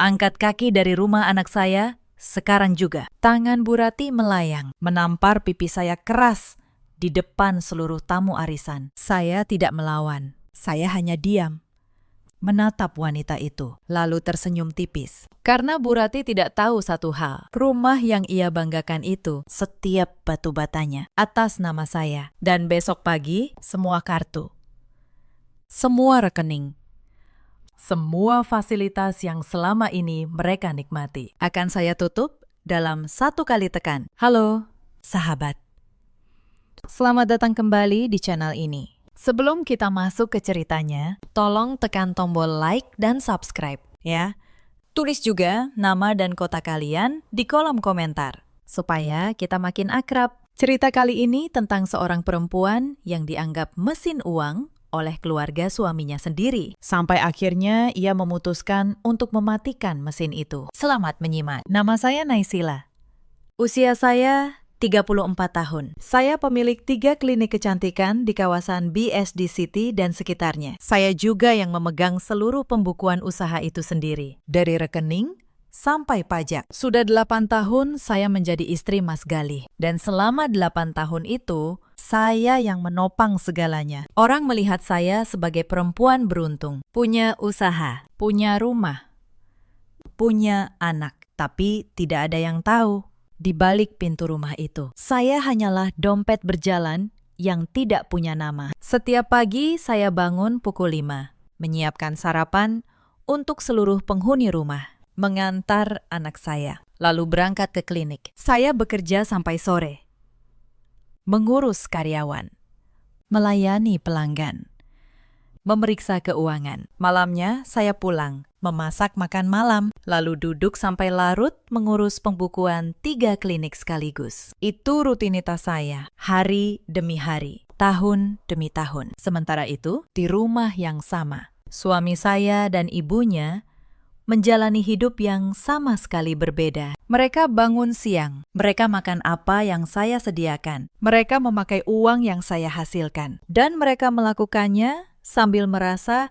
Angkat kaki dari rumah anak saya, sekarang juga. Tangan Bu Rati melayang, menampar pipi saya keras di depan seluruh tamu arisan. Saya tidak melawan, saya hanya diam. Menatap wanita itu, lalu tersenyum tipis. Karena Bu Rati tidak tahu satu hal, rumah yang ia banggakan itu, setiap batu batanya, atas nama saya. Dan besok pagi, semua kartu. Semua rekening. Semua fasilitas yang selama ini mereka nikmati akan saya tutup dalam satu kali tekan. Halo, sahabat. Selamat datang kembali di channel ini. Sebelum kita masuk ke ceritanya, tolong tekan tombol like dan subscribe ya. Tulis juga nama dan kota kalian di kolom komentar supaya kita makin akrab. Cerita kali ini tentang seorang perempuan yang dianggap mesin uang oleh keluarga suaminya sendiri. Sampai akhirnya ia memutuskan untuk mematikan mesin itu. Selamat menyimak. Nama saya Naysila. Usia saya 34 tahun. Saya pemilik 3 klinik kecantikan di kawasan BSD City dan sekitarnya. Saya juga yang memegang seluruh pembukuan usaha itu sendiri. Dari rekening sampai pajak. Sudah 8 tahun saya menjadi istri Mas Galih. Dan selama 8 tahun itu, saya yang menopang segalanya. Orang melihat saya sebagai perempuan beruntung. Punya usaha, punya rumah, punya anak. Tapi tidak ada yang tahu di balik pintu rumah itu. Saya hanyalah dompet berjalan yang tidak punya nama. Setiap pagi saya bangun pukul 5, menyiapkan sarapan untuk seluruh penghuni rumah, mengantar anak saya, lalu berangkat ke klinik. Saya bekerja sampai sore, mengurus karyawan, melayani pelanggan, memeriksa keuangan. Malamnya saya pulang, memasak makan malam, lalu duduk sampai larut mengurus pembukuan 3 klinik sekaligus. Itu rutinitas saya, hari demi hari, tahun demi tahun. Sementara itu, di rumah yang sama, suami saya dan ibunya menjalani hidup yang sama sekali berbeda. Mereka bangun siang, mereka makan apa yang saya sediakan, mereka memakai uang yang saya hasilkan, dan mereka melakukannya sambil merasa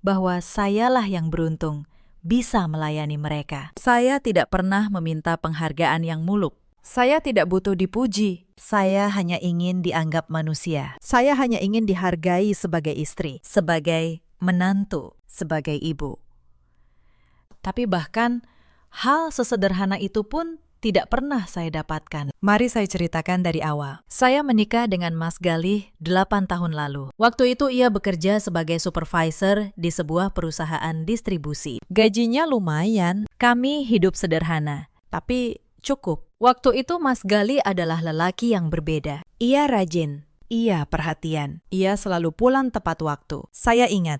bahwa sayalah yang beruntung bisa melayani mereka. Saya tidak pernah meminta penghargaan yang muluk. Saya tidak butuh dipuji. Saya hanya ingin dianggap manusia. Saya hanya ingin dihargai sebagai istri, sebagai menantu, sebagai ibu. Tapi bahkan hal sesederhana itu pun tidak pernah saya dapatkan. Mari saya ceritakan dari awal. Saya menikah dengan Mas Galih 8 tahun lalu. Waktu itu ia bekerja sebagai supervisor di sebuah perusahaan distribusi. Gajinya lumayan, kami hidup sederhana, tapi cukup. Waktu itu Mas Galih adalah lelaki yang berbeda. Ia rajin, ia perhatian, ia selalu pulang tepat waktu. Saya ingat,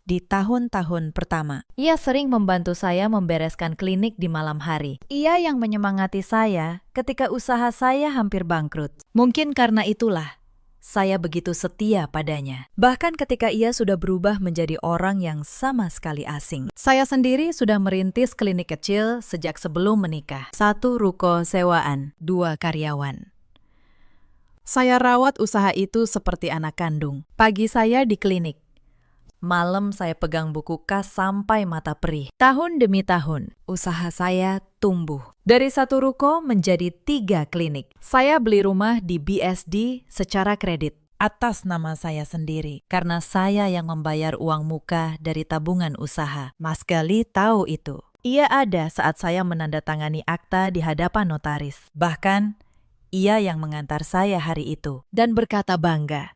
di tahun-tahun pertama, ia sering membantu saya membereskan klinik di malam hari. Ia yang menyemangati saya ketika usaha saya hampir bangkrut. Mungkin karena itulah saya begitu setia padanya. Bahkan ketika ia sudah berubah menjadi orang yang sama sekali asing. Saya sendiri sudah merintis klinik kecil sejak sebelum menikah. 1 ruko sewaan, 2 karyawan. Saya rawat usaha itu seperti anak kandung. Pagi saya di klinik, malam saya pegang buku kas sampai mata perih. Tahun demi tahun, usaha saya tumbuh. Dari 1 ruko menjadi 3 klinik. Saya beli rumah di BSD secara kredit atas nama saya sendiri. Karena saya yang membayar uang muka dari tabungan usaha. Mas Galih tahu itu. Ia ada saat saya menandatangani akta di hadapan notaris. Bahkan, ia yang mengantar saya hari itu. Dan berkata bangga,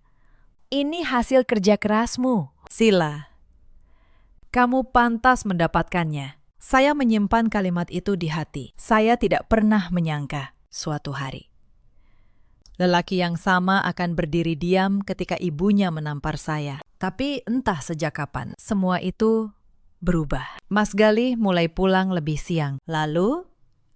"Ini hasil kerja kerasmu, Sila. Kamu pantas mendapatkannya." Saya menyimpan kalimat itu di hati. Saya tidak pernah menyangka suatu hari lelaki yang sama akan berdiri diam ketika ibunya menampar saya. Tapi entah sejak kapan, semua itu berubah. Mas Galih mulai pulang lebih siang, lalu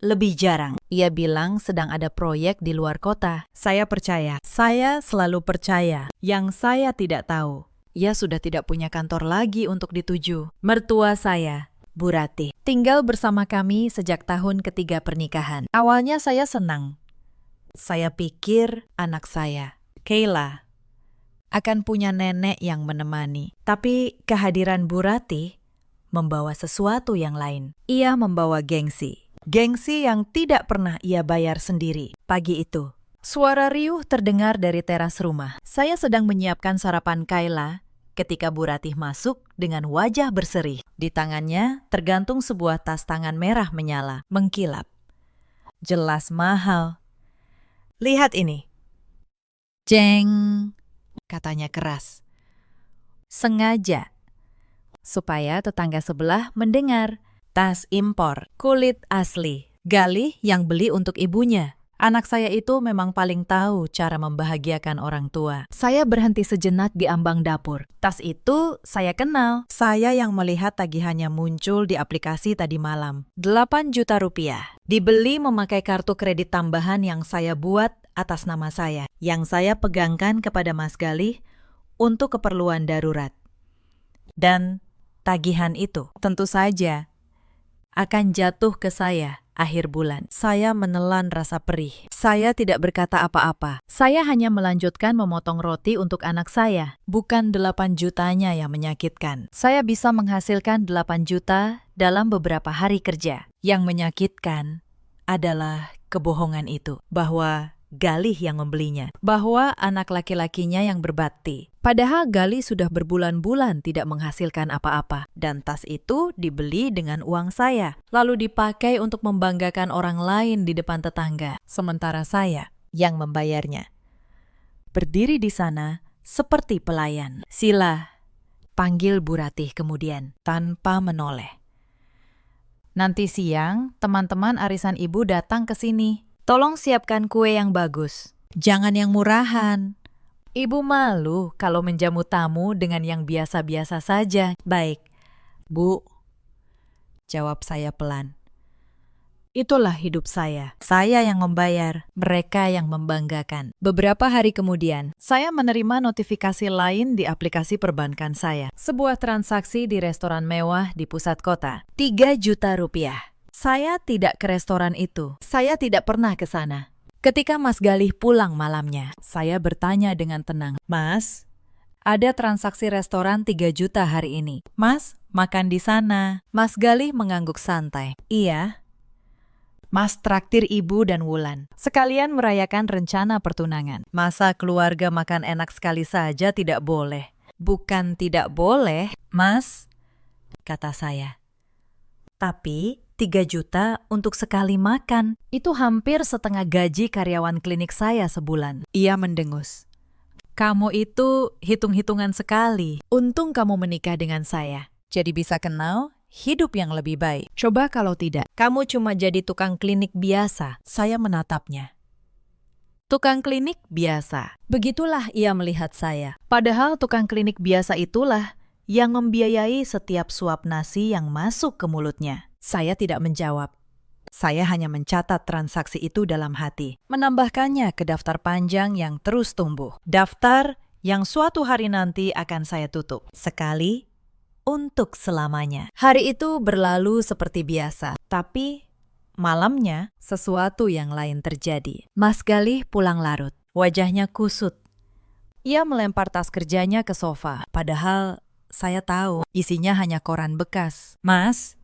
lebih jarang. Ia bilang sedang ada proyek di luar kota. Saya percaya. Saya selalu percaya. Yang saya tidak tahu, ia sudah tidak punya kantor lagi untuk dituju. Mertua saya, Bu Rati, tinggal bersama kami sejak tahun ketiga pernikahan. Awalnya saya senang. Saya pikir anak saya, Kayla, akan punya nenek yang menemani. Tapi kehadiran Bu Rati membawa sesuatu yang lain. Ia membawa gengsi. Gengsi yang tidak pernah ia bayar sendiri. Pagi itu, suara riuh terdengar dari teras rumah. Saya sedang menyiapkan sarapan Kayla ketika Bu Ratih masuk dengan wajah berseri. Di tangannya tergantung sebuah tas tangan merah menyala, mengkilap. Jelas mahal. Lihat ini. Jeng, katanya keras. Sengaja, supaya tetangga sebelah mendengar. Tas impor, kulit asli. Galih yang beli untuk ibunya. Anak saya itu memang paling tahu cara membahagiakan orang tua. Saya berhenti sejenak di ambang dapur. Tas itu saya kenal. Saya yang melihat tagihannya muncul di aplikasi tadi malam. 8 juta rupiah. Dibeli memakai kartu kredit tambahan yang saya buat atas nama saya. Yang saya pegangkan kepada Mas Galih untuk keperluan darurat. Dan tagihan itu tentu saja akan jatuh ke saya akhir bulan. Saya menelan rasa perih. Saya tidak berkata apa-apa. Saya hanya melanjutkan memotong roti untuk anak saya. Bukan 8 jutanya yang menyakitkan. Saya bisa menghasilkan 8 juta dalam beberapa hari kerja. Yang menyakitkan adalah kebohongan itu. Bahwa Galih yang membelinya. Bahwa anak laki-lakinya yang berbakti. Padahal Galih sudah berbulan-bulan tidak menghasilkan apa-apa. Dan tas itu dibeli dengan uang saya. Lalu dipakai untuk membanggakan orang lain di depan tetangga. Sementara saya yang membayarnya. Berdiri di sana seperti pelayan. Sila, panggil Bu Ratih kemudian tanpa menoleh. Nanti siang teman-teman arisan ibu datang ke sini. Tolong siapkan kue yang bagus. Jangan yang murahan. Ibu malu kalau menjamu tamu dengan yang biasa-biasa saja. Baik, Bu. Jawab saya pelan. Itulah hidup saya. Saya yang membayar, mereka yang membanggakan. Beberapa hari kemudian, saya menerima notifikasi lain di aplikasi perbankan saya. Sebuah transaksi di restoran mewah di pusat kota. 3 juta rupiah. Saya tidak ke restoran itu. Saya tidak pernah ke sana. Ketika Mas Galih pulang malamnya, saya bertanya dengan tenang, Mas, ada transaksi restoran 3 juta hari ini. Mas, makan di sana. Mas Galih mengangguk santai. Iya. Mas traktir ibu dan Wulan. Sekalian merayakan rencana pertunangan. Masa keluarga makan enak sekali saja tidak boleh? Bukan tidak boleh, Mas, kata saya. Tapi 3 juta untuk sekali makan. Itu hampir setengah gaji karyawan klinik saya sebulan. Ia mendengus. Kamu itu hitung-hitungan sekali. Untung kamu menikah dengan saya. Jadi bisa kenal hidup yang lebih baik. Coba kalau tidak, kamu cuma jadi tukang klinik biasa. Saya menatapnya. Tukang klinik biasa. Begitulah ia melihat saya. Padahal tukang klinik biasa itulah yang membiayai setiap suap nasi yang masuk ke mulutnya. Saya tidak menjawab. Saya hanya mencatat transaksi itu dalam hati. Menambahkannya ke daftar panjang yang terus tumbuh. Daftar yang suatu hari nanti akan saya tutup. Sekali, untuk selamanya. Hari itu berlalu seperti biasa. Tapi malamnya sesuatu yang lain terjadi. Mas Galih pulang larut. Wajahnya kusut. Ia melempar tas kerjanya ke sofa. Padahal saya tahu isinya hanya koran bekas. Mas,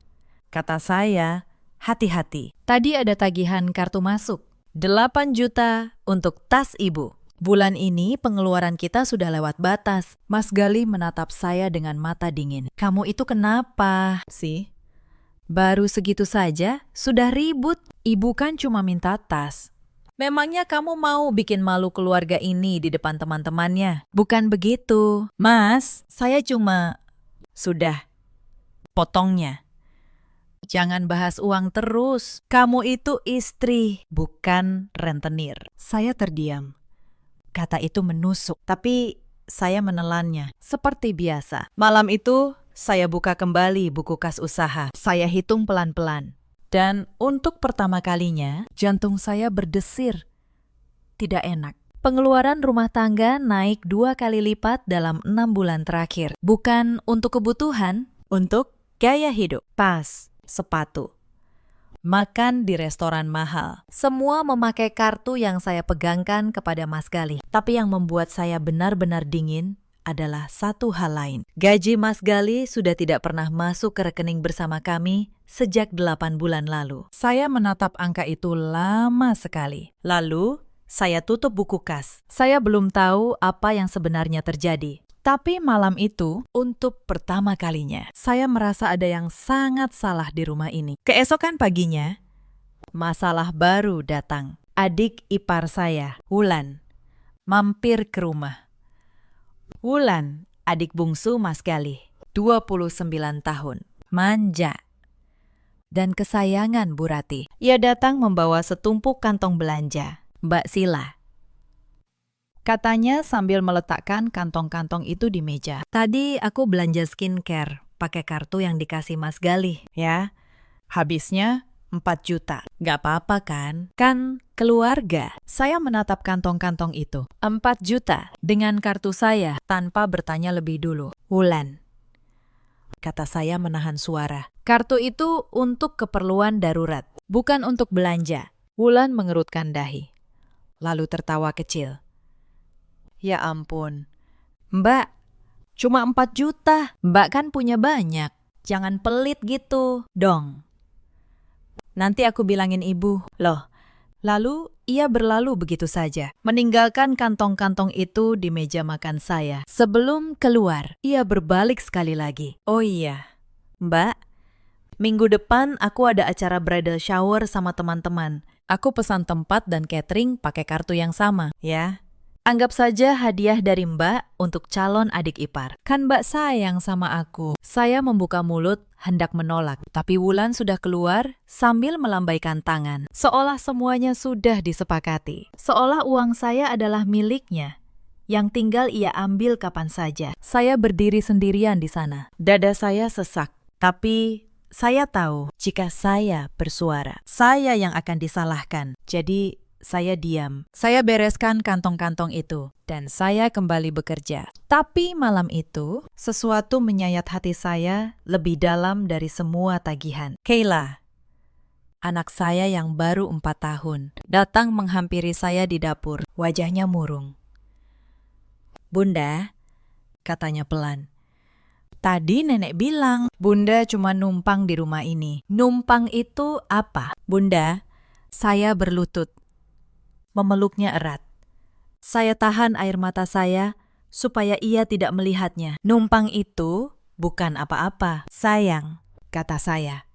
kata saya, hati-hati. Tadi ada tagihan kartu masuk. 8 juta untuk tas ibu. Bulan ini pengeluaran kita sudah lewat batas. Mas Galih menatap saya dengan mata dingin. Kamu itu kenapa sih? Baru segitu saja sudah ribut. Ibu kan cuma minta tas. Memangnya kamu mau bikin malu keluarga ini di depan teman-temannya? Bukan begitu. Mas, saya cuma... Sudah. Potongnya. Jangan bahas uang terus. Kamu itu istri, bukan rentenir. Saya terdiam. Kata itu menusuk, tapi saya menelannya. Seperti biasa. Malam itu, saya buka kembali buku kas usaha. Saya hitung pelan-pelan. Dan untuk pertama kalinya, jantung saya berdesir. Tidak enak. Pengeluaran rumah tangga naik 2 kali lipat dalam 6 bulan terakhir. Bukan untuk kebutuhan, untuk gaya hidup. Pas. Sepatu. Makan di restoran mahal. Semua memakai kartu yang saya pegangkan kepada Mas Galih. Tapi yang membuat saya benar-benar dingin adalah satu hal lain. Gaji Mas Gali sudah tidak pernah masuk ke rekening bersama kami sejak 8 bulan lalu. Saya menatap angka itu lama sekali. Lalu, saya tutup buku kas. Saya belum tahu apa yang sebenarnya terjadi. Tapi malam itu, untuk pertama kalinya, saya merasa ada yang sangat salah di rumah ini. Keesokan paginya, masalah baru datang. Adik ipar saya, Wulan, mampir ke rumah. Wulan, adik bungsu Mas Gali, 29 tahun, manja, dan kesayangan Bu Rati. Ia datang membawa setumpuk kantong belanja. Mbak Sila, katanya sambil meletakkan kantong-kantong itu di meja. Tadi aku belanja skincare pakai kartu yang dikasih Mas Gali, ya. Habisnya 4 juta. Gak apa-apa kan? Kan keluarga. Saya menatap kantong-kantong itu. 4 juta dengan kartu saya tanpa bertanya lebih dulu. Wulan, kata saya menahan suara. Kartu itu untuk keperluan darurat, bukan untuk belanja. Wulan mengerutkan dahi, lalu tertawa kecil. Ya ampun, Mbak, cuma 4 juta. Mbak kan punya banyak. Jangan pelit gitu dong. Nanti aku bilangin ibu. Loh, lalu ia berlalu begitu saja, meninggalkan kantong-kantong itu di meja makan saya. Sebelum keluar, ia berbalik sekali lagi. Oh iya, Mbak, minggu depan aku ada acara bridal shower sama teman-teman. Aku pesan tempat dan catering pakai kartu yang sama, ya. Anggap saja hadiah dari Mbak untuk calon adik ipar. Kan Mbak sayang sama aku. Saya membuka mulut hendak menolak, tapi Wulan sudah keluar sambil melambaikan tangan. Seolah semuanya sudah disepakati. Seolah uang saya adalah miliknya, yang tinggal ia ambil kapan saja. Saya berdiri sendirian di sana. Dada saya sesak, tapi saya tahu jika saya bersuara, saya yang akan disalahkan. Jadi saya diam. Saya bereskan kantong-kantong itu, dan saya kembali bekerja. Tapi malam itu, sesuatu menyayat hati saya lebih dalam dari semua tagihan. Kayla, anak saya yang baru 4 tahun, datang menghampiri saya di dapur. Wajahnya murung. Bunda, katanya pelan. Tadi nenek bilang, Bunda cuma numpang di rumah ini. Numpang itu apa? Bunda, saya berlutut. Memeluknya erat. Saya tahan air mata saya supaya ia tidak melihatnya. Numpang itu bukan apa-apa. Sayang, kata saya.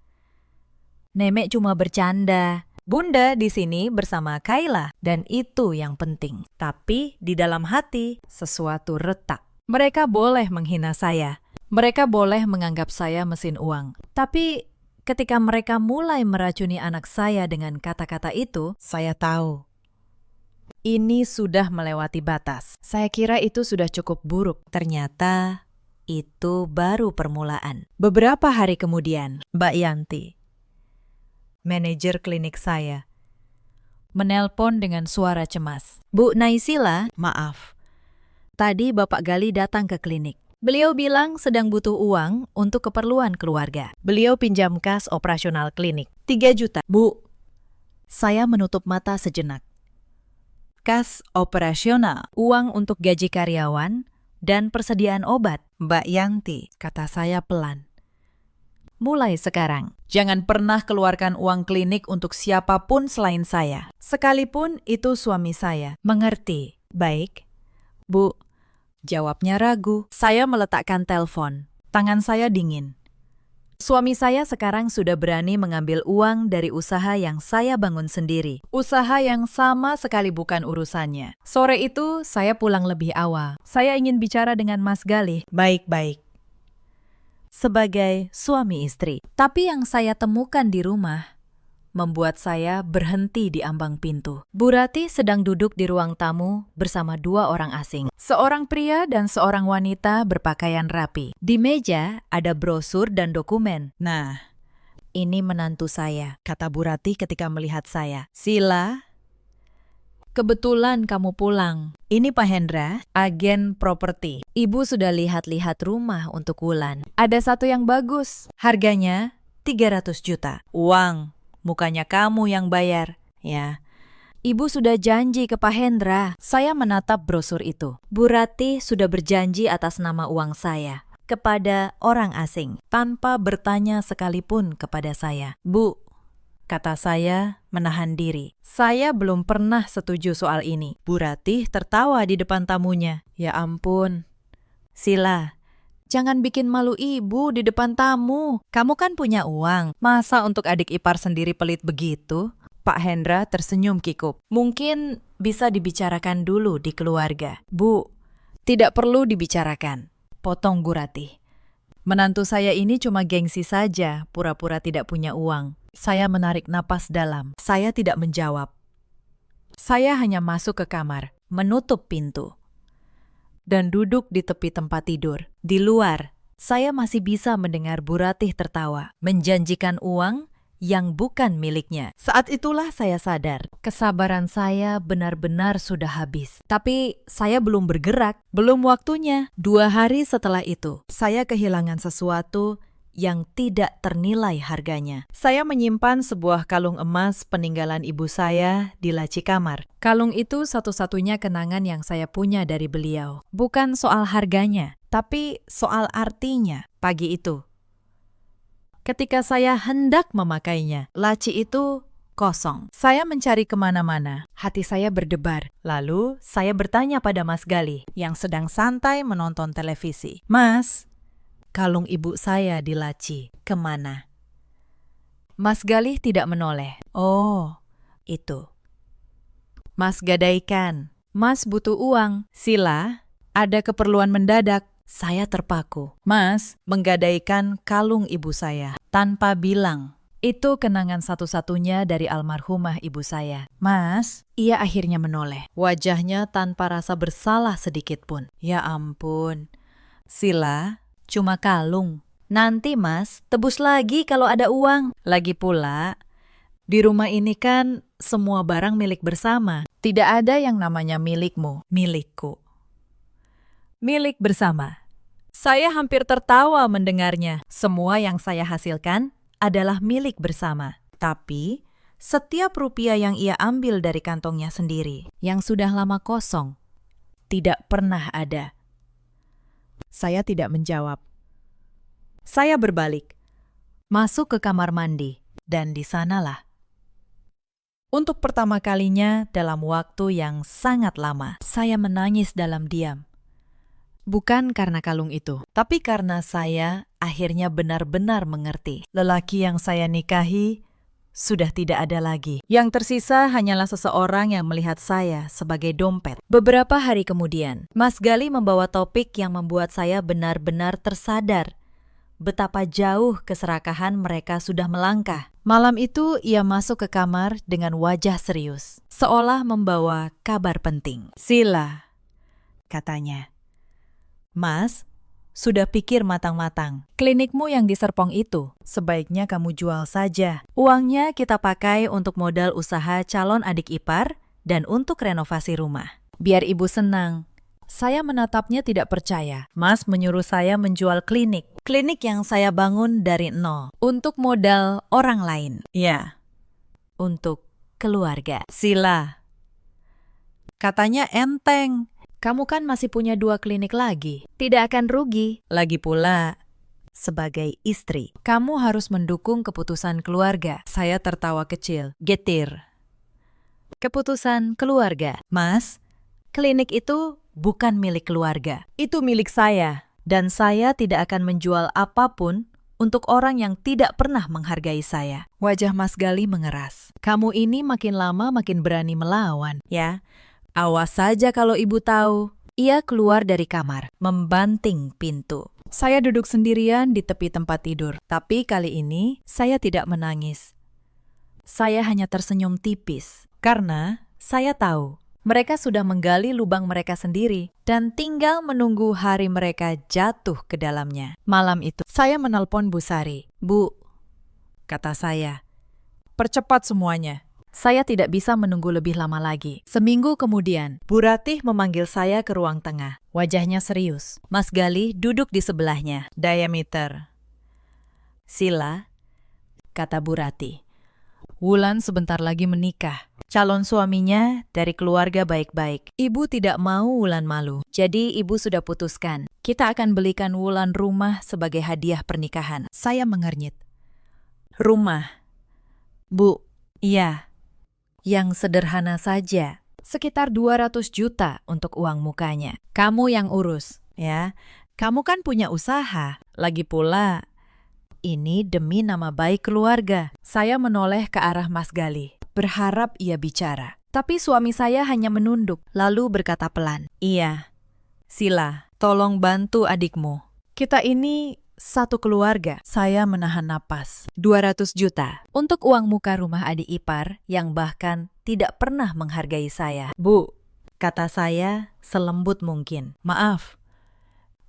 Nenek cuma bercanda. Bunda di sini bersama Kayla dan itu yang penting. Tapi di dalam hati sesuatu retak. Mereka boleh menghina saya. Mereka boleh menganggap saya mesin uang. Tapi ketika mereka mulai meracuni anak saya dengan kata-kata itu, saya tahu ini sudah melewati batas. Saya kira itu sudah cukup buruk. Ternyata itu baru permulaan. Beberapa hari kemudian, Mbak Yanti, manajer klinik saya, menelpon dengan suara cemas. Bu Naisila, maaf. Tadi Bapak Gali datang ke klinik. Beliau bilang sedang butuh uang untuk keperluan keluarga. Beliau pinjam kas operasional klinik. 3 juta. Bu, saya menutup mata sejenak. Kas operasional, uang untuk gaji karyawan, dan persediaan obat. Mbak Yanti, kata saya pelan. Mulai sekarang, jangan pernah keluarkan uang klinik untuk siapapun selain saya. Sekalipun itu suami saya. Mengerti? Baik. Bu, jawabnya ragu. Saya meletakkan telepon. Tangan saya dingin. Suami saya sekarang sudah berani mengambil uang dari usaha yang saya bangun sendiri. Usaha yang sama sekali bukan urusannya. Sore itu saya pulang lebih awal. Saya ingin bicara dengan Mas Gali. Baik-baik. Sebagai suami istri. Tapi yang saya temukan di rumah membuat saya berhenti di ambang pintu. Bu Rati sedang duduk di ruang tamu bersama 2 orang asing. Seorang pria dan seorang wanita berpakaian rapi. Di meja ada brosur dan dokumen. Nah, ini menantu saya, kata Bu Rati ketika melihat saya. Sila, kebetulan kamu pulang. Ini Pak Hendra, agen properti. Ibu sudah lihat-lihat rumah untuk Wulan. Ada satu yang bagus. Harganya 300 juta. Uang. Mukanya kamu yang bayar, ya. Ibu sudah janji ke Pak Hendra. Saya menatap brosur itu. Bu Ratih sudah berjanji atas nama uang saya kepada orang asing, tanpa bertanya sekalipun kepada saya. Bu, kata saya menahan diri. Saya belum pernah setuju soal ini. Bu Ratih tertawa di depan tamunya. Ya ampun. Sila, jangan bikin malu ibu di depan tamu. Kamu kan punya uang. Masa untuk adik ipar sendiri pelit begitu? Pak Hendra tersenyum kikuk. Mungkin bisa dibicarakan dulu di keluarga. Bu, tidak perlu dibicarakan. Potong Bu Ratih. Menantu saya ini cuma gengsi saja, pura-pura tidak punya uang. Saya menarik napas dalam. Saya tidak menjawab. Saya hanya masuk ke kamar, menutup pintu, dan duduk di tepi tempat tidur. Di luar, saya masih bisa mendengar Bu Ratih tertawa, menjanjikan uang yang bukan miliknya. Saat itulah saya sadar, kesabaran saya benar-benar sudah habis. Tapi saya belum bergerak, belum waktunya. 2 hari setelah itu, saya kehilangan sesuatu yang tidak ternilai harganya. Saya menyimpan sebuah kalung emas peninggalan ibu saya di laci kamar. Kalung itu satu-satunya kenangan yang saya punya dari beliau. Bukan soal harganya, tapi soal artinya. Pagi itu, ketika saya hendak memakainya, laci itu kosong. Saya mencari kemana-mana, hati saya berdebar. Lalu saya bertanya pada Mas Galih yang sedang santai menonton televisi. Mas, kalung ibu saya di laci, kemana? Mas Galih tidak menoleh. Oh, itu. Mas gadaikan. Mas butuh uang. Sila, ada keperluan mendadak. Saya terpaku. Mas menggadaikan kalung ibu saya tanpa bilang. Itu kenangan satu-satunya dari almarhumah ibu saya. Mas, ia akhirnya menoleh. Wajahnya tanpa rasa bersalah sedikit pun. Ya ampun. Sila, cuma kalung. Nanti Mas, tebus lagi kalau ada uang. Lagi pula, di rumah ini kan semua barang milik bersama. Tidak ada yang namanya milikmu, milikku. Milik bersama. Saya hampir tertawa mendengarnya. Semua yang saya hasilkan adalah milik bersama. Tapi, setiap rupiah yang ia ambil dari kantongnya sendiri, yang sudah lama kosong, tidak pernah ada. Saya tidak menjawab. Saya berbalik, masuk ke kamar mandi, dan di sanalah. Untuk pertama kalinya dalam waktu yang sangat lama, saya menangis dalam diam. Bukan karena kalung itu, tapi karena saya akhirnya benar-benar mengerti. Lelaki yang saya nikahi sudah tidak ada lagi. Yang tersisa hanyalah seseorang yang melihat saya sebagai dompet. Beberapa hari kemudian, Mas Galih membawa topik yang membuat saya benar-benar tersadar betapa jauh keserakahan mereka sudah melangkah. Malam itu ia masuk ke kamar dengan wajah serius, seolah membawa kabar penting. Sila, katanya. Mas, sudah pikir matang-matang. Klinikmu yang di Serpong itu, sebaiknya kamu jual saja. Uangnya kita pakai untuk modal usaha calon adik ipar dan untuk renovasi rumah. Biar ibu senang. Saya menatapnya tidak percaya. Mas menyuruh saya menjual klinik. Klinik yang saya bangun dari nol. Untuk modal orang lain. Ya, untuk keluarga. Sila, katanya enteng. Kamu kan masih punya 2 klinik lagi. Tidak akan rugi. Lagi pula, sebagai istri, kamu harus mendukung keputusan keluarga. Saya tertawa kecil. Getir. Keputusan keluarga. Mas, klinik itu bukan milik keluarga. Itu milik saya. Dan saya tidak akan menjual apapun untuk orang yang tidak pernah menghargai saya. Wajah Mas Galih mengeras. Kamu ini makin lama makin berani melawan, ya. Awas saja kalau ibu tahu. Ia keluar dari kamar, membanting pintu. Saya duduk sendirian di tepi tempat tidur. Tapi kali ini saya tidak menangis. Saya hanya tersenyum tipis. Karena saya tahu mereka sudah menggali lubang mereka sendiri dan tinggal menunggu hari mereka jatuh ke dalamnya. Malam itu saya menelpon Bu Sari. Bu, kata saya, percepat semuanya. Saya tidak bisa menunggu lebih lama lagi. Seminggu kemudian, Bu Ratih memanggil saya ke ruang tengah. Wajahnya serius. Mas Galih duduk di sebelahnya. Diameter. Sila, kata Bu Ratih, Wulan sebentar lagi menikah. calon suaminya dari keluarga baik-baik. Ibu tidak mau Wulan malu. Jadi ibu sudah putuskan, kita akan belikan Wulan rumah sebagai hadiah pernikahan. Saya mengernyit. Rumah? Bu, iya. Yang sederhana saja. Sekitar 200 juta untuk uang mukanya. Kamu yang urus, ya. Kamu kan punya usaha. Lagi pula, ini demi nama baik keluarga. Saya menoleh ke arah Mas Gali, berharap ia bicara. Tapi suami saya hanya menunduk, lalu berkata pelan, "Iya, Sila, tolong bantu adikmu. Kita ini satu keluarga." Saya menahan napas. 200 juta untuk uang muka rumah adik ipar yang bahkan tidak pernah menghargai saya. "Bu," kata saya selembut mungkin. "Maaf,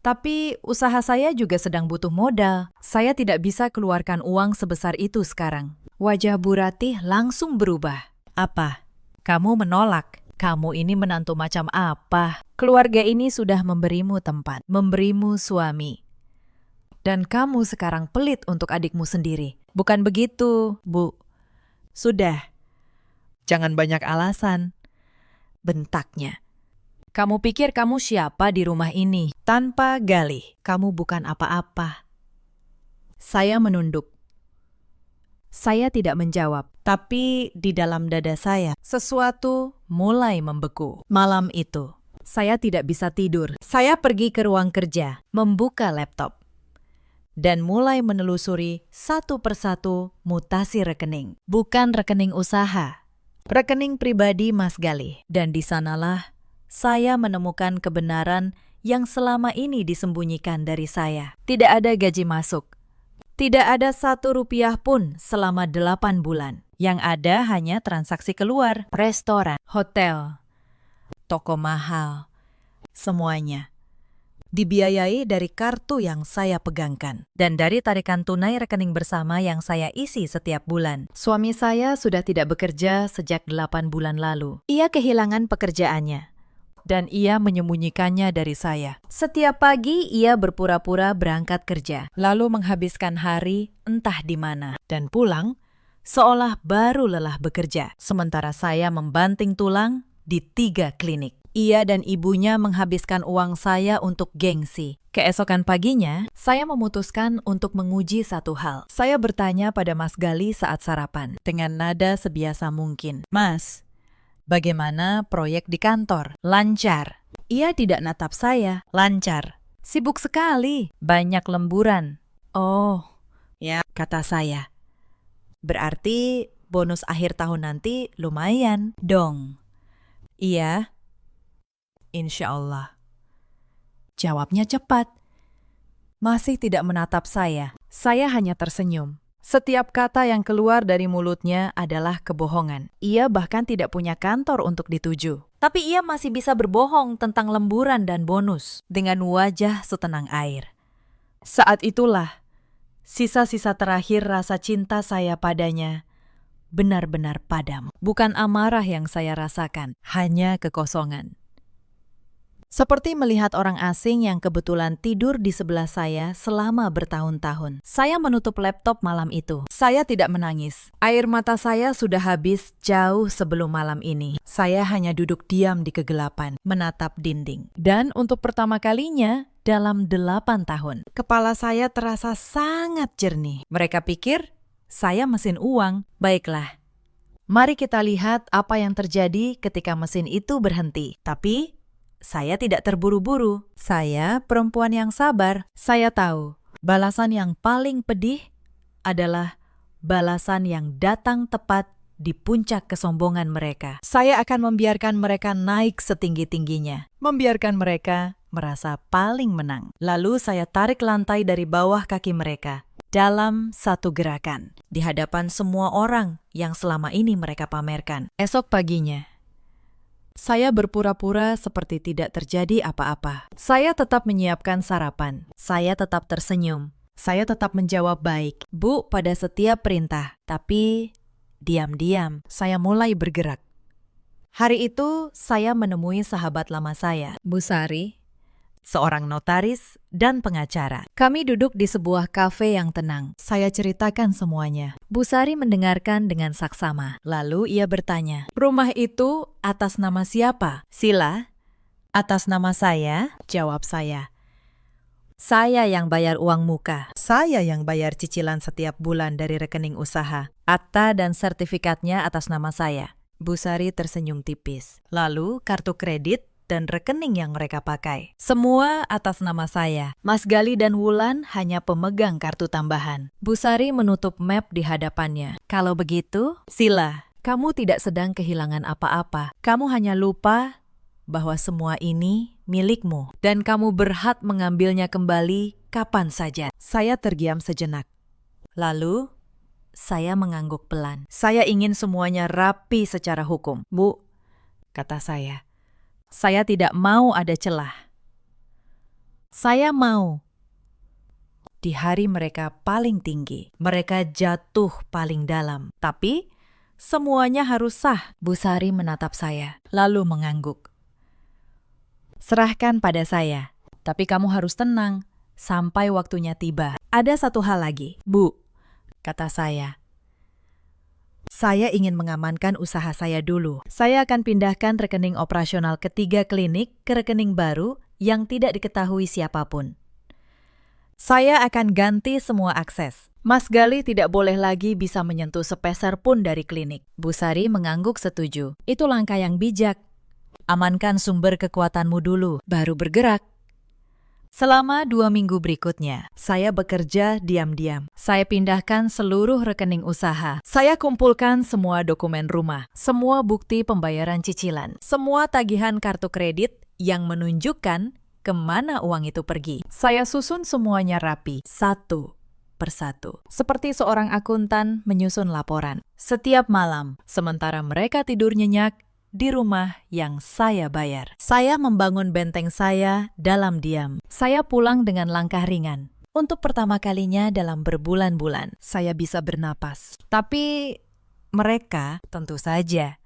tapi usaha saya juga sedang butuh modal. Saya tidak bisa keluarkan uang sebesar itu sekarang." Wajah Bu Ratih langsung berubah. "Apa? Kamu menolak? Kamu ini menantu macam apa? Keluarga ini sudah memberimu tempat, memberimu suami. Dan kamu sekarang pelit untuk adikmu sendiri. Bukan begitu, Bu. Sudah. Jangan banyak alasan." Bentaknya. "Kamu pikir kamu siapa di rumah ini? Tanpa Gali, kamu bukan apa-apa." Saya menunduk. Saya tidak menjawab, tapi di dalam dada saya, sesuatu mulai membeku. Malam itu, saya tidak bisa tidur. Saya pergi ke ruang kerja, membuka laptop, dan mulai menelusuri satu persatu mutasi rekening. Bukan rekening usaha, rekening pribadi Mas Gali. Dan di sanalah saya menemukan kebenaran yang selama ini disembunyikan dari saya. Tidak ada gaji masuk. Tidak ada 1 rupiah pun selama 8 bulan. Yang ada hanya transaksi keluar, restoran, hotel, toko mahal, semuanya dibiayai dari kartu yang saya pegangkan dan dari tarikan tunai rekening bersama yang saya isi setiap bulan. Suami saya sudah tidak bekerja sejak 8 bulan lalu. Ia kehilangan pekerjaannya dan ia menyembunyikannya dari saya. Setiap pagi ia berpura-pura berangkat kerja, lalu menghabiskan hari entah di mana, dan pulang seolah baru lelah bekerja. Sementara saya membanting tulang di 3 klinik. Ia dan ibunya menghabiskan uang saya untuk gengsi. Keesokan paginya, saya memutuskan untuk menguji satu hal. Saya bertanya pada Mas Gali saat sarapan, dengan nada sebiasa mungkin. "Mas, bagaimana proyek di kantor?" "Lancar." Ia tidak natap saya. "Lancar." "Sibuk sekali." "Banyak lemburan." "Oh, ya," kata saya. "Berarti bonus akhir tahun nanti lumayan dong." "Iya, insya Allah." Jawabnya cepat. Masih tidak menatap saya. Saya hanya tersenyum. Setiap kata yang keluar dari mulutnya adalah kebohongan. Ia bahkan tidak punya kantor untuk dituju. Tapi ia masih bisa berbohong tentang lemburan dan bonus dengan wajah setenang air. Saat itulah, sisa-sisa terakhir rasa cinta saya padanya benar-benar padam. Bukan amarah yang saya rasakan, hanya kekosongan. Seperti melihat orang asing yang kebetulan tidur di sebelah saya selama bertahun-tahun. Saya menutup laptop malam itu. Saya tidak menangis. Air mata saya sudah habis jauh sebelum malam ini. Saya hanya duduk diam di kegelapan, menatap dinding. Dan untuk pertama kalinya dalam 8 tahun, kepala saya terasa sangat jernih. Mereka pikir saya mesin uang. Baiklah, mari kita lihat apa yang terjadi ketika mesin itu berhenti. Tapi saya tidak terburu-buru. Saya perempuan yang sabar. Saya tahu, balasan yang paling pedih adalah balasan yang datang tepat di puncak kesombongan mereka. Saya akan membiarkan mereka naik setinggi-tingginya. Membiarkan mereka merasa paling menang. Lalu saya tarik lantai dari bawah kaki mereka dalam satu gerakan, di hadapan semua orang yang selama ini mereka pamerkan. Esok paginya, saya berpura-pura seperti tidak terjadi apa-apa. Saya tetap menyiapkan sarapan. Saya tetap tersenyum. Saya tetap menjawab baik, "Bu," pada setiap perintah. Tapi diam-diam saya mulai bergerak. Hari itu saya menemui sahabat lama saya, Bu Sari. seorang notaris, dan pengacara. Kami duduk di sebuah kafe yang tenang. Saya ceritakan semuanya. Bu Sari mendengarkan dengan saksama. Lalu ia bertanya, "Rumah itu atas nama siapa?" "Sila." "Atas nama saya," jawab saya. "Saya yang bayar uang muka. Saya yang bayar cicilan setiap bulan dari rekening usaha. Akta dan sertifikatnya atas nama saya." Bu Sari tersenyum tipis. "Lalu kartu kredit dan rekening yang mereka pakai. Semua atas nama saya. Mas Gali dan Wulan hanya pemegang kartu tambahan." Bu Sari menutup map di hadapannya. "Kalau begitu, Sila, kamu tidak sedang kehilangan apa-apa. Kamu hanya lupa bahwa semua ini milikmu dan kamu berhak mengambilnya kembali kapan saja." Saya terdiam sejenak. Lalu, saya mengangguk pelan. "Saya ingin semuanya rapi secara hukum." "Bu," kata saya tidak mau ada celah. Saya mau di hari mereka paling tinggi, mereka jatuh paling dalam. Tapi, semuanya harus sah. Bu Sari menatap saya, lalu mengangguk. "Serahkan pada saya, tapi kamu harus tenang sampai waktunya tiba. Ada satu hal lagi, Bu," kata saya. "Saya ingin mengamankan usaha saya dulu. Saya akan pindahkan rekening operasional ketiga klinik ke rekening baru yang tidak diketahui siapapun. Saya akan ganti semua akses. Mas Gali tidak boleh lagi bisa menyentuh sepeser pun dari klinik." Bu Sari mengangguk setuju. "Itu langkah yang bijak. Amankan sumber kekuatanmu dulu, baru bergerak." Selama 2 minggu berikutnya, saya bekerja diam-diam. Saya pindahkan seluruh rekening usaha. Saya kumpulkan semua dokumen rumah, semua bukti pembayaran cicilan, semua tagihan kartu kredit yang menunjukkan kemana uang itu pergi. Saya susun semuanya rapi, satu persatu. Seperti seorang akuntan menyusun laporan. Setiap malam, sementara mereka tidur nyenyak, di rumah yang saya bayar. Saya membangun benteng saya dalam diam. Saya pulang dengan langkah ringan. Untuk pertama kalinya dalam berbulan-bulan, saya bisa bernapas. Tapi mereka tentu saja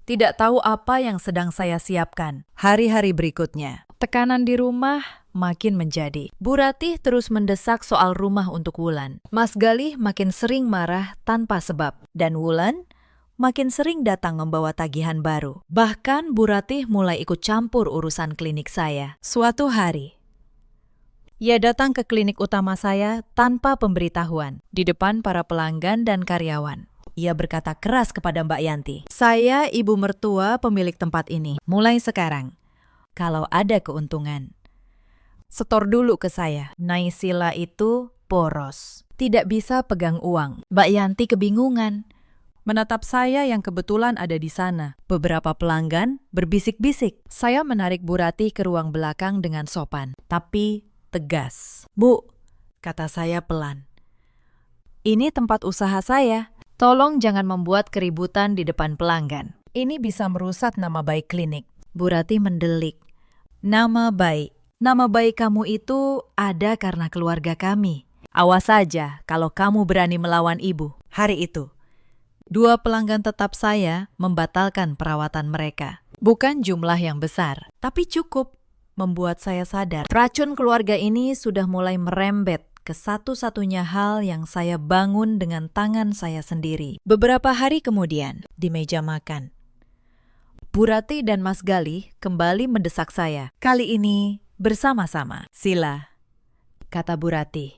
tidak tahu apa yang sedang saya siapkan. Hari-hari berikutnya, tekanan di rumah makin menjadi. Bu Ratih terus mendesak soal rumah untuk Wulan. Mas Gali makin sering marah tanpa sebab. Dan Wulan makin sering datang membawa tagihan baru. Bahkan Bu Ratih mulai ikut campur urusan klinik saya. Suatu hari, ia datang ke klinik utama saya tanpa pemberitahuan, di depan para pelanggan dan karyawan. Ia berkata keras kepada Mbak Yanti, "Saya ibu mertua pemilik tempat ini. Mulai sekarang, kalau ada keuntungan, setor dulu ke saya." Naysila itu poros, tidak bisa pegang uang. Mbak Yanti kebingungan menatap saya yang kebetulan ada di sana. Beberapa pelanggan berbisik-bisik. Saya menarik Bu Ratih ke ruang belakang dengan sopan, tapi tegas. "Bu," kata saya pelan, "ini tempat usaha saya. Tolong jangan membuat keributan di depan pelanggan. Ini bisa merusak nama baik klinik." Bu Ratih mendelik. "Nama baik? Nama baik kamu itu ada karena keluarga kami. Awas saja kalau kamu berani melawan ibu." Hari itu, 2 pelanggan tetap saya membatalkan perawatan mereka. Bukan jumlah yang besar, tapi cukup membuat saya sadar. Racun keluarga ini sudah mulai merembet ke satu-satunya hal yang saya bangun dengan tangan saya sendiri. Beberapa hari kemudian, di meja makan, Bu Ratih dan Mas Gali kembali mendesak saya. Kali ini bersama-sama. "Sila," kata Bu Ratih,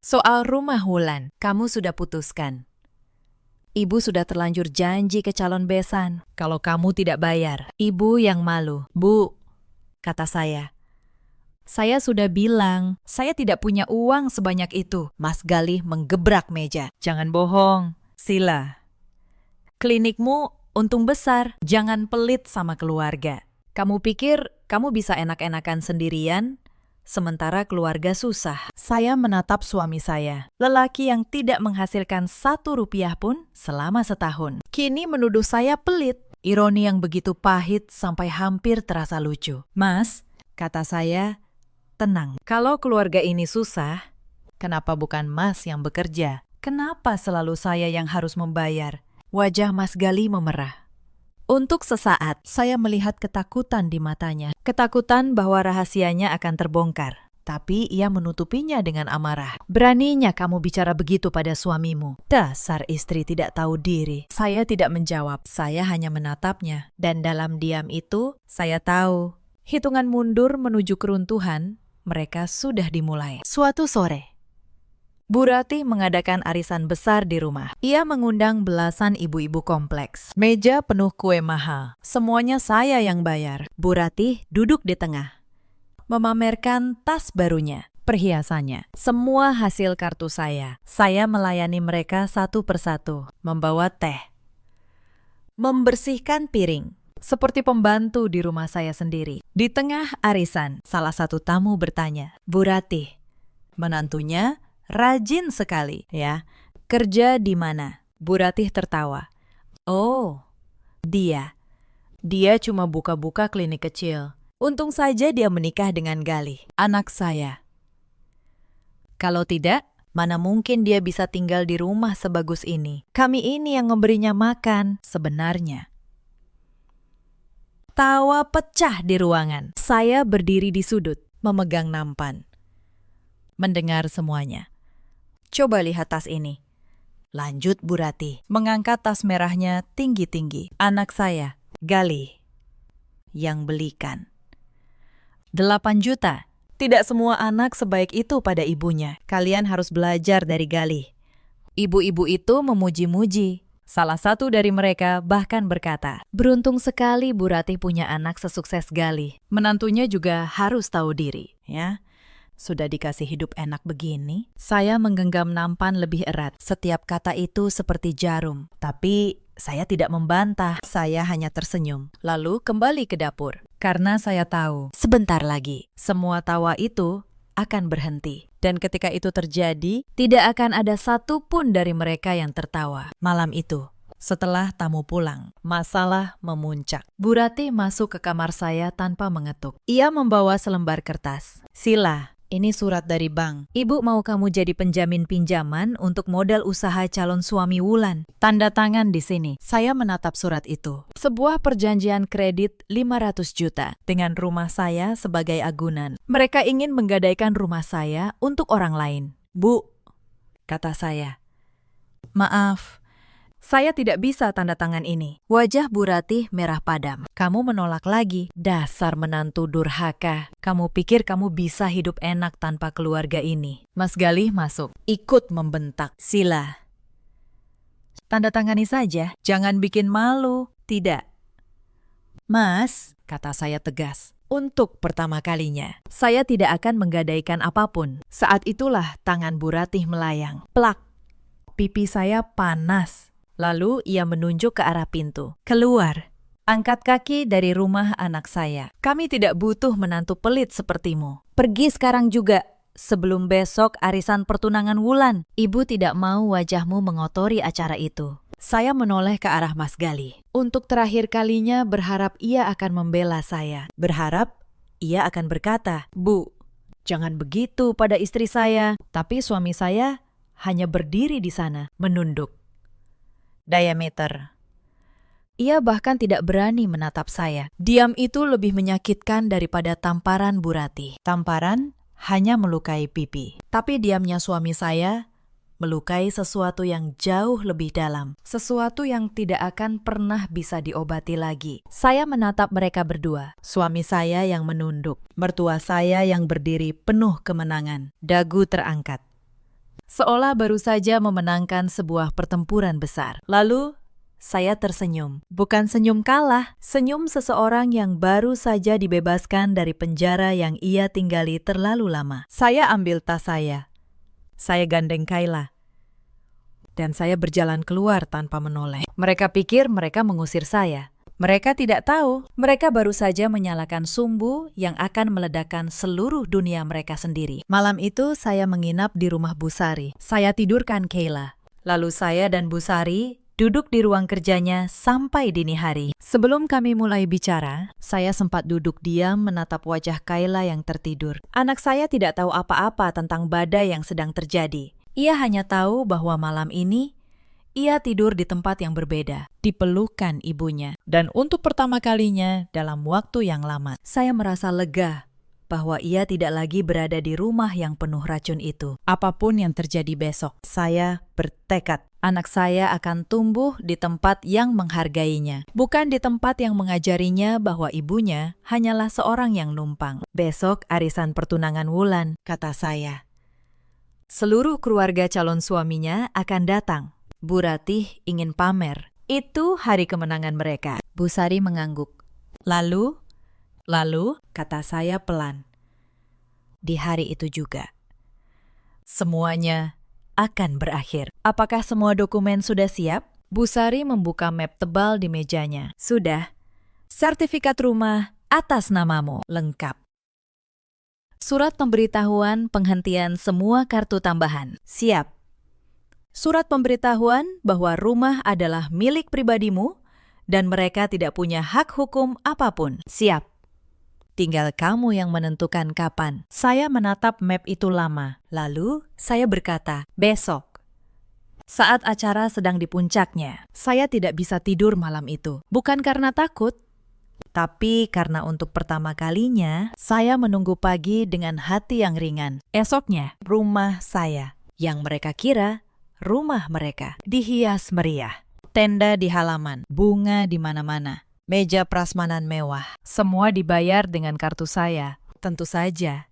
"soal rumah Wulan, kamu sudah putuskan. Ibu sudah terlanjur janji ke calon besan. Kalau kamu tidak bayar, ibu yang malu." "Bu," kata saya sudah bilang, saya tidak punya uang sebanyak itu." Mas Gali menggebrak meja. "Jangan bohong, Sila. Klinikmu untung besar. Jangan pelit sama keluarga. Kamu pikir kamu bisa enak-enakan sendirian, sementara keluarga susah." Saya menatap suami saya, lelaki yang tidak menghasilkan 1 rupiah pun selama setahun. Kini menuduh saya pelit. Ironi yang begitu pahit sampai hampir terasa lucu. "Mas," kata saya, "tenang. Kalau keluarga ini susah, kenapa bukan Mas yang bekerja? Kenapa selalu saya yang harus membayar?" Wajah Mas Gali memerah. Untuk sesaat, saya melihat ketakutan di matanya. Ketakutan bahwa rahasianya akan terbongkar. Tapi ia menutupinya dengan amarah. Beraninya kamu bicara begitu pada suamimu. Dasar istri tidak tahu diri. Saya tidak menjawab, saya hanya menatapnya. Dan dalam diam itu, saya tahu. Hitungan mundur menuju keruntuhan, mereka sudah dimulai. Suatu sore, Bu Ratih mengadakan arisan besar di rumah. Ia mengundang belasan ibu-ibu kompleks. Meja penuh kue mahal. Semuanya saya yang bayar. Bu Ratih duduk di tengah, memamerkan tas barunya, perhiasannya. Semua hasil kartu saya. Saya melayani mereka satu persatu, membawa teh, membersihkan piring, seperti pembantu di rumah saya sendiri. Di tengah arisan, salah satu tamu bertanya, Bu Ratih, menantunya rajin sekali, ya. Kerja di mana? Bu Ratih tertawa. Oh, dia cuma buka-buka klinik kecil. Untung saja dia menikah dengan Galih, anak saya. Kalau tidak, mana mungkin dia bisa tinggal di rumah sebagus ini. Kami ini yang memberinya makan, sebenarnya. Tawa pecah di ruangan. Saya berdiri di sudut, memegang nampan, mendengar semuanya. Coba lihat tas ini. Lanjut Bu Ratih, mengangkat tas merahnya tinggi-tinggi. Anak saya, Galih, yang belikan. 8 juta. Tidak semua anak sebaik itu pada ibunya. Kalian harus belajar dari Galih. Ibu-ibu itu memuji-muji. Salah satu dari mereka bahkan berkata, beruntung sekali Bu Ratih punya anak sesukses Galih. Menantunya juga harus tahu diri, ya. Sudah dikasih hidup enak begini. Saya menggenggam nampan lebih erat. Setiap kata itu seperti jarum. Tapi saya tidak membantah. Saya hanya tersenyum. Lalu kembali ke dapur. Karena saya tahu, sebentar lagi, semua tawa itu akan berhenti. Dan ketika itu terjadi, tidak akan ada satupun dari mereka yang tertawa. Malam itu, setelah tamu pulang, masalah memuncak. Bu Ratih masuk ke kamar saya tanpa mengetuk. Ia membawa selembar kertas. Sila, ini surat dari bank. Ibu mau kamu jadi penjamin pinjaman untuk modal usaha calon suami Wulan. Tanda tangan di sini. Saya menatap surat itu. Sebuah perjanjian kredit 500 juta dengan rumah saya sebagai agunan. Mereka ingin menggadaikan rumah saya untuk orang lain. Bu, kata saya. Maaf, saya tidak bisa tanda tangan ini. Wajah Bu Ratih merah padam. Kamu menolak lagi. Dasar menantu durhaka. Kamu pikir kamu bisa hidup enak tanpa keluarga ini. Mas Galih masuk. Ikut membentak. Sila, tanda tangani saja. Jangan bikin malu. Tidak. Mas, kata saya tegas. Untuk pertama kalinya, saya tidak akan menggadaikan apapun. Saat itulah tangan Bu Ratih melayang. Plak. Pipi saya panas. Lalu ia menunjuk ke arah pintu. Keluar. Angkat kaki dari rumah anak saya. Kami tidak butuh menantu pelit sepertimu. Pergi sekarang juga, sebelum besok arisan pertunangan Wulan. Ibu tidak mau wajahmu mengotori acara itu. Saya menoleh ke arah Mas Galih. Untuk terakhir kalinya berharap ia akan membela saya. Berharap ia akan berkata, Bu, jangan begitu pada istri saya. Tapi suami saya hanya berdiri di sana, menunduk. Diameter. Ia bahkan tidak berani menatap saya. Diam itu lebih menyakitkan daripada tamparan Bu Ratih. Tamparan hanya melukai pipi. Tapi diamnya suami saya melukai sesuatu yang jauh lebih dalam. Sesuatu yang tidak akan pernah bisa diobati lagi. Saya menatap mereka berdua. Suami saya yang menunduk. Mertua saya yang berdiri penuh kemenangan. Dagu terangkat. Seolah baru saja memenangkan sebuah pertempuran besar. Lalu, saya tersenyum. Bukan senyum kalah, senyum seseorang yang baru saja dibebaskan dari penjara yang ia tinggali terlalu lama. Saya ambil tas saya. Saya gandeng Kayla. Dan saya berjalan keluar tanpa menoleh. Mereka pikir mereka mengusir saya. Mereka tidak tahu, mereka baru saja menyalakan sumbu yang akan meledakkan seluruh dunia mereka sendiri. Malam itu saya menginap di rumah Bu Sari. Saya tidurkan Kayla. Lalu saya dan Bu Sari duduk di ruang kerjanya sampai dini hari. Sebelum kami mulai bicara, saya sempat duduk diam menatap wajah Kayla yang tertidur. Anak saya tidak tahu apa-apa tentang badai yang sedang terjadi. Ia hanya tahu bahwa malam ini Ia tidur di tempat yang berbeda, dipelukan ibunya. Dan untuk pertama kalinya dalam waktu yang lama, saya merasa lega bahwa ia tidak lagi berada di rumah yang penuh racun itu. Apapun yang terjadi besok, saya bertekad anak saya akan tumbuh di tempat yang menghargainya, bukan di tempat yang mengajarinya bahwa ibunya hanyalah seorang yang numpang. Besok arisan pertunangan Wulan, kata saya. Seluruh keluarga calon suaminya akan datang. Bu Ratih ingin pamer. Itu hari kemenangan mereka. Bu Sari mengangguk. Lalu, kata saya pelan. Di hari itu juga, semuanya akan berakhir. Apakah semua dokumen sudah siap? Bu Sari membuka map tebal di mejanya. Sudah. Sertifikat rumah atas namamu, lengkap. Surat pemberitahuan penghentian semua kartu tambahan, siap. Surat pemberitahuan bahwa rumah adalah milik pribadimu dan mereka tidak punya hak hukum apapun, siap. Tinggal kamu yang menentukan kapan. Saya menatap map itu lama. Lalu saya berkata, besok. Saat acara sedang di puncaknya, saya tidak bisa tidur malam itu. Bukan karena takut, tapi karena untuk pertama kalinya, saya menunggu pagi dengan hati yang ringan. Esoknya, rumah saya, yang mereka kira rumah mereka, dihias meriah. Tenda di halaman, bunga di mana-mana. Meja prasmanan mewah, semua dibayar dengan kartu saya. Tentu saja.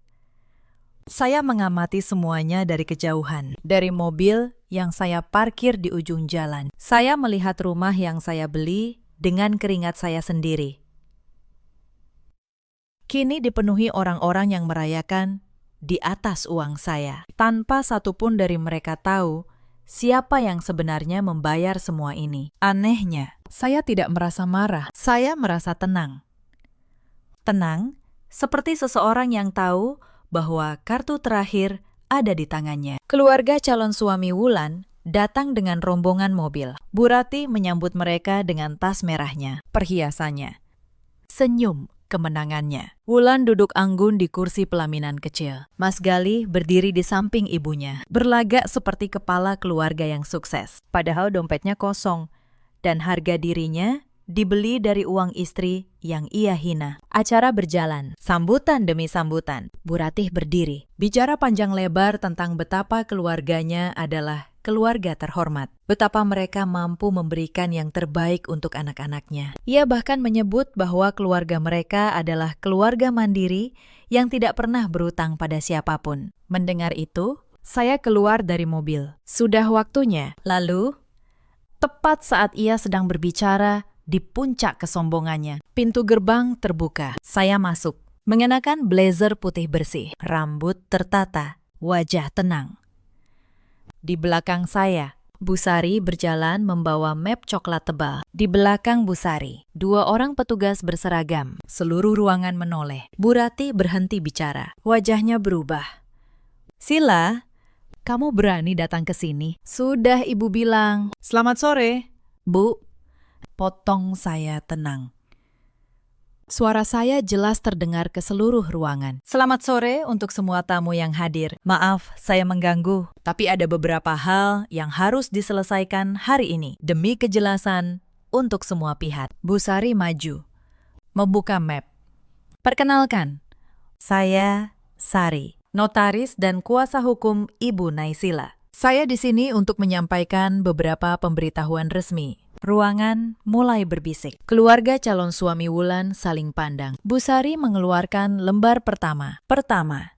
Saya mengamati semuanya dari kejauhan, dari mobil yang saya parkir di ujung jalan. Saya melihat rumah yang saya beli dengan keringat saya sendiri. Kini dipenuhi orang-orang yang merayakan di atas uang saya. Tanpa satupun dari mereka tahu siapa yang sebenarnya membayar semua ini. Anehnya, saya tidak merasa marah. Saya merasa tenang. Tenang, seperti seseorang yang tahu bahwa kartu terakhir ada di tangannya. Keluarga calon suami Wulan datang dengan rombongan mobil. Bu Ratih menyambut mereka dengan tas merahnya, perhiasannya. Senyum kemenangannya. Wulan duduk anggun di kursi pelaminan kecil. Mas Gali berdiri di samping ibunya, berlagak seperti kepala keluarga yang sukses. Padahal dompetnya kosong, dan harga dirinya dibeli dari uang istri yang ia hina. Acara berjalan, sambutan demi sambutan. Bu Ratih berdiri, bicara panjang lebar tentang betapa keluarganya adalah keluarga terhormat. Betapa mereka mampu memberikan yang terbaik untuk anak-anaknya. Ia bahkan menyebut bahwa keluarga mereka adalah keluarga mandiri yang tidak pernah berutang pada siapapun. Mendengar itu, saya keluar dari mobil. Sudah waktunya. Lalu, tepat saat ia sedang berbicara, di puncak kesombongannya, pintu gerbang terbuka. Saya masuk, mengenakan blazer putih bersih, rambut tertata, wajah tenang. Di belakang saya, Bu Sari berjalan membawa map coklat tebal. Di belakang Bu Sari, 2 orang petugas berseragam. Seluruh ruangan menoleh. Bu Ratih berhenti bicara. Wajahnya berubah. Sila, kamu berani datang ke sini? Sudah ibu bilang. Selamat sore, Bu. Potong saya tenang. Suara saya jelas terdengar ke seluruh ruangan. Selamat sore untuk semua tamu yang hadir. Maaf, saya mengganggu. Tapi ada beberapa hal yang harus diselesaikan hari ini. Demi kejelasan untuk semua pihak. Bu Sari maju, membuka map. Perkenalkan, saya Sari, notaris dan kuasa hukum Ibu Naysila. Saya di sini untuk menyampaikan beberapa pemberitahuan resmi. Ruangan mulai berbisik. Keluarga calon suami Wulan saling pandang. Bu Sari mengeluarkan lembar pertama. Pertama,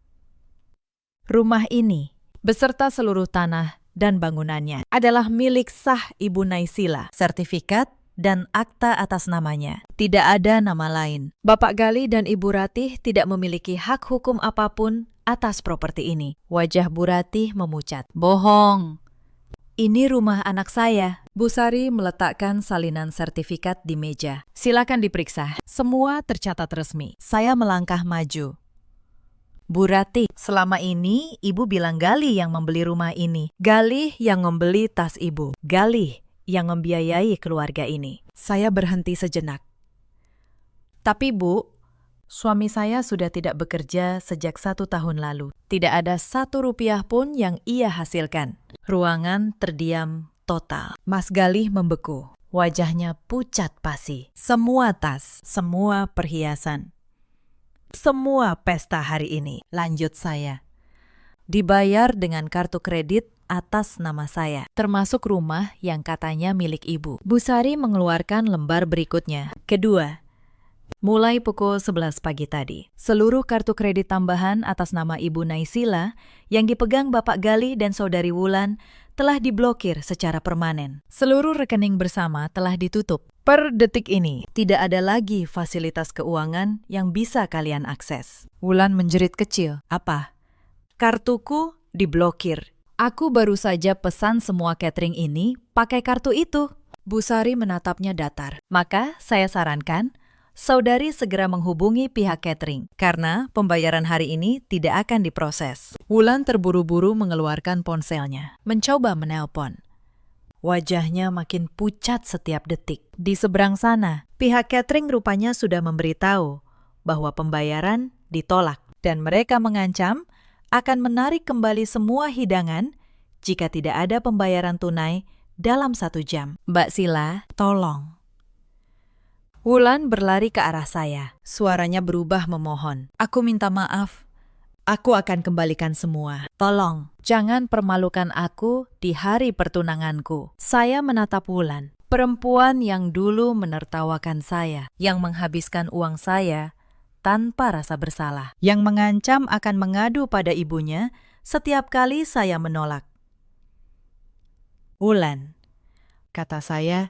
rumah ini, beserta seluruh tanah dan bangunannya, adalah milik sah Ibu Naysila. Sertifikat dan akta atas namanya. Tidak ada nama lain. Bapak Gali dan Ibu Ratih tidak memiliki hak hukum apapun atas properti ini. Wajah Bu Ratih memucat. Bohong. Ini rumah anak saya. Bu Sari meletakkan salinan sertifikat di meja. Silakan diperiksa. Semua tercatat resmi. Saya melangkah maju. Bu Ratih, selama ini Ibu bilang Galih yang membeli rumah ini. Galih yang membeli tas Ibu. Galih yang membiayai keluarga ini. Saya berhenti sejenak. Tapi Bu, suami saya sudah tidak bekerja sejak 1 tahun lalu. Tidak ada 1 rupiah pun yang ia hasilkan. Ruangan terdiam total. Mas Galih membeku. Wajahnya pucat pasi. Semua tas, semua perhiasan, semua pesta hari ini, lanjut saya, dibayar dengan kartu kredit atas nama saya, termasuk rumah yang katanya milik ibu. Bu Sari mengeluarkan lembar berikutnya. Kedua, mulai pukul 11 pagi tadi, seluruh kartu kredit tambahan atas nama Ibu Naysila yang dipegang Bapak Galih dan Saudari Wulan telah diblokir secara permanen. Seluruh rekening bersama telah ditutup. Per detik ini, tidak ada lagi fasilitas keuangan yang bisa kalian akses. Wulan menjerit kecil. Apa? Kartuku diblokir. Aku baru saja pesan semua catering ini pakai kartu itu. Bu Sari menatapnya datar. Maka saya sarankan saudari segera menghubungi pihak catering, karena pembayaran hari ini tidak akan diproses. Wulan terburu-buru mengeluarkan ponselnya, mencoba menelpon. Wajahnya makin pucat setiap detik. Di seberang sana, pihak catering rupanya sudah memberitahu bahwa pembayaran ditolak, dan mereka mengancam akan menarik kembali semua hidangan jika tidak ada pembayaran tunai dalam 1 jam. Mbak Sila, tolong. Wulan berlari ke arah saya. Suaranya berubah memohon. Aku minta maaf. Aku akan kembalikan semua. Tolong, jangan permalukan aku di hari pertunanganku. Saya menatap Wulan, perempuan yang dulu menertawakan saya, yang menghabiskan uang saya tanpa rasa bersalah, yang mengancam akan mengadu pada ibunya setiap kali saya menolak. Wulan, kata saya,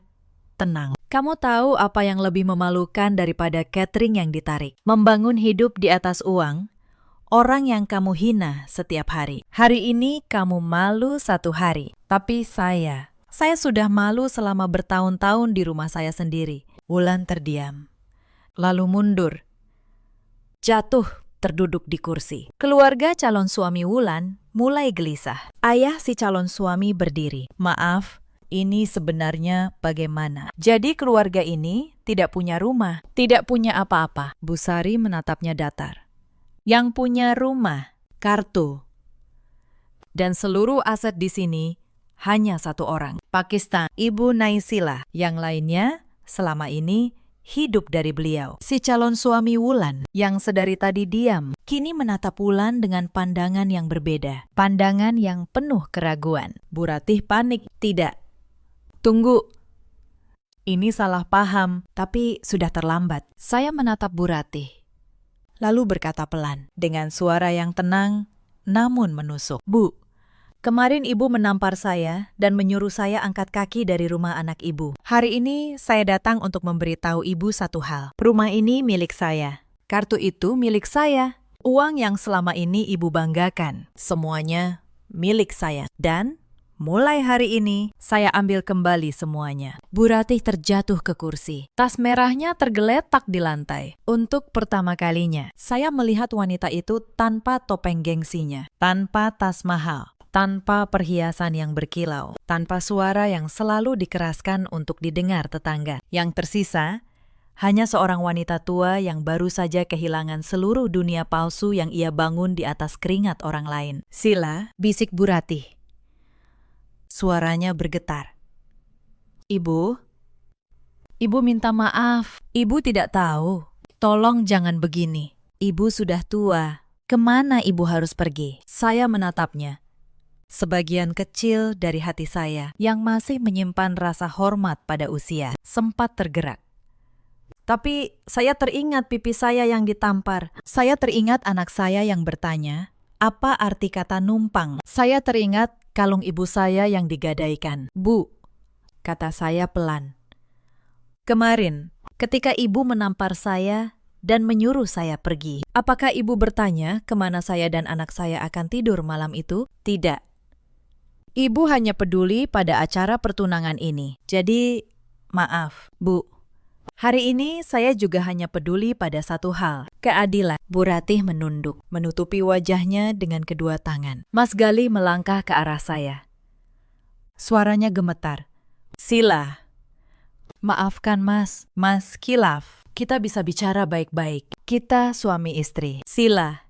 tenang. Kamu tahu apa yang lebih memalukan daripada catering yang ditarik? Membangun hidup di atas uang, orang yang kamu hina setiap hari. Hari ini kamu malu 1 hari, tapi saya sudah malu selama bertahun-tahun di rumah saya sendiri. Wulan terdiam, lalu mundur, jatuh terduduk di kursi. Keluarga calon suami Wulan mulai gelisah. Ayah si calon suami berdiri. Maaf, ini sebenarnya bagaimana? Jadi keluarga ini tidak punya rumah, tidak punya apa-apa. Bu Sari menatapnya datar. Yang punya rumah, kartu, dan seluruh aset di sini hanya 1 orang, Pakistan, Ibu Naysila. Yang lainnya selama ini hidup dari beliau. Si calon suami Wulan yang sedari tadi diam, kini menatap Wulan dengan pandangan yang berbeda. Pandangan yang penuh keraguan. Bu Ratih panik. Tidak. Tunggu. Ini salah paham, tapi sudah terlambat. Saya menatap Bu Ratih, lalu berkata pelan, dengan suara yang tenang namun menusuk. Bu, kemarin ibu menampar saya dan menyuruh saya angkat kaki dari rumah anak ibu. Hari ini saya datang untuk memberitahu ibu 1 hal. Rumah ini milik saya. Kartu itu milik saya. Uang yang selama ini ibu banggakan, semuanya milik saya. Dan mulai hari ini, saya ambil kembali semuanya. Bu Ratih terjatuh ke kursi. Tas merahnya tergeletak di lantai. Untuk pertama kalinya, saya melihat wanita itu tanpa topeng gengsinya, tanpa tas mahal, tanpa perhiasan yang berkilau, tanpa suara yang selalu dikeraskan untuk didengar tetangga. Yang tersisa, hanya seorang wanita tua yang baru saja kehilangan seluruh dunia palsu yang ia bangun di atas keringat orang lain. Sila, bisik Bu Ratih. Suaranya bergetar. Ibu minta maaf. Ibu tidak tahu. Tolong jangan begini. Ibu sudah tua. Kemana ibu harus pergi? Saya menatapnya. Sebagian kecil dari hati saya yang masih menyimpan rasa hormat pada usia sempat tergerak. Tapi saya teringat pipi saya yang ditampar. Saya teringat anak saya yang bertanya, apa arti kata numpang? Saya teringat kalung ibu saya yang digadaikan. Bu, kata saya pelan. Kemarin, ketika ibu menampar saya dan menyuruh saya pergi, apakah ibu bertanya kemana saya dan anak saya akan tidur malam itu? Tidak. Ibu hanya peduli pada acara pertunangan ini. Jadi, maaf, Bu. Hari ini saya juga hanya peduli pada 1 hal, keadilan. Bu Ratih menunduk, menutupi wajahnya dengan kedua tangan. Mas Galih melangkah ke arah saya. Suaranya gemetar. Sila. Maafkan Mas Kilaf. Kita bisa bicara baik-baik. Kita suami istri. Sila.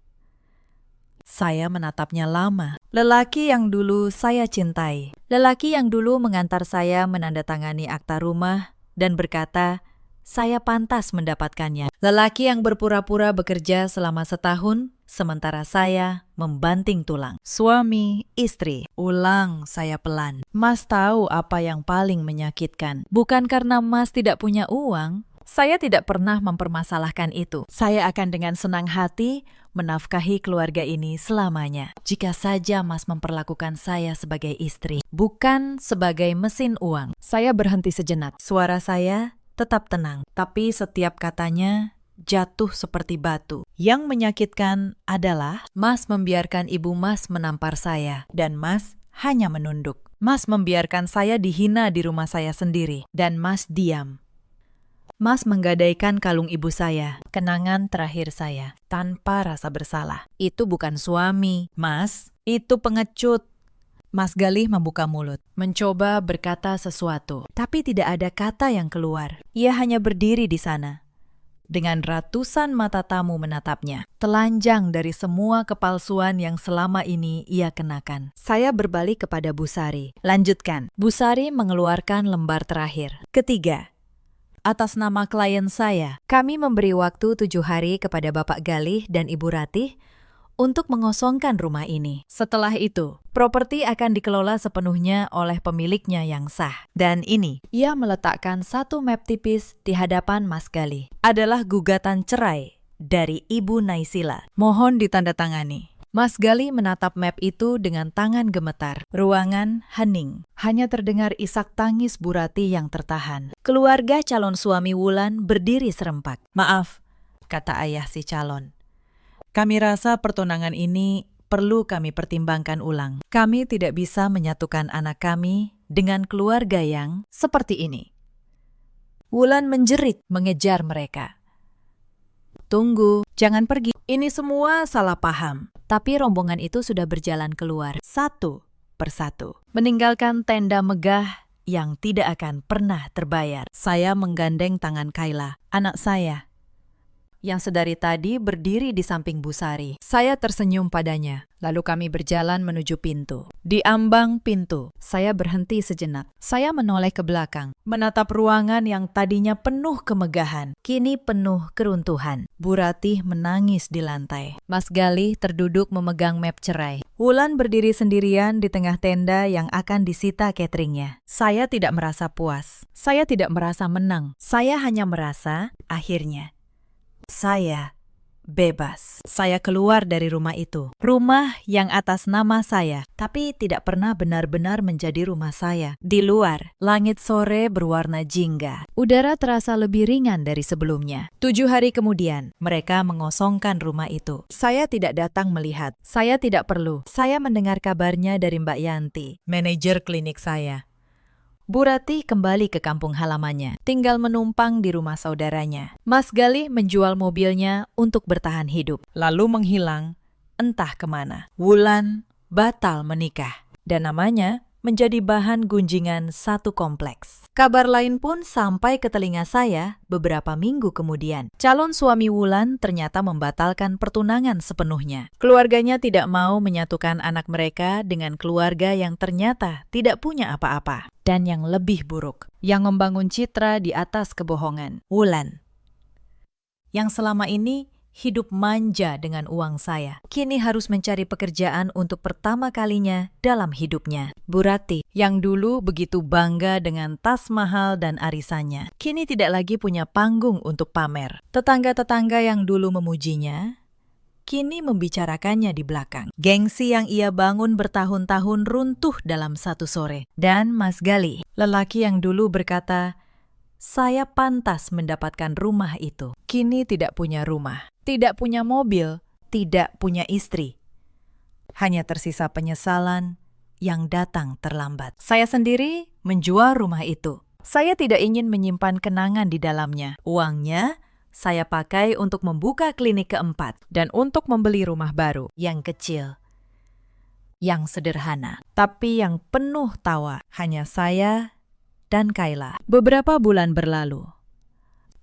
Saya menatapnya lama, Lelaki yang dulu saya cintai. Lelaki yang dulu mengantar saya menandatangani akta rumah dan berkata, saya pantas mendapatkannya. Lelaki yang berpura-pura bekerja selama setahun, sementara saya membanting tulang. Suami, istri, ulang saya pelan. Mas tahu apa yang paling menyakitkan. Bukan karena Mas tidak punya uang, saya tidak pernah mempermasalahkan itu. Saya akan dengan senang hati menafkahi keluarga ini selamanya. Jika saja Mas memperlakukan saya sebagai istri, bukan sebagai mesin uang. Saya berhenti sejenak. Suara saya tetap tenang, tapi setiap katanya jatuh seperti batu. Yang menyakitkan adalah Mas membiarkan ibu Mas menampar saya, dan Mas hanya menunduk. Mas membiarkan saya dihina di rumah saya sendiri, dan Mas diam. Mas menggadaikan kalung ibu saya, kenangan terakhir saya, tanpa rasa bersalah. Itu bukan suami, Mas. Itu pengecut. Mas Galih membuka mulut, mencoba berkata sesuatu, tapi tidak ada kata yang keluar. Ia hanya berdiri di sana, dengan ratusan mata tamu menatapnya, telanjang dari semua kepalsuan yang selama ini ia kenakan. Saya berbalik kepada Bu Sari. Lanjutkan. Bu Sari mengeluarkan lembar terakhir. Ketiga. Atas nama klien saya, kami memberi waktu 7 hari kepada Bapak Galih dan Ibu Ratih untuk mengosongkan rumah ini. Setelah itu, properti akan dikelola sepenuhnya oleh pemiliknya yang sah. Dan ini, ia meletakkan satu map tipis di hadapan Mas Galih. Adalah gugatan cerai dari Ibu Naysila. Mohon ditandatangani. Mas Galih menatap map itu dengan tangan gemetar. Ruangan hening. Hanya terdengar isak tangis Bu Ratih yang tertahan. Keluarga calon suami Wulan berdiri serempak. Maaf, kata ayah si calon. Kami rasa pertunangan ini perlu kami pertimbangkan ulang. Kami tidak bisa menyatukan anak kami dengan keluarga yang seperti ini. Wulan menjerit mengejar mereka. Tunggu, jangan pergi. Ini semua salah paham. Tapi rombongan itu sudah berjalan keluar satu persatu, meninggalkan tenda megah yang tidak akan pernah terbayar. Saya menggandeng tangan Kayla, anak saya, yang sedari tadi berdiri di samping Bu Sari. Saya tersenyum padanya, lalu kami berjalan menuju pintu. Di ambang pintu, saya berhenti sejenak. Saya menoleh ke belakang, menatap ruangan yang tadinya penuh kemegahan, kini penuh keruntuhan. Bu Ratih menangis di lantai. Mas Galih terduduk memegang map cerai. Wulan berdiri sendirian di tengah tenda yang akan disita cateringnya. Saya tidak merasa puas. Saya tidak merasa menang. Saya hanya merasa, akhirnya, saya bebas. Saya keluar dari rumah itu. Rumah yang atas nama saya, tapi tidak pernah benar-benar menjadi rumah saya. Di luar, langit sore berwarna jingga. Udara terasa lebih ringan dari sebelumnya. 7 hari kemudian, mereka mengosongkan rumah itu. Saya tidak datang melihat. Saya tidak perlu. Saya mendengar kabarnya dari Mbak Yanti, manajer klinik saya. Bu Ratih kembali ke kampung halamannya, tinggal menumpang di rumah saudaranya. Mas Galih menjual mobilnya untuk bertahan hidup, lalu menghilang entah kemana. Wulan batal menikah, dan namanya menjadi bahan gunjingan satu kompleks. Kabar lain pun sampai ke telinga saya beberapa minggu kemudian. Calon suami Wulan ternyata membatalkan pertunangan sepenuhnya. Keluarganya tidak mau menyatukan anak mereka dengan keluarga yang ternyata tidak punya apa-apa. Dan yang lebih buruk, yang membangun citra di atas kebohongan. Wulan, yang selama ini hidup manja dengan uang saya, kini harus mencari pekerjaan untuk pertama kalinya dalam hidupnya. Bu Ratih, yang dulu begitu bangga dengan tas mahal dan arisannya, kini tidak lagi punya panggung untuk pamer. Tetangga-tetangga yang dulu memujinya, kini membicarakannya di belakang. Gengsi yang ia bangun bertahun-tahun runtuh dalam satu sore. Dan Mas Galih, lelaki yang dulu berkata, saya pantas mendapatkan rumah itu, kini tidak punya rumah, tidak punya mobil, tidak punya istri. Hanya tersisa penyesalan yang datang terlambat. Saya sendiri menjual rumah itu. Saya tidak ingin menyimpan kenangan di dalamnya. Uangnya saya pakai untuk membuka klinik keempat dan untuk membeli rumah baru yang kecil, yang sederhana, tapi yang penuh tawa. Hanya saya dan Kayla. Beberapa bulan berlalu,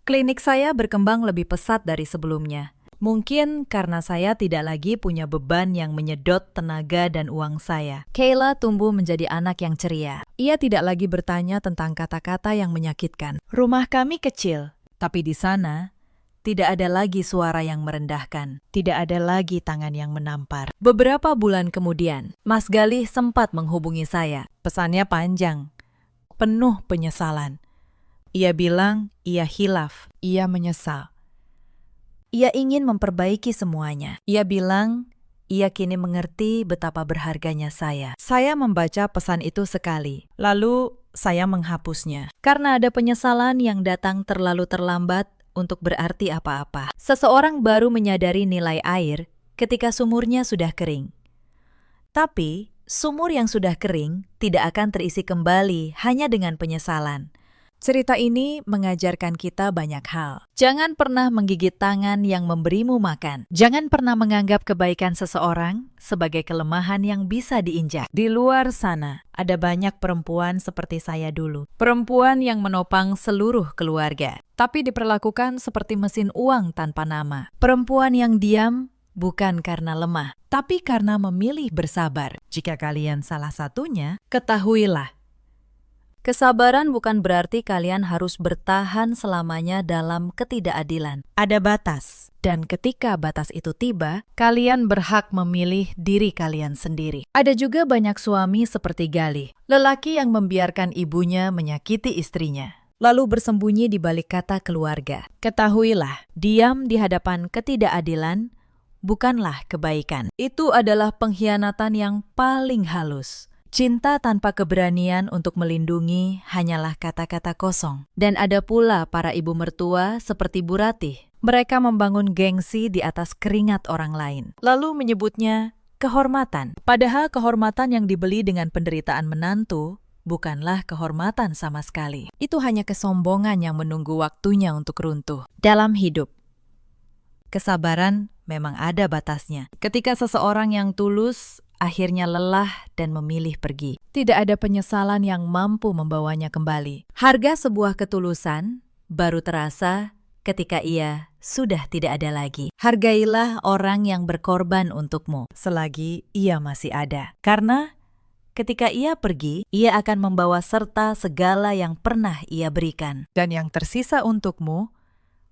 klinik saya berkembang lebih pesat dari sebelumnya. Mungkin karena saya tidak lagi punya beban yang menyedot tenaga dan uang saya. Kayla tumbuh menjadi anak yang ceria. Ia tidak lagi bertanya tentang kata-kata yang menyakitkan. Rumah kami kecil, tapi di sana tidak ada lagi suara yang merendahkan. Tidak ada lagi tangan yang menampar. Beberapa bulan kemudian, Mas Galih sempat menghubungi saya. Pesannya panjang, penuh penyesalan. Ia bilang ia hilaf, ia menyesal. Ia ingin memperbaiki semuanya. Ia bilang ia kini mengerti betapa berharganya saya. Saya membaca pesan itu sekali, lalu saya menghapusnya. Karena ada penyesalan yang datang terlalu terlambat untuk berarti apa-apa. Seseorang baru menyadari nilai air ketika sumurnya sudah kering. Tapi, sumur yang sudah kering tidak akan terisi kembali hanya dengan penyesalan. Cerita ini mengajarkan kita banyak hal. Jangan pernah menggigit tangan yang memberimu makan. Jangan pernah menganggap kebaikan seseorang sebagai kelemahan yang bisa diinjak. Di luar sana, ada banyak perempuan seperti saya dulu. Perempuan yang menopang seluruh keluarga, tapi diperlakukan seperti mesin uang tanpa nama. Perempuan yang diam bukan karena lemah, tapi karena memilih bersabar. Jika kalian salah satunya, ketahuilah, kesabaran bukan berarti kalian harus bertahan selamanya dalam ketidakadilan. Ada batas, dan ketika batas itu tiba, kalian berhak memilih diri kalian sendiri. Ada juga banyak suami seperti Galih, lelaki yang membiarkan ibunya menyakiti istrinya, lalu bersembunyi di balik kata keluarga. Ketahuilah, diam di hadapan ketidakadilan bukanlah kebaikan. Itu adalah pengkhianatan yang paling halus. Cinta tanpa keberanian untuk melindungi hanyalah kata-kata kosong. Dan ada pula para ibu mertua seperti Bu Ratih. Mereka membangun gengsi di atas keringat orang lain, lalu menyebutnya kehormatan. Padahal kehormatan yang dibeli dengan penderitaan menantu bukanlah kehormatan sama sekali. Itu hanya kesombongan yang menunggu waktunya untuk runtuh. Dalam hidup, kesabaran memang ada batasnya. Ketika seseorang yang tulus akhirnya lelah dan memilih pergi, tidak ada penyesalan yang mampu membawanya kembali. Harga sebuah ketulusan baru terasa ketika ia sudah tidak ada lagi. Hargailah orang yang berkorban untukmu selagi ia masih ada. Karena ketika ia pergi, ia akan membawa serta segala yang pernah ia berikan. Dan yang tersisa untukmu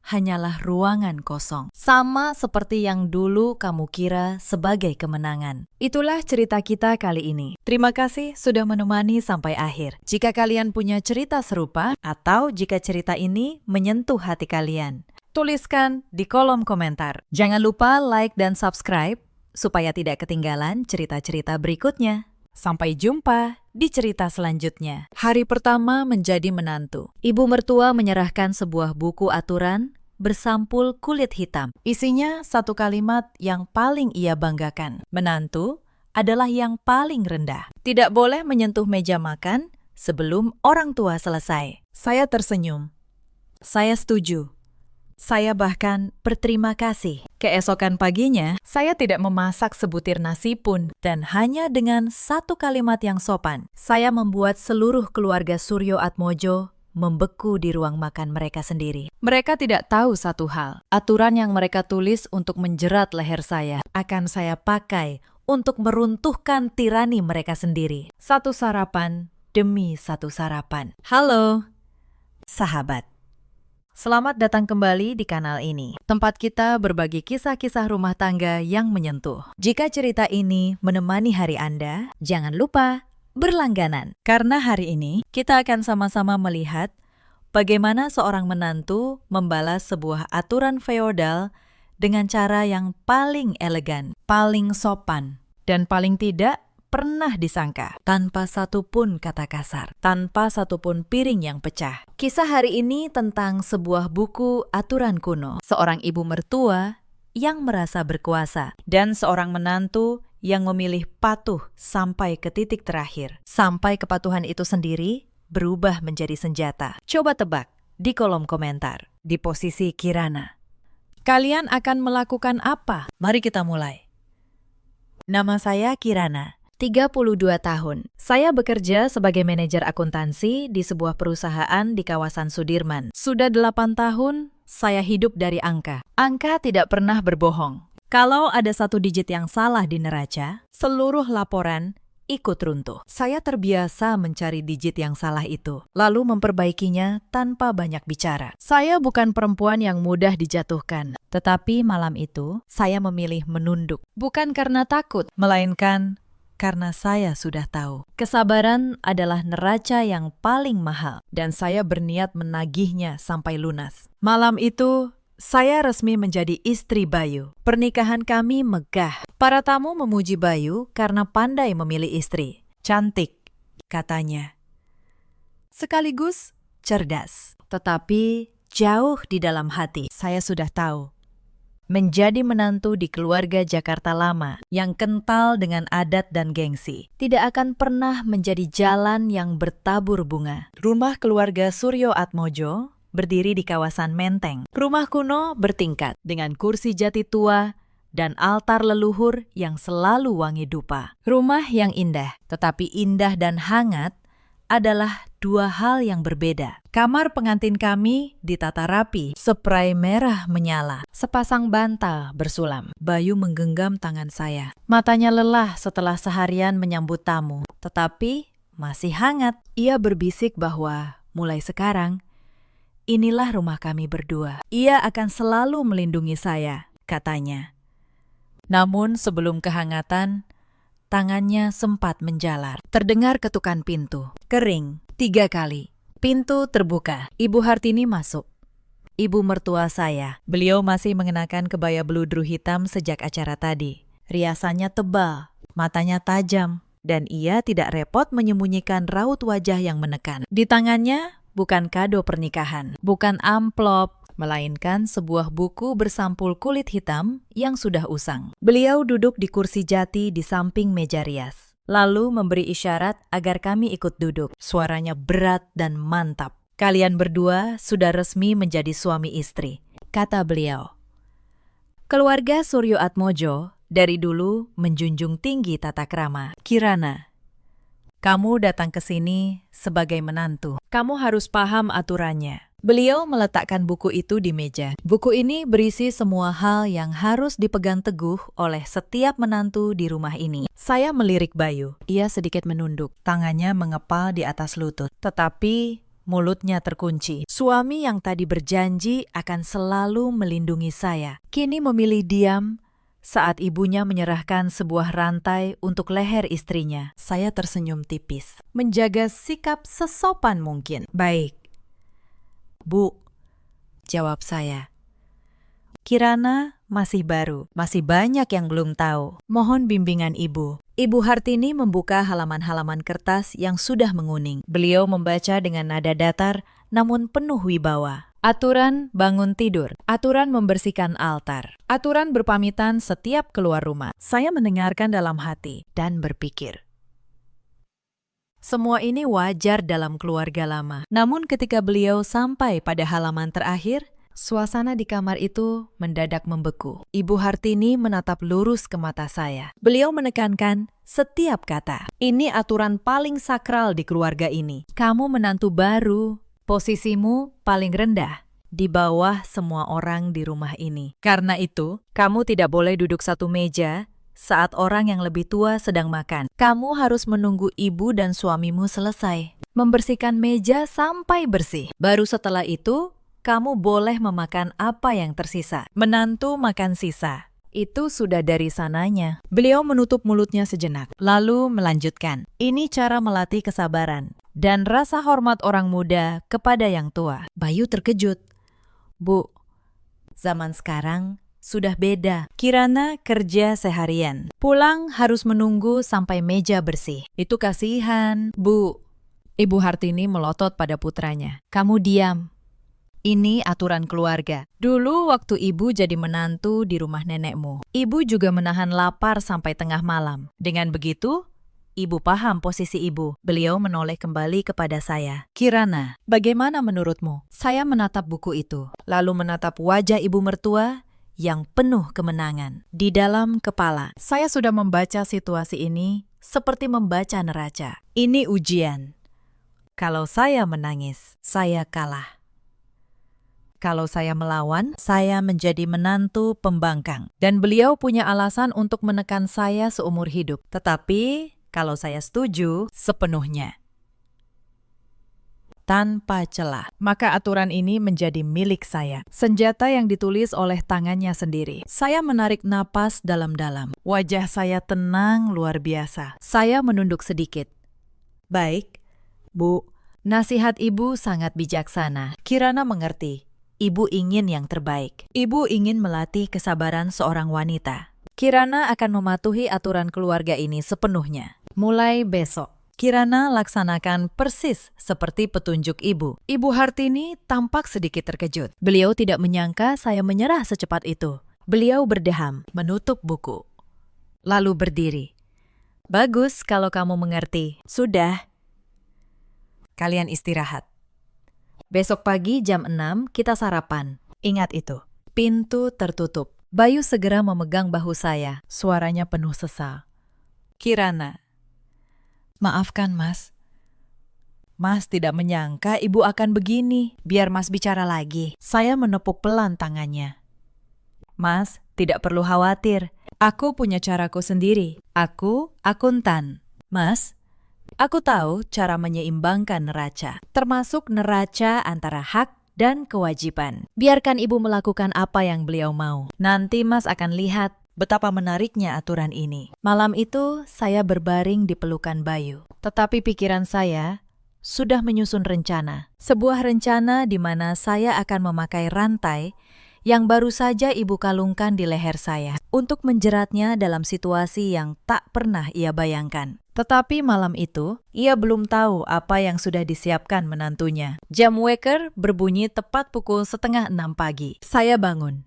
hanyalah ruangan kosong, sama seperti yang dulu kamu kira sebagai kemenangan. Itulah cerita kita kali ini. Terima kasih sudah menemani sampai akhir. Jika kalian punya cerita serupa, atau jika cerita ini menyentuh hati kalian, tuliskan di kolom komentar. Jangan lupa like dan subscribe, supaya tidak ketinggalan cerita-cerita berikutnya. Sampai jumpa di cerita selanjutnya. Hari pertama menjadi menantu. Ibu mertua menyerahkan sebuah buku aturan bersampul kulit hitam. Isinya satu kalimat yang paling ia banggakan. Menantu adalah yang paling rendah. Tidak boleh menyentuh meja makan sebelum orang tua selesai. Saya tersenyum. Saya setuju. Saya bahkan berterima kasih. Keesokan paginya, saya tidak memasak sebutir nasi pun. Dan hanya dengan satu kalimat yang sopan, saya membuat seluruh keluarga Suryo Atmojo membeku di ruang makan mereka sendiri. Mereka tidak tahu satu hal. Aturan yang mereka tulis untuk menjerat leher saya akan saya pakai untuk meruntuhkan tirani mereka sendiri. Satu sarapan demi satu sarapan. Halo, sahabat. Selamat datang kembali di kanal ini, tempat kita berbagi kisah-kisah rumah tangga yang menyentuh. Jika cerita ini menemani hari Anda, jangan lupa berlangganan. Karena hari ini kita akan sama-sama melihat bagaimana seorang menantu membalas sebuah aturan feodal dengan cara yang paling elegan, paling sopan, dan paling tidak pernah disangka, tanpa satupun kata kasar, tanpa satupun piring yang pecah. Kisah hari ini tentang sebuah buku aturan kuno, seorang ibu mertua yang merasa berkuasa, dan seorang menantu yang memilih patuh sampai ke titik terakhir. Sampai kepatuhan itu sendiri berubah menjadi senjata. Coba tebak di kolom komentar, di posisi Kirana. Kalian akan melakukan apa? Mari kita mulai. Nama saya Kirana. 32 tahun. Saya bekerja sebagai manajer akuntansi di sebuah perusahaan di kawasan Sudirman. Sudah 8 tahun, Saya hidup dari angka. Angka tidak pernah berbohong. Kalau ada satu digit yang salah di neraca, seluruh laporan ikut runtuh. Saya terbiasa mencari digit yang salah itu, lalu memperbaikinya tanpa banyak bicara. Saya bukan perempuan yang mudah dijatuhkan, tetapi malam itu saya memilih menunduk. Bukan karena takut, melainkan karena saya sudah tahu. Kesabaran adalah neraca yang paling mahal, dan saya berniat menagihnya sampai lunas. Malam itu, saya resmi menjadi istri Bayu. Pernikahan kami megah. Para tamu memuji Bayu karena pandai memilih istri. Cantik, katanya. Sekaligus cerdas. Tetapi jauh di dalam hati, saya sudah tahu. Menjadi menantu di keluarga Jakarta Lama yang kental dengan adat dan gengsi tidak akan pernah menjadi jalan yang bertabur bunga. Rumah keluarga Suryo Atmojo berdiri di kawasan Menteng. Rumah kuno bertingkat dengan kursi jati tua dan altar leluhur yang selalu wangi dupa. Rumah yang indah, tetapi indah dan hangat adalah dua hal yang berbeda. Kamar pengantin kami ditata rapi, spray merah menyala, sepasang bantal bersulam. Bayu menggenggam tangan saya. Matanya lelah setelah seharian menyambut tamu, tetapi masih hangat. Ia berbisik bahwa mulai sekarang, inilah rumah kami berdua. Ia akan selalu melindungi saya, katanya. Namun sebelum kehangatan, tangannya sempat menjalar. Terdengar ketukan pintu. Kering 3 kali. Pintu terbuka. Ibu Hartini masuk. Ibu mertua saya. Beliau masih mengenakan kebaya bludru hitam sejak acara tadi. Riasannya tebal, matanya tajam, dan ia tidak repot menyembunyikan raut wajah yang menekan. Di tangannya bukan kado pernikahan, bukan amplop, melainkan sebuah buku bersampul kulit hitam yang sudah usang. Beliau duduk di kursi jati di samping meja rias, lalu memberi isyarat agar kami ikut duduk. Suaranya berat dan mantap. Kalian berdua sudah resmi menjadi suami istri, kata beliau. Keluarga Suryo Atmojo dari dulu menjunjung tinggi tata krama. Kirana, kamu datang ke sini sebagai menantu. Kamu harus paham aturannya. Beliau meletakkan buku itu di meja. Buku ini berisi semua hal yang harus dipegang teguh oleh setiap menantu di rumah ini. Saya melirik Bayu. Ia sedikit menunduk. Tangannya mengepal di atas lutut. Tetapi mulutnya terkunci. Suami yang tadi berjanji akan selalu melindungi saya, kini memilih diam saat ibunya menyerahkan sebuah rantai untuk leher istrinya. Saya tersenyum tipis, menjaga sikap sesopan mungkin. Baik, Bu, jawab saya. Kirana masih baru, masih banyak yang belum tahu. Mohon bimbingan Ibu. Ibu Hartini membuka halaman-halaman kertas yang sudah menguning. Beliau membaca dengan nada datar namun penuh wibawa. Aturan bangun tidur, aturan membersihkan altar, aturan berpamitan setiap keluar rumah. Saya mendengarkan dalam hati dan berpikir, semua ini wajar dalam keluarga lama. Namun ketika beliau sampai pada halaman terakhir, suasana di kamar itu mendadak membeku. Ibu Hartini menatap lurus ke mata saya. Beliau menekankan setiap kata. Ini aturan paling sakral di keluarga ini. Kamu menantu baru, posisimu paling rendah di bawah semua orang di rumah ini. Karena itu, kamu tidak boleh duduk satu meja saat orang yang lebih tua sedang makan. Kamu harus menunggu ibu dan suamimu selesai membersihkan meja sampai bersih. Baru setelah itu, kamu boleh memakan apa yang tersisa. Menantu makan sisa. Itu sudah dari sananya. Beliau menutup mulutnya sejenak, lalu melanjutkan. Ini cara melatih kesabaran dan rasa hormat orang muda kepada yang tua. Bayu terkejut. Bu, zaman sekarang sudah beda. Kirana kerja seharian. Pulang harus menunggu sampai meja bersih. Itu kasihan. Bu, Ibu Hartini melotot pada putranya. Kamu diam. Ini aturan keluarga. Dulu waktu ibu jadi menantu di rumah nenekmu, ibu juga menahan lapar sampai tengah malam. Dengan begitu, ibu paham posisi ibu. Beliau menoleh kembali kepada saya. Kirana, bagaimana menurutmu? Saya menatap buku itu, lalu menatap wajah ibu mertua yang penuh kemenangan. Di dalam kepala, saya sudah membaca situasi ini seperti membaca neraca. Ini ujian. Kalau saya menangis, saya kalah. Kalau saya melawan, saya menjadi menantu pembangkang. Dan beliau punya alasan untuk menekan saya seumur hidup. Tetapi, kalau saya setuju, sepenuhnya. Tanpa celah. Maka aturan ini menjadi milik saya. Senjata yang ditulis oleh tangannya sendiri. Saya menarik napas dalam-dalam. Wajah saya tenang luar biasa. Saya menunduk sedikit. Baik, Bu. Nasihat Ibu sangat bijaksana. Kirana mengerti. Ibu ingin yang terbaik. Ibu ingin melatih kesabaran seorang wanita. Kirana akan mematuhi aturan keluarga ini sepenuhnya. Mulai besok, Kirana laksanakan persis seperti petunjuk ibu. Ibu Hartini tampak sedikit terkejut. Beliau tidak menyangka saya menyerah secepat itu. Beliau berdeham, menutup buku. Lalu berdiri. Bagus kalau kamu mengerti. Sudah. Kalian istirahat. Besok pagi jam 6 kita sarapan. Ingat itu. Pintu tertutup. Bayu segera memegang bahu saya. Suaranya penuh sesal. Kirana. Maafkan, Mas. Mas tidak menyangka Ibu akan begini. Biar Mas bicara lagi. Saya menepuk pelan tangannya. Mas, tidak perlu khawatir. Aku punya caraku sendiri. Aku akuntan. Mas, aku tahu cara menyeimbangkan neraca, termasuk neraca antara hak dan kewajiban. Biarkan Ibu melakukan apa yang beliau mau. Nanti Mas akan lihat betapa menariknya aturan ini. Malam itu saya berbaring di pelukan Bayu. Tetapi pikiran saya sudah menyusun rencana. Sebuah rencana di mana saya akan memakai rantai yang baru saja Ibu kalungkan di leher saya untuk menjeratnya dalam situasi yang tak pernah ia bayangkan. Tetapi malam itu, ia belum tahu apa yang sudah disiapkan menantunya. Jam waker berbunyi tepat pukul 5:30 pagi. Saya bangun.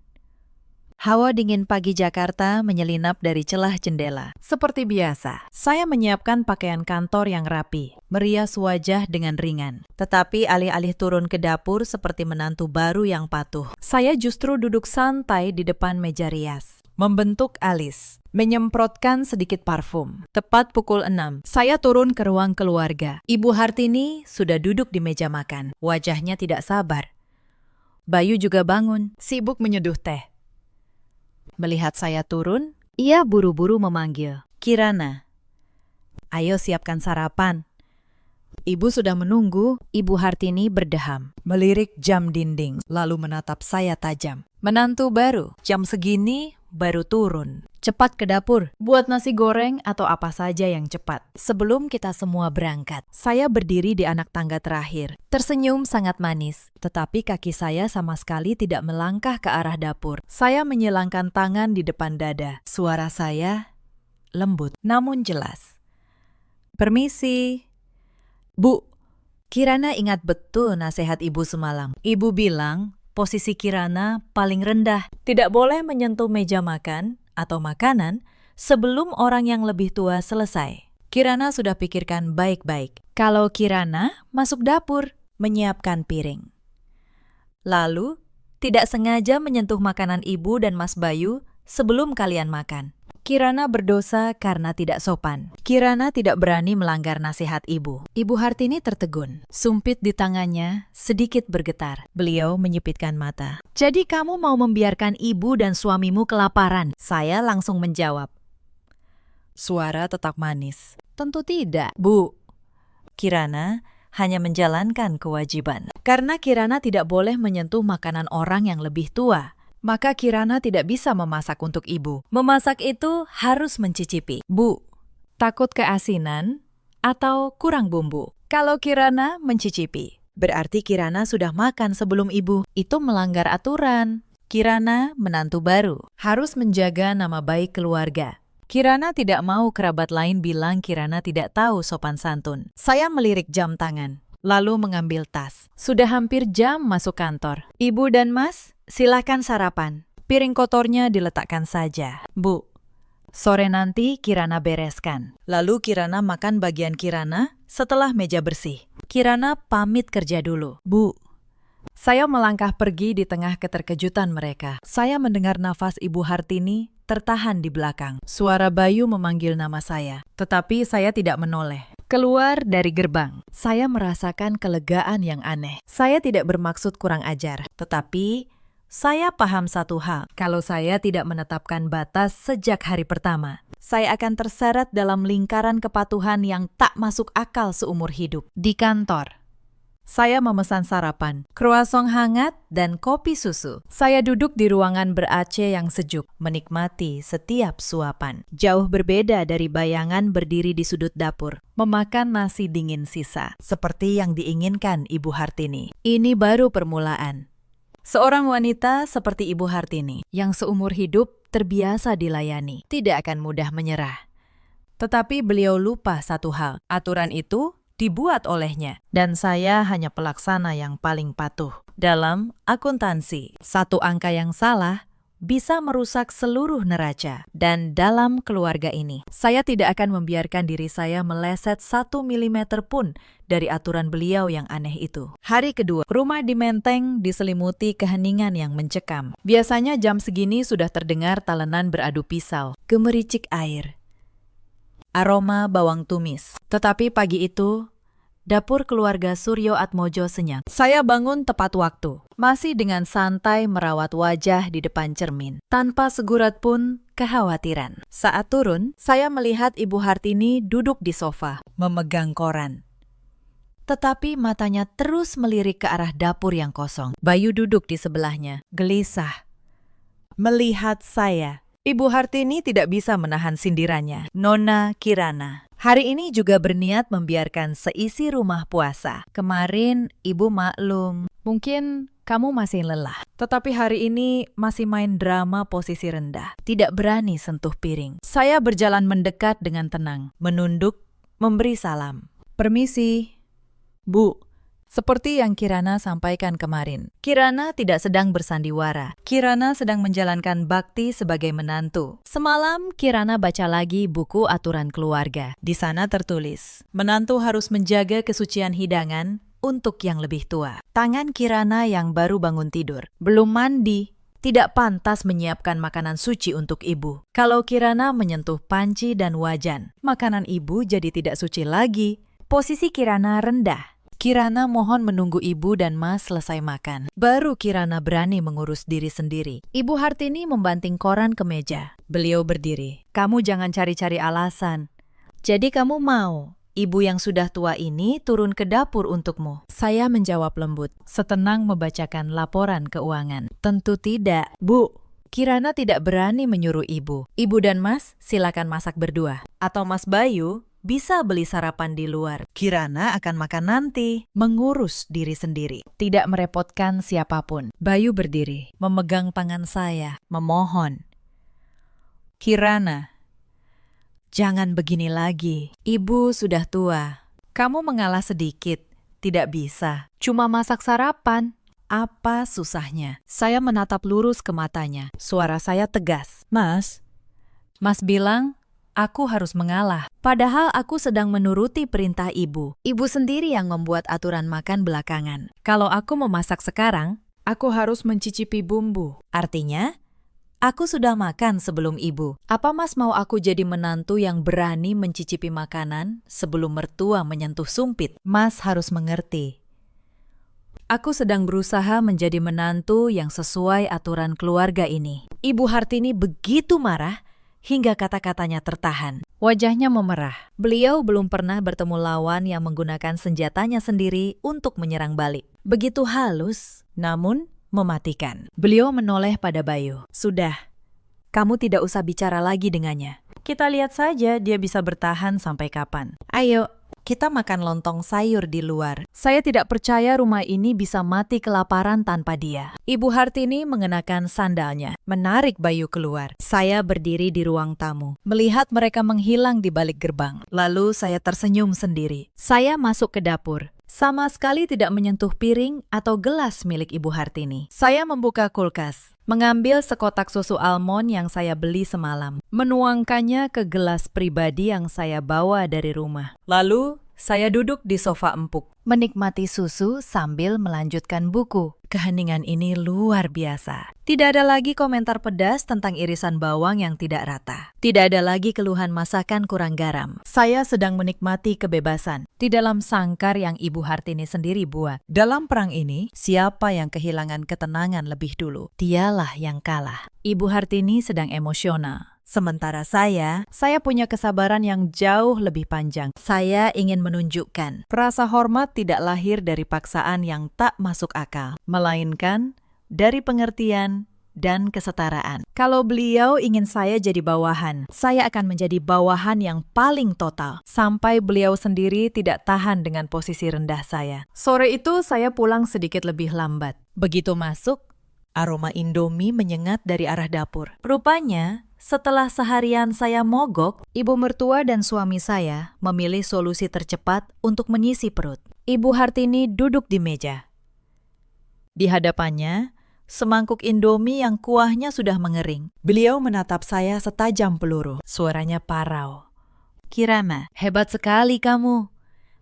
Hawa dingin pagi Jakarta menyelinap dari celah jendela. Seperti biasa, saya menyiapkan pakaian kantor yang rapi, merias wajah dengan ringan. Tetapi alih-alih turun ke dapur seperti menantu baru yang patuh, saya justru duduk santai di depan meja rias. Membentuk alis, menyemprotkan sedikit parfum. Tepat pukul 6, saya turun ke ruang keluarga. Ibu Hartini sudah duduk di meja makan. Wajahnya tidak sabar. Bayu juga bangun, sibuk menyeduh teh. Melihat saya turun, ia buru-buru memanggil, Kirana, ayo siapkan sarapan. Ibu sudah menunggu. Ibu Hartini berdeham, melirik jam dinding, lalu menatap saya tajam. Menantu baru, jam segini baru turun. Cepat ke dapur, buat nasi goreng atau apa saja yang cepat. Sebelum kita semua berangkat, saya berdiri di anak tangga terakhir. Tersenyum sangat manis, tetapi kaki saya sama sekali tidak melangkah ke arah dapur. Saya menyilangkan tangan di depan dada. Suara saya lembut, namun jelas. Permisi. Bu, Kirana ingat betul nasihat Ibu semalam. Ibu bilang, posisi Kirana paling rendah. Tidak boleh menyentuh meja makan atau makanan sebelum orang yang lebih tua selesai. Kirana sudah pikirkan baik-baik. Kalau Kirana masuk dapur, menyiapkan piring. Lalu, tidak sengaja menyentuh makanan Ibu dan Mas Bayu sebelum kalian makan. Kirana berdosa karena tidak sopan. Kirana tidak berani melanggar nasihat Ibu. Ibu Hartini tertegun. Sumpit di tangannya sedikit bergetar. Beliau menyipitkan mata. Jadi kamu mau membiarkan ibu dan suamimu kelaparan? Saya langsung menjawab. Suara tetap manis. Tentu tidak, Bu. Kirana hanya menjalankan kewajiban. Karena Kirana tidak boleh menyentuh makanan orang yang lebih tua, maka Kirana tidak bisa memasak untuk ibu. Memasak itu harus mencicipi. Bu, takut keasinan atau kurang bumbu? Kalau Kirana mencicipi, berarti Kirana sudah makan sebelum ibu. Itu melanggar aturan. Kirana menantu baru, harus menjaga nama baik keluarga. Kirana tidak mau kerabat lain bilang Kirana tidak tahu sopan santun. Saya melirik jam tangan, lalu mengambil tas. Sudah hampir jam masuk kantor. Ibu dan Mas, silakan sarapan. Piring kotornya diletakkan saja. Bu, sore nanti Kirana bereskan. Lalu Kirana makan bagian Kirana setelah meja bersih. Kirana pamit kerja dulu. Bu, saya melangkah pergi di tengah keterkejutan mereka. Saya mendengar nafas Ibu Hartini tertahan di belakang. Suara Bayu memanggil nama saya, tetapi saya tidak menoleh. Keluar dari gerbang, saya merasakan kelegaan yang aneh. Saya tidak bermaksud kurang ajar, tetapi saya paham satu hal. Kalau saya tidak menetapkan batas sejak hari pertama, saya akan terseret dalam lingkaran kepatuhan yang tak masuk akal seumur hidup. Di kantor, saya memesan sarapan, croissant hangat, dan kopi susu. Saya duduk di ruangan ber-AC yang sejuk, menikmati setiap suapan. Jauh berbeda dari bayangan berdiri di sudut dapur, memakan nasi dingin sisa, seperti yang diinginkan Ibu Hartini. Ini baru permulaan. Seorang wanita seperti Ibu Hartini, yang seumur hidup terbiasa dilayani, tidak akan mudah menyerah. Tetapi beliau lupa satu hal, aturan itu dibuat olehnya, dan saya hanya pelaksana yang paling patuh. Dalam akuntansi, satu angka yang salah bisa merusak seluruh neraca. Dan dalam keluarga ini, saya tidak akan membiarkan diri saya meleset 1 milimeter pun dari aturan beliau yang aneh itu. Hari kedua, rumah di Menteng diselimuti keheningan yang mencekam. Biasanya jam segini sudah terdengar talenan beradu pisau, gemericik air, aroma bawang tumis. Tetapi pagi itu, dapur keluarga Suryo Atmojo senyap. Saya bangun tepat waktu, masih dengan santai merawat wajah di depan cermin, tanpa segurat pun kekhawatiran. Saat turun, saya melihat Ibu Hartini duduk di sofa, memegang koran. Tetapi matanya terus melirik ke arah dapur yang kosong. Bayu duduk di sebelahnya, gelisah, melihat saya. Ibu Hartini tidak bisa menahan sindirannya. Nona Kirana hari ini juga berniat membiarkan seisi rumah puasa. Kemarin ibu maklum, mungkin kamu masih lelah. Tetapi hari ini masih main drama posisi rendah. Tidak berani sentuh piring. Saya berjalan mendekat dengan tenang, menunduk, memberi salam. Permisi, Bu. Seperti yang Kirana sampaikan kemarin, Kirana tidak sedang bersandiwara. Kirana sedang menjalankan bakti sebagai menantu. Semalam Kirana baca lagi buku aturan keluarga. Di sana tertulis, menantu harus menjaga kesucian hidangan untuk yang lebih tua. Tangan Kirana yang baru bangun tidur, belum mandi, tidak pantas menyiapkan makanan suci untuk ibu. Kalau Kirana menyentuh panci dan wajan, makanan ibu jadi tidak suci lagi. Posisi Kirana rendah. Kirana mohon menunggu ibu dan mas selesai makan. Baru Kirana berani mengurus diri sendiri. Ibu Hartini membanting koran ke meja. Beliau berdiri. Kamu jangan cari-cari alasan. Jadi kamu mau ibu yang sudah tua ini turun ke dapur untukmu? Saya menjawab lembut, setenang membacakan laporan keuangan. Tentu tidak, Bu. Kirana tidak berani menyuruh ibu. Ibu dan mas silakan masak berdua. Atau Mas Bayu bisa beli sarapan di luar. Kirana akan makan nanti. Mengurus diri sendiri. Tidak merepotkan siapapun. Bayu berdiri, memegang tangan saya, memohon. Kirana, jangan begini lagi. Ibu sudah tua. Kamu mengalah sedikit. Tidak bisa. Cuma masak sarapan. Apa susahnya? Saya menatap lurus ke matanya. Suara saya tegas. Mas bilang, aku harus mengalah. Padahal aku sedang menuruti perintah ibu. Ibu sendiri yang membuat aturan makan belakangan. Kalau aku memasak sekarang, aku harus mencicipi bumbu. Artinya, aku sudah makan sebelum ibu. Apa mas mau aku jadi menantu yang berani mencicipi makanan sebelum mertua menyentuh sumpit? Mas harus mengerti. Aku sedang berusaha menjadi menantu yang sesuai aturan keluarga ini. Ibu Hartini begitu marah hingga kata-katanya tertahan. Wajahnya memerah. Beliau belum pernah bertemu lawan yang menggunakan senjatanya sendiri untuk menyerang balik. Begitu halus, namun mematikan. Beliau menoleh pada Bayu. Sudah, kamu tidak usah bicara lagi dengannya. Kita lihat saja dia bisa bertahan sampai kapan. Ayo, kita makan lontong sayur di luar. Saya tidak percaya rumah ini bisa mati kelaparan tanpa dia. Ibu Hartini mengenakan sandalnya, menarik Bayu keluar. Saya berdiri di ruang tamu, melihat mereka menghilang di balik gerbang. Lalu saya tersenyum sendiri. Saya masuk ke dapur. Sama sekali tidak menyentuh piring atau gelas milik Ibu Hartini. Saya membuka kulkas, mengambil sekotak susu almond yang saya beli semalam, menuangkannya ke gelas pribadi yang saya bawa dari rumah. Lalu, Saya duduk di sofa empuk, menikmati susu sambil melanjutkan buku. Keheningan ini luar biasa. Tidak ada lagi komentar pedas tentang irisan bawang yang tidak rata. Tidak ada lagi keluhan masakan kurang garam. Saya sedang menikmati kebebasan di dalam sangkar yang Ibu Hartini sendiri buat. Dalam perang ini, siapa yang kehilangan ketenangan lebih dulu? Dialah yang kalah. Ibu Hartini sedang emosional. Sementara saya punya kesabaran yang jauh lebih panjang. Saya ingin menunjukkan rasa hormat tidak lahir dari paksaan yang tak masuk akal, melainkan dari pengertian dan kesetaraan. Kalau beliau ingin saya jadi bawahan, saya akan menjadi bawahan yang paling total, sampai beliau sendiri tidak tahan dengan posisi rendah saya. Sore itu saya pulang sedikit lebih lambat. Begitu masuk, aroma Indomie menyengat dari arah dapur. Rupanya, setelah seharian saya mogok, ibu mertua dan suami saya memilih solusi tercepat untuk menyisi perut. Ibu Hartini duduk di meja. Di hadapannya, semangkuk Indomie yang kuahnya sudah mengering. Beliau menatap saya setajam peluru. Suaranya parau. "Kirana, hebat sekali kamu.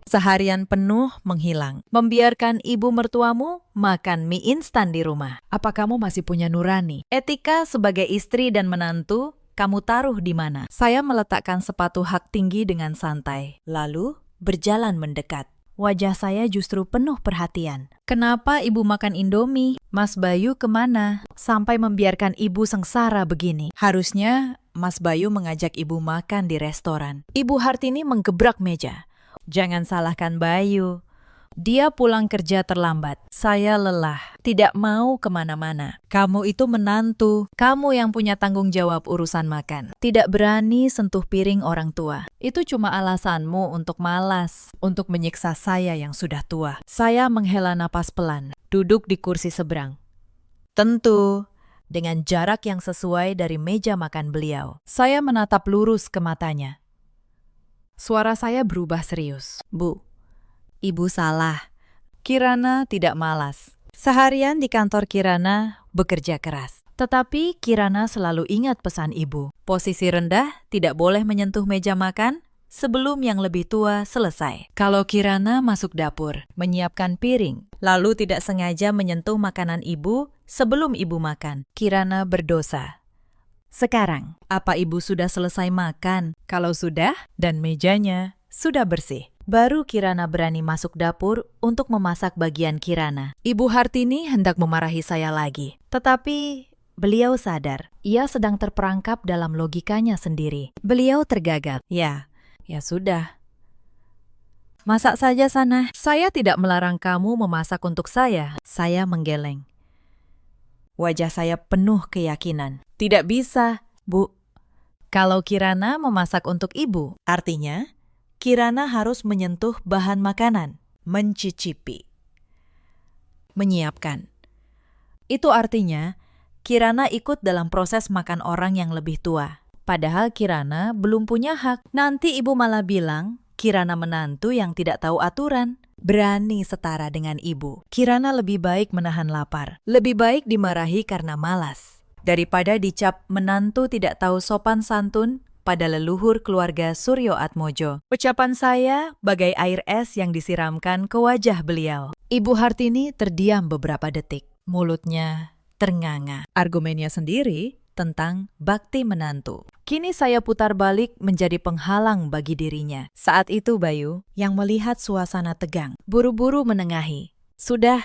Seharian penuh menghilang. Membiarkan ibu mertuamu makan mie instan di rumah. Apa kamu masih punya nurani? Etika sebagai istri dan menantu, kamu taruh di mana?" Saya meletakkan sepatu hak tinggi dengan santai, lalu berjalan mendekat. Wajah saya justru penuh perhatian. "Kenapa ibu makan Indomie? Mas Bayu kemana? Sampai membiarkan ibu sengsara begini. Harusnya Mas Bayu mengajak ibu makan di restoran." Ibu Hartini menggebrak meja. "Jangan salahkan Bayu. Dia pulang kerja terlambat. Saya lelah, tidak mau kemana-mana. Kamu itu menantu. Kamu yang punya tanggung jawab urusan makan. Tidak berani sentuh piring orang tua. Itu cuma alasanmu untuk malas, untuk menyiksa saya yang sudah tua." Saya menghela napas pelan, duduk di kursi seberang. Tentu, dengan jarak yang sesuai dari meja makan beliau. Saya menatap lurus ke matanya. Suara saya berubah serius. "Bu, Ibu salah. Kirana tidak malas. Seharian di kantor Kirana bekerja keras. Tetapi Kirana selalu ingat pesan ibu. Posisi rendah tidak boleh menyentuh meja makan sebelum yang lebih tua selesai. Kalau Kirana masuk dapur, menyiapkan piring, lalu tidak sengaja menyentuh makanan ibu sebelum ibu makan, Kirana berdosa. Sekarang, apa ibu sudah selesai makan? Kalau sudah, dan mejanya sudah bersih, baru Kirana berani masuk dapur untuk memasak bagian Kirana. Ibu Hartini hendak memarahi saya lagi. Tetapi beliau sadar, ia sedang terperangkap dalam logikanya sendiri. Beliau tergagap. Ya sudah. Masak saja sana. Saya tidak melarang kamu memasak untuk saya. Saya menggeleng. Wajah saya penuh keyakinan. Tidak bisa, Bu. Kalau Kirana memasak untuk ibu, artinya Kirana harus menyentuh bahan makanan, mencicipi, menyiapkan. Itu artinya Kirana ikut dalam proses makan orang yang lebih tua. Padahal Kirana belum punya hak. Nanti ibu malah bilang Kirana menantu yang tidak tahu aturan. Berani setara dengan ibu. Kirana lebih baik menahan lapar. Lebih baik dimarahi karena malas, daripada dicap menantu tidak tahu sopan santun pada leluhur keluarga Suryo Atmojo. Ucapan saya bagai air es yang disiramkan ke wajah beliau. Ibu Hartini terdiam beberapa detik. Mulutnya ternganga. Argumennya sendiri tentang bakti menantu. Kini saya putar balik menjadi penghalang bagi dirinya. Saat itu Bayu, yang melihat suasana tegang, buru-buru menengahi. Sudah.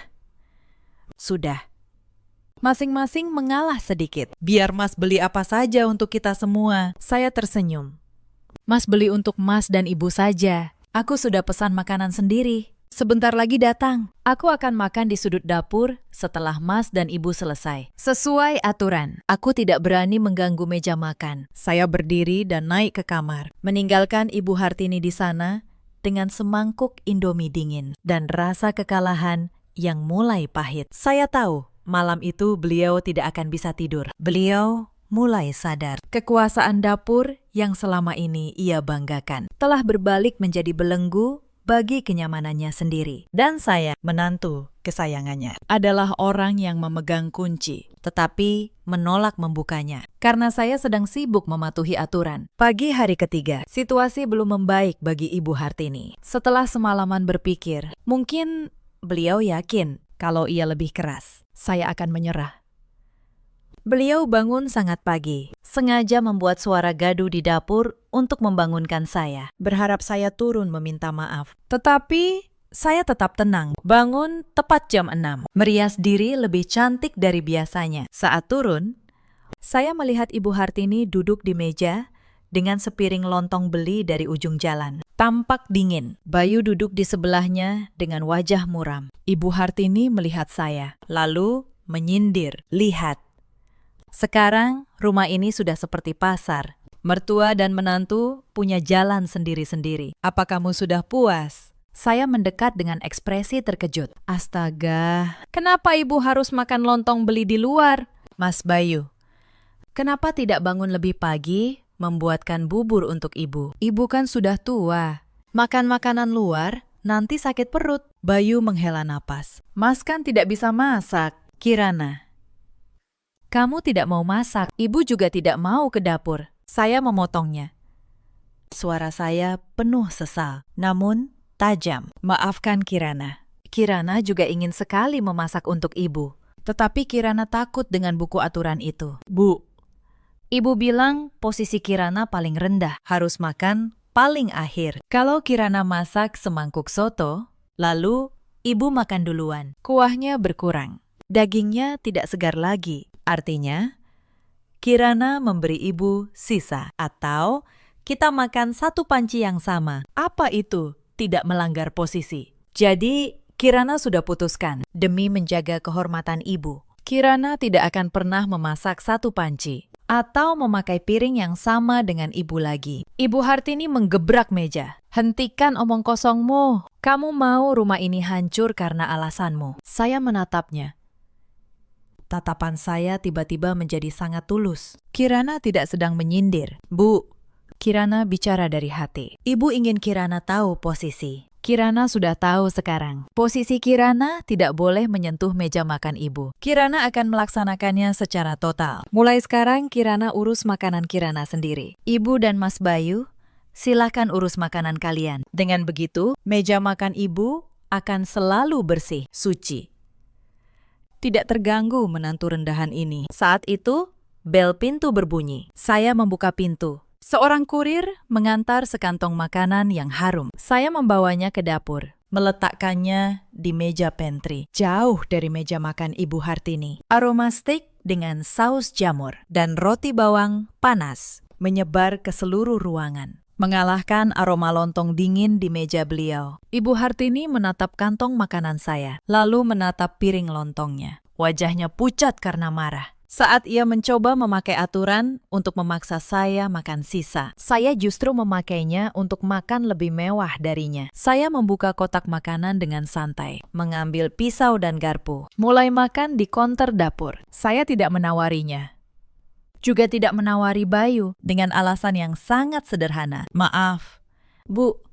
Masing-masing mengalah sedikit. Biar Mas beli apa saja untuk kita semua. Saya tersenyum. Mas beli untuk Mas dan Ibu saja. Aku sudah pesan makanan sendiri. Sebentar lagi datang. Aku akan makan di sudut dapur setelah Mas dan Ibu selesai. Sesuai aturan, aku tidak berani mengganggu meja makan. Saya berdiri dan naik ke kamar, meninggalkan Ibu Hartini di sana dengan semangkuk Indomie dingin dan rasa kekalahan yang mulai pahit. Saya tahu malam itu beliau tidak akan bisa tidur. Beliau mulai sadar kekuasaan dapur yang selama ini ia banggakan telah berbalik menjadi belenggu bagi kenyamanannya sendiri. Dan saya, menantu kesayangannya, adalah orang yang memegang kunci, tetapi menolak membukanya. Karena saya sedang sibuk mematuhi aturan. Pagi hari ketiga, situasi belum membaik bagi Ibu Hartini. Setelah semalaman berpikir, mungkin beliau yakin kalau ia lebih keras, saya akan menyerah. Beliau bangun sangat pagi, sengaja membuat suara gaduh di dapur untuk membangunkan saya, berharap saya turun meminta maaf. Tetapi saya tetap tenang, bangun tepat jam 6, merias diri lebih cantik dari biasanya. Saat turun, saya melihat Ibu Hartini duduk di meja dengan sepiring lontong beli dari ujung jalan. Tampak dingin, Bayu duduk di sebelahnya dengan wajah muram. Ibu Hartini melihat saya, lalu menyindir, "Lihat, sekarang rumah ini sudah seperti pasar. Mertua dan menantu punya jalan sendiri-sendiri. Apa kamu sudah puas?" Saya mendekat dengan ekspresi terkejut. "Astaga, kenapa ibu harus makan lontong beli di luar?" "Mas Bayu, kenapa tidak bangun lebih pagi membuatkan bubur untuk ibu? Ibu kan sudah tua. Makan makanan luar, nanti sakit perut." Bayu menghela napas. "Mas kan tidak bisa masak." "Kirana, kamu tidak mau masak, ibu juga tidak mau ke dapur." Saya memotongnya. Suara saya penuh sesal, namun tajam. "Maafkan Kirana. Kirana juga ingin sekali memasak untuk ibu. Tetapi Kirana takut dengan buku aturan itu." "Bu, ibu bilang posisi Kirana paling rendah, harus makan paling akhir. Kalau Kirana masak semangkuk soto, lalu ibu makan duluan. Kuahnya berkurang. Dagingnya tidak segar lagi. Artinya, Kirana memberi ibu sisa, atau kita makan satu panci yang sama. Apa itu tidak melanggar posisi?" Jadi, Kirana sudah putuskan, demi menjaga kehormatan ibu, Kirana tidak akan pernah memasak satu panci, atau memakai piring yang sama dengan ibu lagi. Ibu Hartini menggebrak meja. "Hentikan omong kosongmu. Kamu mau rumah ini hancur karena alasanmu." Saya menatapnya. Tatapan saya tiba-tiba menjadi sangat tulus. Kirana tidak sedang menyindir. "Bu," Kirana bicara dari hati. "Ibu ingin Kirana tahu posisi. Kirana sudah tahu sekarang. Posisi Kirana tidak boleh menyentuh meja makan ibu. Kirana akan melaksanakannya secara total. Mulai sekarang Kirana urus makanan Kirana sendiri. Ibu dan Mas Bayu, silakan urus makanan kalian. Dengan begitu, meja makan ibu akan selalu bersih, suci. Tidak terganggu menantu rendahan ini." Saat itu, bel pintu berbunyi. Saya membuka pintu. Seorang kurir mengantar sekantong makanan yang harum. Saya membawanya ke dapur, meletakkannya di meja pantry, jauh dari meja makan Ibu Hartini. Aroma steak dengan saus jamur dan roti bawang panas menyebar ke seluruh ruangan, mengalahkan aroma lontong dingin di meja beliau. Ibu Hartini menatap kantong makanan saya, lalu menatap piring lontongnya. Wajahnya pucat karena marah. Saat ia mencoba memakai aturan untuk memaksa saya makan sisa, saya justru memakainya untuk makan lebih mewah darinya. Saya membuka kotak makanan dengan santai, mengambil pisau dan garpu, mulai makan di konter dapur. Saya tidak menawarinya. Juga tidak menawari Bayu dengan alasan yang sangat sederhana. "Maaf, Bu,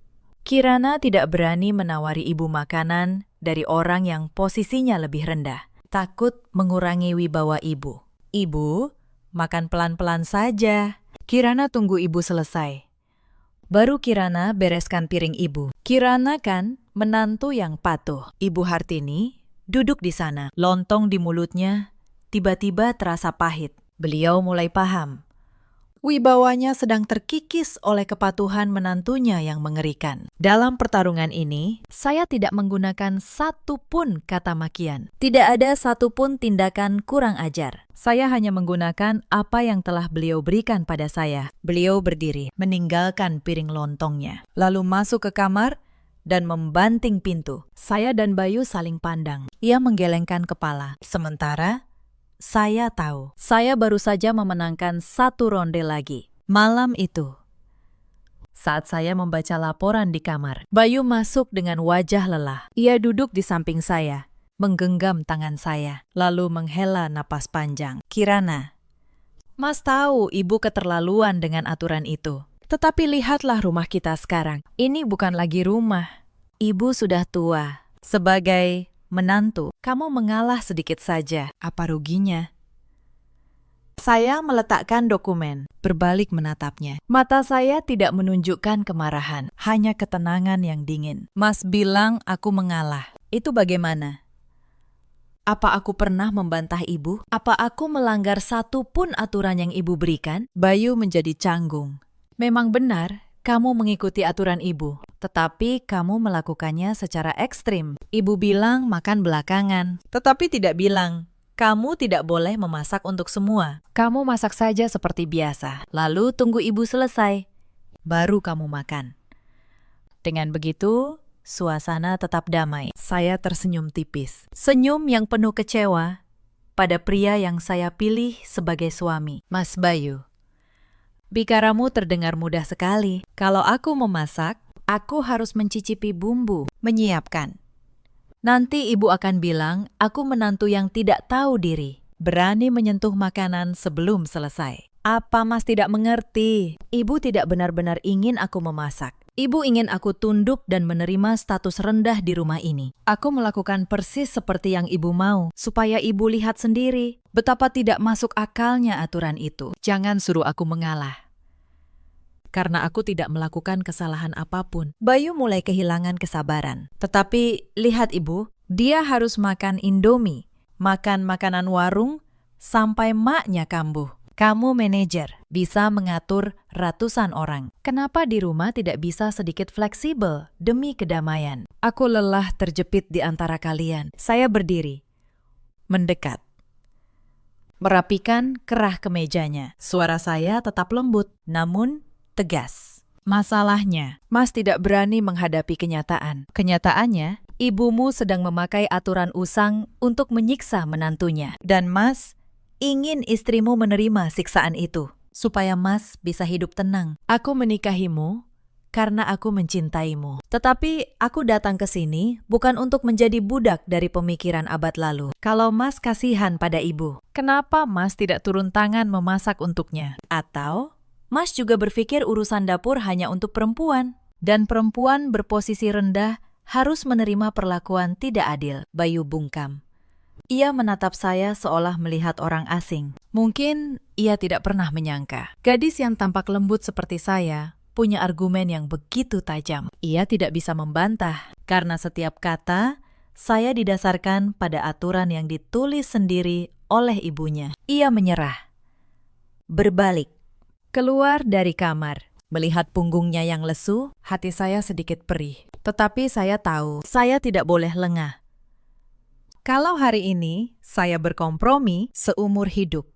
Kirana tidak berani menawari ibu makanan dari orang yang posisinya lebih rendah. Takut mengurangi wibawa ibu. Ibu, makan pelan-pelan saja. Kirana tunggu ibu selesai. Baru Kirana bereskan piring ibu." Kirana kan menantu yang patuh. Ibu Hartini duduk di sana. Lontong di mulutnya tiba-tiba terasa pahit. Beliau mulai paham. Wibawanya sedang terkikis oleh kepatuhan menantunya yang mengerikan. Dalam pertarungan ini, saya tidak menggunakan satu pun kata makian. Tidak ada satu pun tindakan kurang ajar. Saya hanya menggunakan apa yang telah beliau berikan pada saya. Beliau berdiri, meninggalkan piring lontongnya, lalu masuk ke kamar dan membanting pintu. Saya dan Bayu saling pandang. Ia menggelengkan kepala. Sementara saya tahu, saya baru saja memenangkan satu ronde lagi. Malam itu, saat saya membaca laporan di kamar, Bayu masuk dengan wajah lelah. Ia duduk di samping saya, menggenggam tangan saya, lalu menghela napas panjang. "Kirana, Mas tahu ibu keterlaluan dengan aturan itu. Tetapi lihatlah rumah kita sekarang. Ini bukan lagi rumah. Ibu sudah tua. Sebagai menantu, kamu mengalah sedikit saja. Apa ruginya? Saya meletakkan dokumen, berbalik menatapnya. Mata saya tidak menunjukkan kemarahan, hanya ketenangan yang dingin. Mas bilang aku mengalah. Itu bagaimana? Apa aku pernah membantah ibu? Apa aku melanggar satu pun aturan yang ibu berikan? Bayu menjadi canggung. Memang benar, kamu mengikuti aturan ibu, tetapi kamu melakukannya secara ekstrim. Ibu bilang makan belakangan, tetapi tidak bilang, kamu tidak boleh memasak untuk semua. Kamu masak saja seperti biasa, lalu tunggu ibu selesai, baru kamu makan. Dengan begitu, suasana tetap damai. Saya tersenyum tipis. Senyum yang penuh kecewa pada pria yang saya pilih sebagai suami. Mas Bayu, bicaramu terdengar mudah sekali. Kalau aku memasak, aku harus mencicipi bumbu, menyiapkan. Nanti ibu akan bilang, aku menantu yang tidak tahu diri. Berani menyentuh makanan sebelum selesai. Apa Mas tidak mengerti? Ibu tidak benar-benar ingin aku memasak. Ibu ingin aku tunduk dan menerima status rendah di rumah ini. Aku melakukan persis seperti yang ibu mau, supaya ibu lihat sendiri betapa tidak masuk akalnya aturan itu. Jangan suruh aku mengalah. Karena aku tidak melakukan kesalahan apapun. Bayu mulai kehilangan kesabaran. Tetapi lihat ibu, dia harus makan Indomie, makan makanan warung, sampai maknya kambuh. Kamu manajer, bisa mengatur ratusan orang. Kenapa di rumah tidak bisa sedikit fleksibel demi kedamaian? Aku lelah terjepit di antara kalian. Saya berdiri, mendekat, merapikan kerah kemejanya. Suara saya tetap lembut, namun tegas. Masalahnya, Mas tidak berani menghadapi kenyataan. Kenyataannya, ibumu sedang memakai aturan usang untuk menyiksa menantunya. Dan Mas ingin istrimu menerima siksaan itu, supaya Mas bisa hidup tenang. Aku menikahimu karena aku mencintaimu. Tetapi aku datang ke sini bukan untuk menjadi budak dari pemikiran abad lalu. Kalau Mas kasihan pada ibu, kenapa Mas tidak turun tangan memasak untuknya? Atau Mas juga berpikir urusan dapur hanya untuk perempuan, dan perempuan berposisi rendah harus menerima perlakuan tidak adil. Bayu bungkam. Ia menatap saya seolah melihat orang asing. Mungkin ia tidak pernah menyangka. Gadis yang tampak lembut seperti saya punya argumen yang begitu tajam. Ia tidak bisa membantah, karena setiap kata saya didasarkan pada aturan yang ditulis sendiri oleh ibunya. Ia menyerah. Berbalik. Keluar dari kamar, melihat punggungnya yang lesu, hati saya sedikit perih. Tetapi saya tahu, saya tidak boleh lengah. Kalau hari ini saya berkompromi seumur hidup,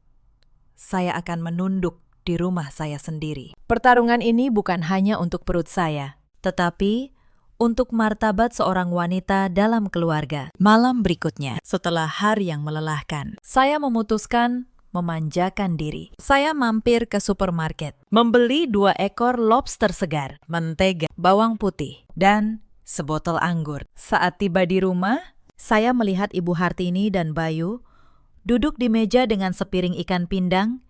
saya akan menunduk di rumah saya sendiri. Pertarungan ini bukan hanya untuk perut saya, tetapi untuk martabat seorang wanita dalam keluarga. Malam berikutnya, setelah hari yang melelahkan, saya memutuskan memanjakan diri. Saya mampir ke supermarket, membeli 2 ekor lobster segar, mentega, bawang putih, dan sebotol anggur. Saat tiba di rumah, saya melihat Ibu Hartini dan Bayu duduk di meja dengan sepiring ikan pindang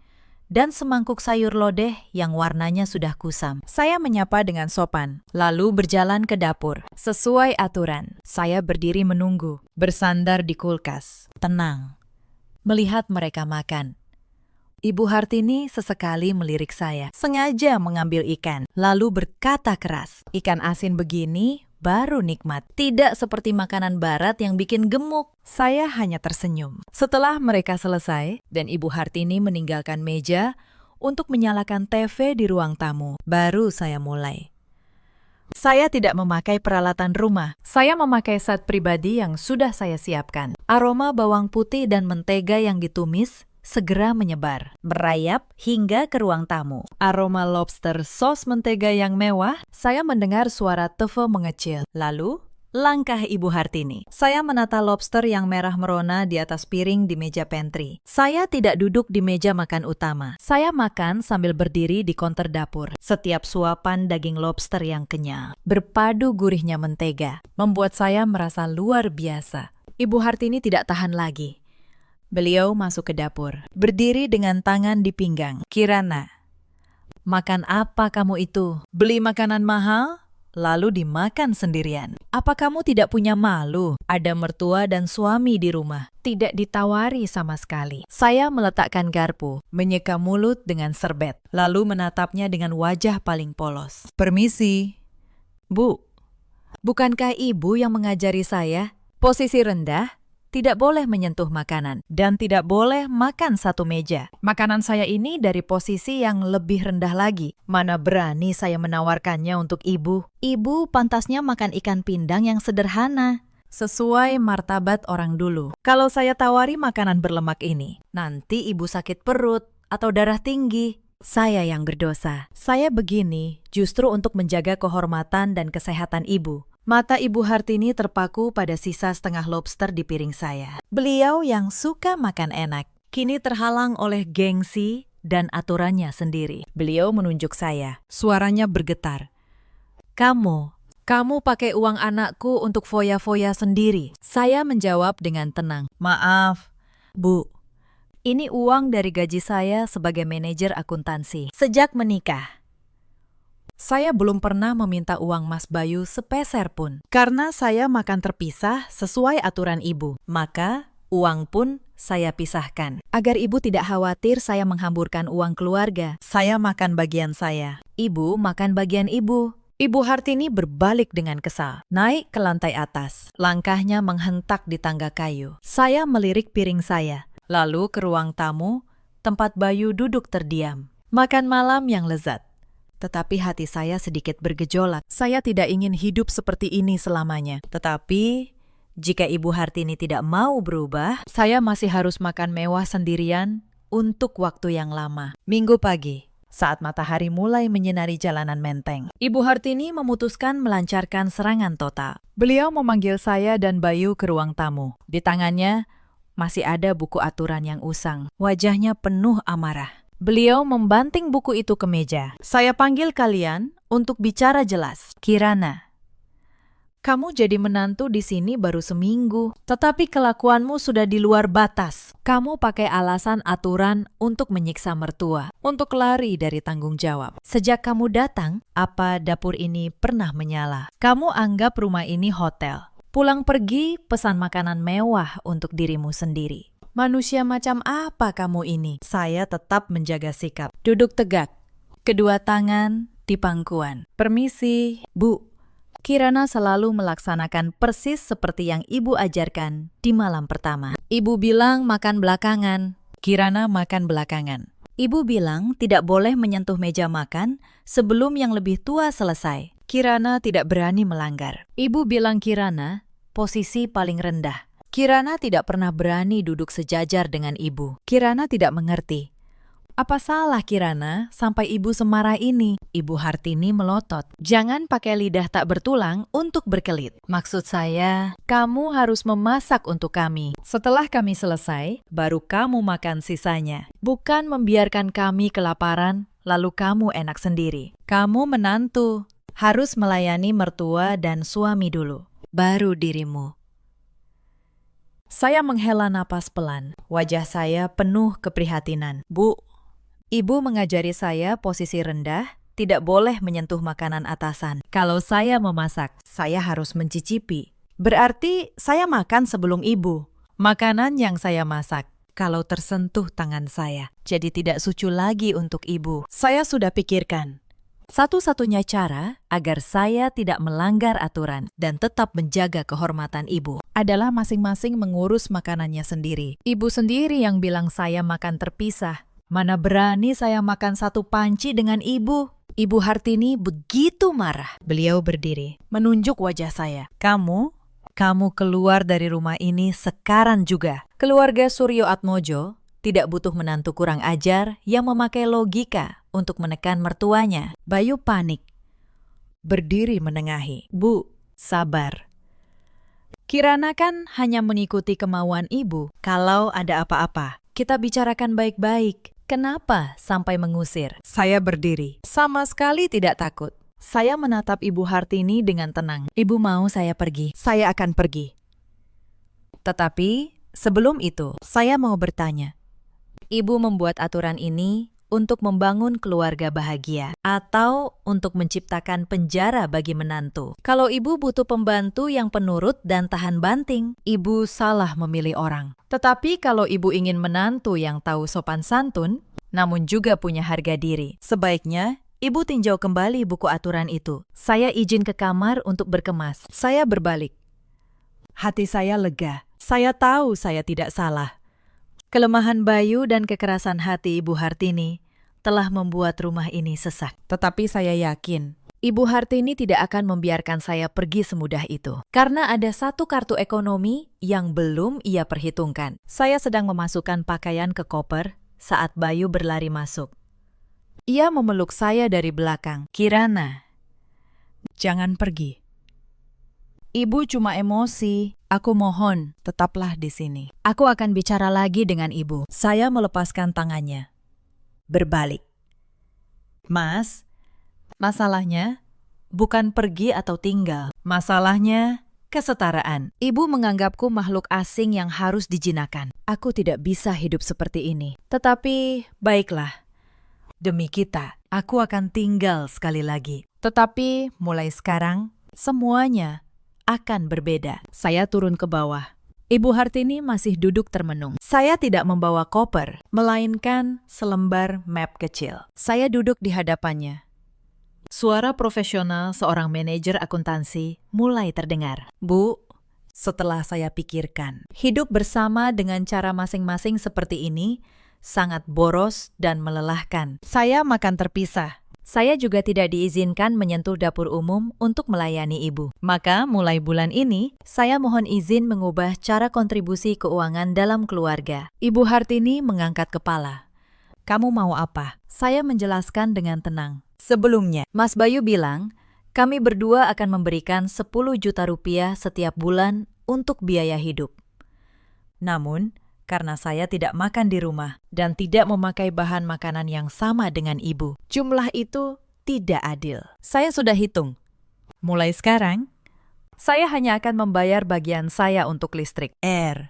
dan semangkuk sayur lodeh yang warnanya sudah kusam. Saya menyapa dengan sopan, lalu berjalan ke dapur. Sesuai aturan, saya berdiri menunggu, bersandar di kulkas, tenang, melihat mereka makan. Ibu Hartini sesekali melirik saya, sengaja mengambil ikan, lalu berkata keras, "Ikan asin begini baru nikmat, tidak seperti makanan barat yang bikin gemuk." Saya hanya tersenyum. Setelah mereka selesai, dan Ibu Hartini meninggalkan meja untuk menyalakan TV di ruang tamu, baru saya mulai. Saya tidak memakai peralatan rumah. Saya memakai set pribadi yang sudah saya siapkan. Aroma bawang putih dan mentega yang ditumis segera menyebar, merayap hingga ke ruang tamu. Aroma lobster sos mentega yang mewah, saya mendengar suara TV mengecil. Lalu, langkah Ibu Hartini. Saya menata lobster yang merah merona di atas piring di meja pantry. Saya tidak duduk di meja makan utama. Saya makan sambil berdiri di konter dapur. Setiap suapan daging lobster yang kenyal, berpadu gurihnya mentega, membuat saya merasa luar biasa. Ibu Hartini tidak tahan lagi. Beliau masuk ke dapur, berdiri dengan tangan di pinggang. "Kirana, makan apa kamu itu? Beli makanan mahal? lalu dimakan sendirian. Apa kamu tidak punya malu? Ada mertua dan suami di rumah. Tidak ditawari sama sekali. Saya meletakkan garpu, menyeka mulut dengan serbet, lalu menatapnya dengan wajah paling polos. Permisi. Bu, bukankah ibu yang mengajari saya? Posisi rendah, tidak boleh menyentuh makanan, dan tidak boleh makan satu meja. Makanan saya ini dari posisi yang lebih rendah lagi. Mana berani saya menawarkannya untuk ibu. Ibu pantasnya makan ikan pindang yang sederhana, sesuai martabat orang dulu. Kalau saya tawari makanan berlemak ini, nanti ibu sakit perut atau darah tinggi. Saya yang berdosa. Saya begini justru untuk menjaga kehormatan dan kesehatan ibu. Mata Ibu Hartini terpaku pada sisa setengah lobster di piring saya. Beliau yang suka makan enak, kini terhalang oleh gengsi dan aturannya sendiri. Beliau menunjuk saya. Suaranya bergetar. Kamu pakai uang anakku untuk foya-foya sendiri. Saya menjawab dengan tenang. Maaf, Bu. Ini uang dari gaji saya sebagai manajer akuntansi. Sejak menikah, saya belum pernah meminta uang Mas Bayu sepeser pun. Karena saya makan terpisah sesuai aturan ibu, maka uang pun saya pisahkan. Agar ibu tidak khawatir saya menghamburkan uang keluarga. Saya makan bagian saya, ibu makan bagian ibu. Ibu Hartini berbalik dengan kesal, naik ke lantai atas. Langkahnya menghentak di tangga kayu. Saya melirik piring saya, lalu ke ruang tamu, tempat Bayu duduk terdiam. Makan malam yang lezat. Tetapi hati saya sedikit bergejolak. Saya tidak ingin hidup seperti ini selamanya. Tetapi, jika Ibu Hartini tidak mau berubah, saya masih harus makan mewah sendirian untuk waktu yang lama. Minggu pagi, saat matahari mulai menyinari jalanan Menteng, Ibu Hartini memutuskan melancarkan serangan total. Beliau memanggil saya dan Bayu ke ruang tamu. Di tangannya masih ada buku aturan yang usang. Wajahnya penuh amarah. Beliau membanting buku itu ke meja. Saya panggil kalian untuk bicara jelas. Kirana, kamu jadi menantu di sini baru seminggu, tetapi kelakuanmu sudah di luar batas. Kamu pakai alasan aturan untuk menyiksa mertua, untuk lari dari tanggung jawab. Sejak kamu datang, apa dapur ini pernah menyala? Kamu anggap rumah ini hotel. Pulang pergi, pesan makanan mewah untuk dirimu sendiri. Manusia macam apa kamu ini? Saya tetap menjaga sikap. Duduk tegak. Kedua tangan di pangkuan. Permisi, Bu. Kirana selalu melaksanakan persis seperti yang ibu ajarkan di malam pertama. Ibu bilang makan belakangan. Kirana makan belakangan. Ibu bilang tidak boleh menyentuh meja makan sebelum yang lebih tua selesai. Kirana tidak berani melanggar. Ibu bilang Kirana posisi paling rendah. Kirana tidak pernah berani duduk sejajar dengan ibu. Kirana tidak mengerti. Apa salah Kirana sampai ibu semarah ini? Ibu Hartini melotot. Jangan pakai lidah tak bertulang untuk berkelit. Maksud saya, kamu harus memasak untuk kami. Setelah kami selesai, baru kamu makan sisanya. Bukan membiarkan kami kelaparan, lalu kamu enak sendiri. Kamu menantu, harus melayani mertua dan suami dulu, baru dirimu. Saya menghela napas pelan. Wajah saya penuh keprihatinan. Bu, ibu mengajari saya posisi rendah, tidak boleh menyentuh makanan atasan. Kalau saya memasak, saya harus mencicipi. Berarti saya makan sebelum ibu. Makanan yang saya masak, kalau tersentuh tangan saya, jadi tidak sucu lagi untuk ibu. Saya sudah pikirkan. Satu-satunya cara agar saya tidak melanggar aturan dan tetap menjaga kehormatan ibu adalah masing-masing mengurus makanannya sendiri. Ibu sendiri yang bilang saya makan terpisah. Mana berani saya makan satu panci dengan ibu. Ibu Hartini begitu marah. Beliau berdiri, menunjuk wajah saya. Kamu keluar dari rumah ini sekarang juga. Keluarga Suryo Atmojo tidak butuh menantu kurang ajar yang memakai logika untuk menekan mertuanya. Bayu panik. Berdiri menengahi. Bu, sabar. Kirana kan hanya mengikuti kemauan ibu. Kalau ada apa-apa, kita bicarakan baik-baik. Kenapa sampai mengusir? Saya berdiri. Sama sekali tidak takut. Saya menatap Ibu Hartini dengan tenang. Ibu mau saya pergi. Saya akan pergi. Tetapi sebelum itu, saya mau bertanya. Ibu membuat aturan ini untuk membangun keluarga bahagia atau untuk menciptakan penjara bagi menantu. Kalau ibu butuh pembantu yang penurut dan tahan banting, ibu salah memilih orang. Tetapi kalau ibu ingin menantu yang tahu sopan santun, namun juga punya harga diri, sebaiknya ibu tinjau kembali buku aturan itu. Saya izin ke kamar untuk berkemas. Saya berbalik. Hati saya lega. Saya tahu saya tidak salah. Kelemahan Bayu dan kekerasan hati Ibu Hartini telah membuat rumah ini sesak. Tetapi saya yakin, Ibu Hartini tidak akan membiarkan saya pergi semudah itu. Karena ada satu kartu ekonomi yang belum ia perhitungkan. Saya sedang memasukkan pakaian ke koper saat Bayu berlari masuk. Ia memeluk saya dari belakang. Kirana, jangan pergi. Ibu cuma emosi. Aku mohon, tetaplah di sini. Aku akan bicara lagi dengan ibu. Saya melepaskan tangannya. Berbalik. Mas, masalahnya bukan pergi atau tinggal. Masalahnya kesetaraan. Ibu menganggapku makhluk asing yang harus dijinakan. Aku tidak bisa hidup seperti ini. Tetapi, baiklah. Demi kita, aku akan tinggal sekali lagi. Tetapi, mulai sekarang, semuanya akan berbeda. Saya turun ke bawah. Ibu Hartini masih duduk termenung. Saya tidak membawa koper, melainkan selembar map kecil. Saya duduk di hadapannya. Suara profesional seorang manajer akuntansi mulai terdengar. Bu, setelah saya pikirkan, hidup bersama dengan cara masing-masing seperti ini sangat boros dan melelahkan. Saya makan terpisah. Saya juga tidak diizinkan menyentuh dapur umum untuk melayani ibu. Maka mulai bulan ini, saya mohon izin mengubah cara kontribusi keuangan dalam keluarga. Ibu Hartini mengangkat kepala. Kamu mau apa? Saya menjelaskan dengan tenang. Sebelumnya, Mas Bayu bilang, kami berdua akan memberikan 10 juta rupiah setiap bulan untuk biaya hidup. Namun, karena saya tidak makan di rumah dan tidak memakai bahan makanan yang sama dengan ibu, jumlah itu tidak adil. Saya sudah hitung. Mulai sekarang, saya hanya akan membayar bagian saya untuk listrik, air,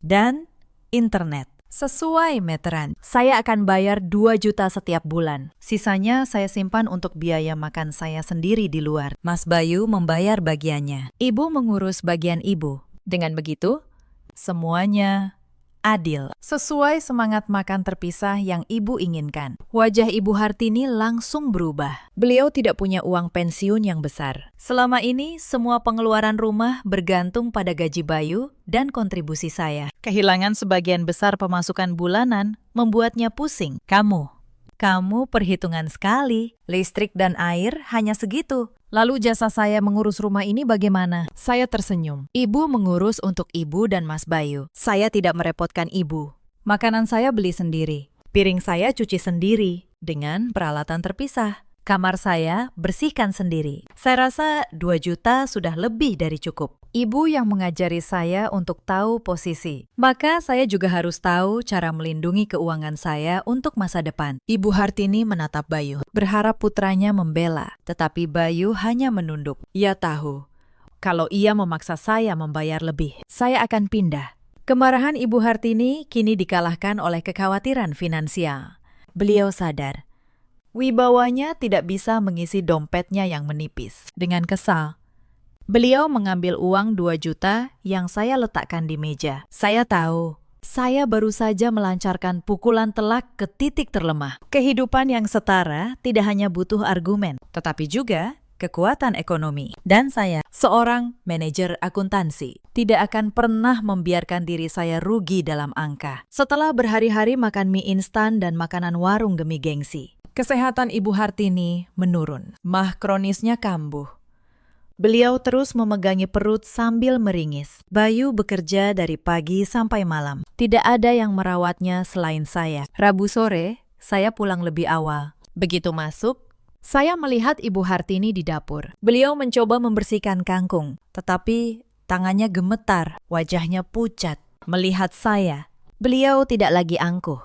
dan internet. Sesuai meteran, saya akan bayar 2 juta setiap bulan. Sisanya saya simpan untuk biaya makan saya sendiri di luar. Mas Bayu membayar bagiannya. Ibu mengurus bagian ibu. Dengan begitu, semuanya adil, sesuai semangat makan terpisah yang ibu inginkan. Wajah Ibu Hartini langsung berubah. Beliau tidak punya uang pensiun yang besar. Selama ini, semua pengeluaran rumah bergantung pada gaji Bayu dan kontribusi saya. Kehilangan sebagian besar pemasukan bulanan membuatnya pusing. Kamu perhitungan sekali. Listrik dan air hanya segitu. Lalu jasa saya mengurus rumah ini bagaimana? Saya tersenyum. Ibu mengurus untuk ibu dan Mas Bayu. Saya tidak merepotkan ibu. Makanan saya beli sendiri. Piring saya cuci sendiri dengan peralatan terpisah. Kamar saya bersihkan sendiri. Saya rasa 2 juta sudah lebih dari cukup. Ibu yang mengajari saya untuk tahu posisi. Maka saya juga harus tahu cara melindungi keuangan saya untuk masa depan. Ibu Hartini menatap Bayu, berharap putranya membela. Tetapi Bayu hanya menunduk. Ia tahu, kalau ia memaksa saya membayar lebih, saya akan pindah. Kemarahan Ibu Hartini kini dikalahkan oleh kekhawatiran finansial. Beliau sadar, wibawanya tidak bisa mengisi dompetnya yang menipis. Dengan kesal, beliau mengambil uang 2 juta yang saya letakkan di meja. Saya tahu, saya baru saja melancarkan pukulan telak ke titik terlemah. Kehidupan yang setara tidak hanya butuh argumen, tetapi juga kekuatan ekonomi. Dan saya, seorang manajer akuntansi, tidak akan pernah membiarkan diri saya rugi dalam angka. Setelah berhari-hari makan mie instan dan makanan warung demi gengsi, kesehatan Ibu Hartini menurun. Mah kronisnya kambuh. Beliau terus memegangi perut sambil meringis. Bayu bekerja dari pagi sampai malam. Tidak ada yang merawatnya selain saya. Rabu sore, saya pulang lebih awal. Begitu masuk, saya melihat Ibu Hartini di dapur. Beliau mencoba membersihkan kangkung, tetapi tangannya gemetar, wajahnya pucat. Melihat saya, beliau tidak lagi angkuh.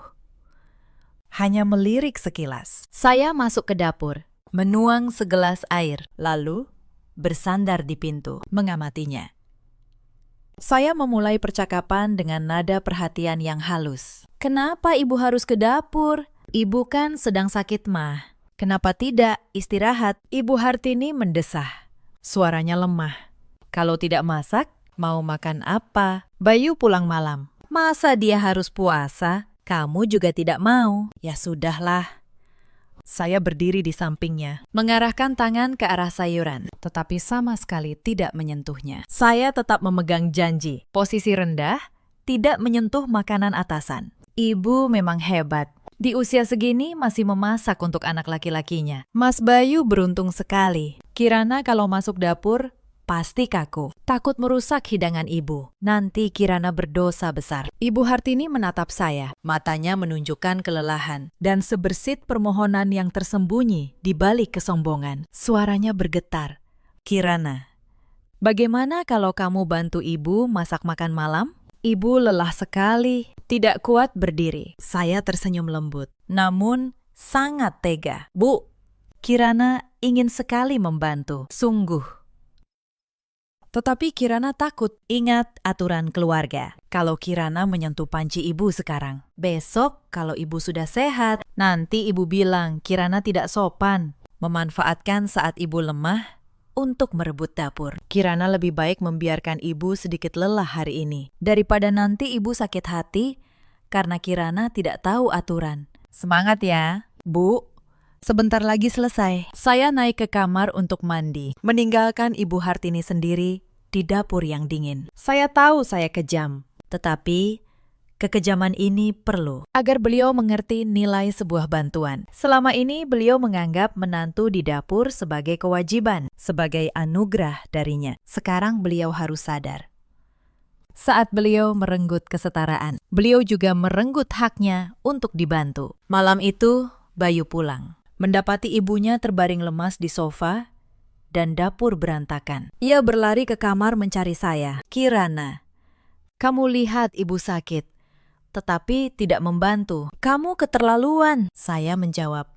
Hanya melirik sekilas. Saya masuk ke dapur, menuang segelas air, lalu bersandar di pintu, mengamatinya. Saya memulai percakapan dengan nada perhatian yang halus. Kenapa ibu harus ke dapur? Ibu kan sedang sakit mah. Kenapa tidak istirahat? Ibu Hartini mendesah. Suaranya lemah. Kalau tidak masak, mau makan apa? Bayu pulang malam. Masa dia harus puasa? Kamu juga tidak mau. Ya sudahlah. Saya berdiri di sampingnya, mengarahkan tangan ke arah sayuran, tetapi sama sekali tidak menyentuhnya. Saya tetap memegang janji, posisi rendah, tidak menyentuh makanan atasan. Ibu memang hebat. Di usia segini masih memasak untuk anak laki-lakinya. Mas Bayu beruntung sekali. Kirana kalau masuk dapur, pasti kaku. Takut merusak hidangan ibu. Nanti Kirana berdosa besar. Ibu Hartini menatap saya. Matanya menunjukkan kelelahan. Dan sebersit permohonan yang tersembunyi di balik kesombongan. Suaranya bergetar. Kirana, bagaimana kalau kamu bantu ibu masak makan malam? Ibu lelah sekali. Tidak kuat berdiri. Saya tersenyum lembut. Namun sangat tega. Bu, Kirana ingin sekali membantu. Sungguh. Tetapi Kirana takut. Ingat aturan keluarga. Kalau Kirana menyentuh panci ibu sekarang, besok kalau ibu sudah sehat, nanti ibu bilang Kirana tidak sopan. Memanfaatkan saat ibu lemah untuk merebut dapur. Kirana lebih baik membiarkan ibu sedikit lelah hari ini, daripada nanti ibu sakit hati karena Kirana tidak tahu aturan. Semangat ya, Bu. Sebentar lagi selesai. Saya naik ke kamar untuk mandi, meninggalkan Ibu Hartini sendiri di dapur yang dingin. Saya tahu saya kejam, tetapi kekejaman ini perlu agar beliau mengerti nilai sebuah bantuan. Selama ini beliau menganggap menantu di dapur sebagai kewajiban, sebagai anugerah darinya. Sekarang beliau harus sadar. Saat beliau merenggut kesetaraan, beliau juga merenggut haknya untuk dibantu. Malam itu, Bayu pulang. Mendapati ibunya terbaring lemas di sofa dan dapur berantakan. Ia berlari ke kamar mencari saya. Kirana, kamu lihat ibu sakit, tetapi tidak membantu. Kamu keterlaluan. Saya menjawab,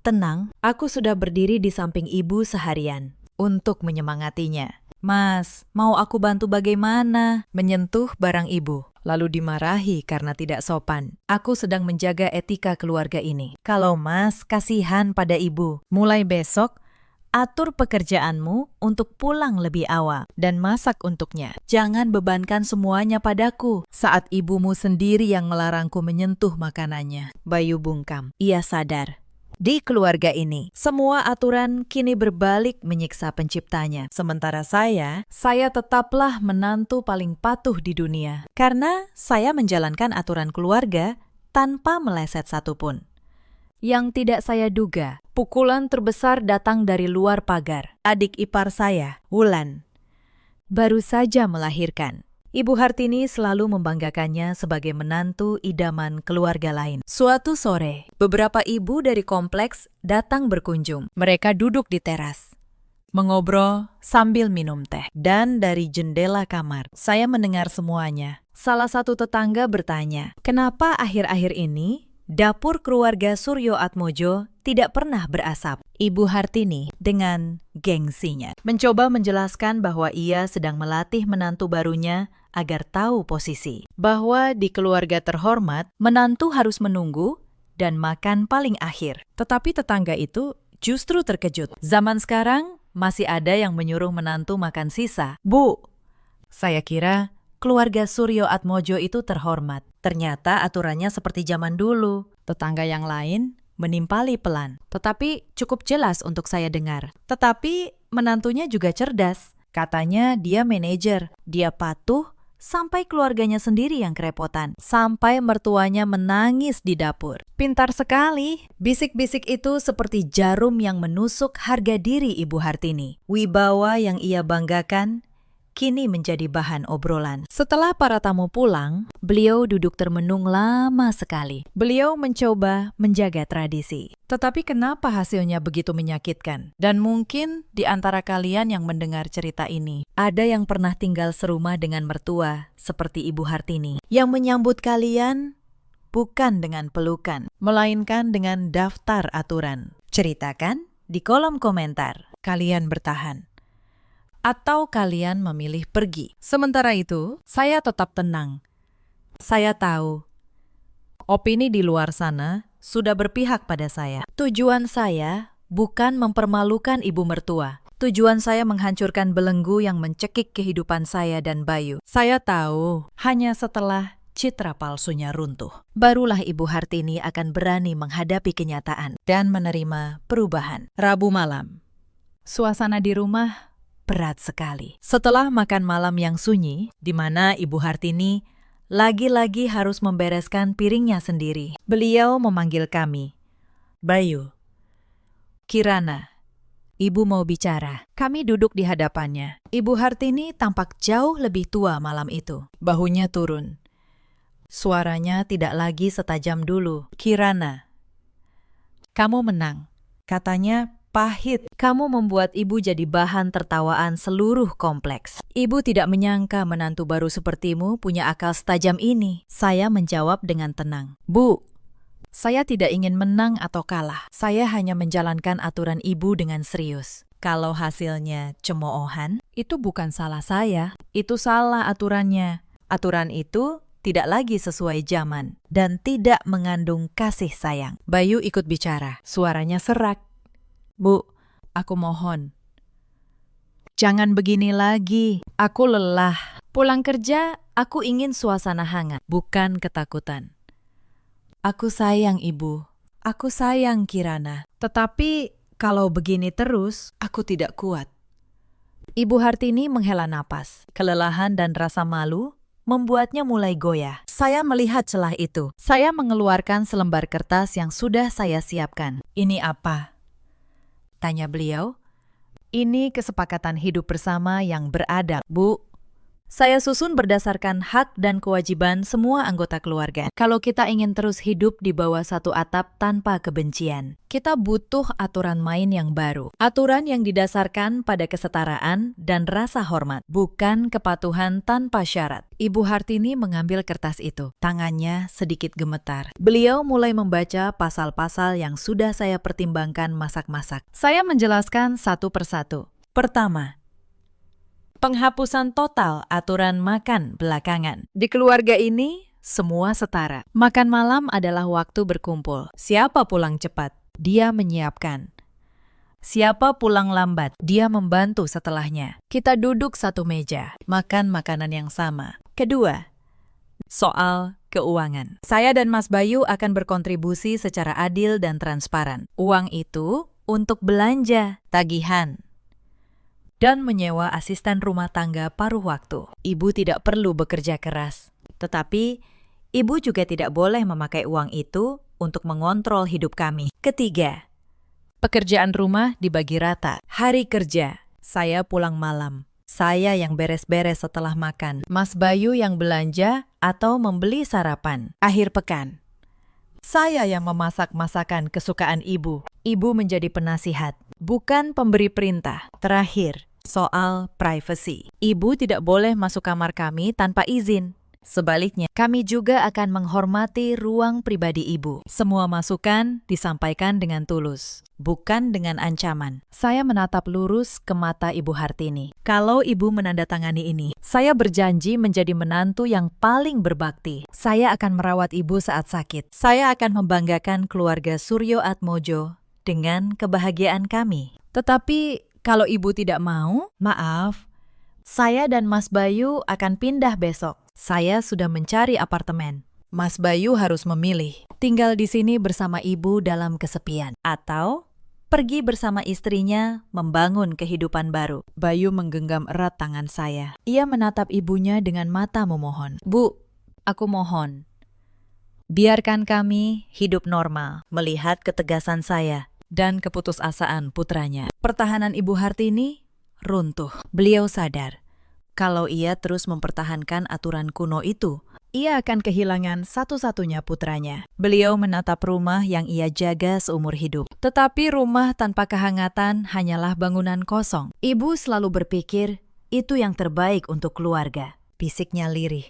tenang, aku sudah berdiri di samping ibu seharian untuk menyemangatinya. Mas, mau aku bantu bagaimana? Menyentuh barang ibu, lalu dimarahi karena tidak sopan. Aku sedang menjaga etika keluarga ini. Kalau Mas kasihan pada ibu, mulai besok, atur pekerjaanmu untuk pulang lebih awal dan masak untuknya. Jangan bebankan semuanya padaku saat ibumu sendiri yang melarangku menyentuh makanannya. Bayu bungkam. Ia sadar. Di keluarga ini, semua aturan kini berbalik menyiksa penciptanya. Sementara saya tetaplah menantu paling patuh di dunia. Karena saya menjalankan aturan keluarga tanpa meleset satupun. Yang tidak saya duga, pukulan terbesar datang dari luar pagar. Adik ipar saya, Wulan, baru saja melahirkan. Ibu Hartini selalu membanggakannya sebagai menantu idaman keluarga lain. Suatu sore, beberapa ibu dari kompleks datang berkunjung. Mereka duduk di teras, mengobrol sambil minum teh. Dan dari jendela kamar, saya mendengar semuanya. Salah satu tetangga bertanya, kenapa akhir-akhir ini dapur keluarga Suryo Atmojo tidak pernah berasap? Ibu Hartini dengan gengsinya mencoba menjelaskan bahwa ia sedang melatih menantu barunya agar tahu posisi. Bahwa di keluarga terhormat, menantu harus menunggu dan makan paling akhir. Tetapi tetangga itu justru terkejut. Zaman sekarang masih ada yang menyuruh menantu makan sisa. Bu, saya kira keluarga Suryo Atmojo itu terhormat. Ternyata aturannya seperti zaman dulu. Tetangga yang lain menimpali pelan, tetapi cukup jelas untuk saya dengar. Tetapi menantunya juga cerdas. Katanya dia manajer, dia patuh sampai keluarganya sendiri yang kerepotan. Sampai mertuanya menangis di dapur. Pintar sekali. Bisik-bisik itu seperti jarum yang menusuk harga diri Ibu Hartini. Wibawa yang ia banggakan kini menjadi bahan obrolan. Setelah para tamu pulang, beliau duduk termenung lama sekali. Beliau mencoba menjaga tradisi. Tetapi kenapa hasilnya begitu menyakitkan? Dan mungkin di antara kalian yang mendengar cerita ini, ada yang pernah tinggal serumah dengan mertua seperti Ibu Hartini, yang menyambut kalian bukan dengan pelukan, melainkan dengan daftar aturan. Ceritakan di kolom komentar. Kalian bertahan atau kalian memilih pergi. Sementara itu, saya tetap tenang. Saya tahu, opini di luar sana sudah berpihak pada saya. Tujuan saya bukan mempermalukan ibu mertua. Tujuan saya menghancurkan belenggu yang mencekik kehidupan saya dan Bayu. Saya tahu, hanya setelah citra palsunya runtuh, barulah Ibu Hartini akan berani menghadapi kenyataan dan menerima perubahan. Rabu malam, suasana di rumah berat sekali. Setelah makan malam yang sunyi, di mana Ibu Hartini lagi-lagi harus membereskan piringnya sendiri, beliau memanggil kami. Bayu, Kirana, Ibu mau bicara. Kami duduk di hadapannya. Ibu Hartini tampak jauh lebih tua malam itu. Bahunya turun. Suaranya tidak lagi setajam dulu. Kirana, kamu menang. Katanya pahit. Kamu membuat ibu jadi bahan tertawaan seluruh kompleks. Ibu tidak menyangka menantu baru sepertimu punya akal setajam ini. Saya menjawab dengan tenang. Bu, saya tidak ingin menang atau kalah. Saya hanya menjalankan aturan ibu dengan serius. Kalau hasilnya cemoohan, itu bukan salah saya. Itu salah aturannya. Aturan itu tidak lagi sesuai zaman dan tidak mengandung kasih sayang. Bayu ikut bicara. Suaranya serak. Bu, aku mohon. Jangan begini lagi. Aku lelah. Pulang kerja, aku ingin suasana hangat, bukan ketakutan. Aku sayang ibu. Aku sayang Kirana. Tetapi kalau begini terus, aku tidak kuat. Ibu Hartini menghela napas. Kelelahan dan rasa malu membuatnya mulai goyah. Saya melihat celah itu. Saya mengeluarkan selembar kertas yang sudah saya siapkan. Ini apa? Tanya beliau. Ini kesepakatan hidup bersama yang beradab, Bu. Saya susun berdasarkan hak dan kewajiban semua anggota keluarga. Kalau kita ingin terus hidup di bawah satu atap tanpa kebencian, kita butuh aturan main yang baru. Aturan yang didasarkan pada kesetaraan dan rasa hormat, bukan kepatuhan tanpa syarat. Ibu Hartini mengambil kertas itu. Tangannya sedikit gemetar. Beliau mulai membaca pasal-pasal yang sudah saya pertimbangkan masak-masak. Saya menjelaskan satu persatu. Pertama, penghapusan total aturan makan belakangan. Di keluarga ini, semua setara. Makan malam adalah waktu berkumpul. Siapa pulang cepat, dia menyiapkan. Siapa pulang lambat, dia membantu setelahnya. Kita duduk satu meja, makan makanan yang sama. Kedua, soal keuangan. Saya dan Mas Bayu akan berkontribusi secara adil dan transparan. Uang itu untuk belanja, tagihan, dan menyewa asisten rumah tangga paruh waktu. Ibu tidak perlu bekerja keras. Tetapi, ibu juga tidak boleh memakai uang itu untuk mengontrol hidup kami. Ketiga, pekerjaan rumah dibagi rata. Hari kerja, saya pulang malam. Saya yang beres-beres setelah makan. Mas Bayu yang belanja atau membeli sarapan. Akhir pekan, saya yang memasak masakan kesukaan ibu. Ibu menjadi penasihat, bukan pemberi perintah. Terakhir, soal privasi. Ibu tidak boleh masuk kamar kami tanpa izin. Sebaliknya, kami juga akan menghormati ruang pribadi ibu. Semua masukan disampaikan dengan tulus, bukan dengan ancaman. Saya menatap lurus ke mata Ibu Hartini. Kalau ibu menandatangani ini, saya berjanji menjadi menantu yang paling berbakti. Saya akan merawat ibu saat sakit. Saya akan membanggakan keluarga Suryo Atmojo dengan kebahagiaan kami. Tetapi kalau ibu tidak mau, maaf, saya dan Mas Bayu akan pindah besok. Saya sudah mencari apartemen. Mas Bayu harus memilih, tinggal di sini bersama ibu dalam kesepian, atau pergi bersama istrinya membangun kehidupan baru. Bayu menggenggam erat tangan saya. Ia menatap ibunya dengan mata memohon. Bu, aku mohon, biarkan kami hidup normal, melihat ketegasan saya dan keputusasaan putranya. Pertahanan Ibu Hartini runtuh. Beliau sadar, kalau ia terus mempertahankan aturan kuno itu, ia akan kehilangan satu-satunya putranya. Beliau menatap rumah yang ia jaga seumur hidup. Tetapi rumah tanpa kehangatan hanyalah bangunan kosong. Ibu selalu berpikir, itu yang terbaik untuk keluarga. Fisiknya lirih.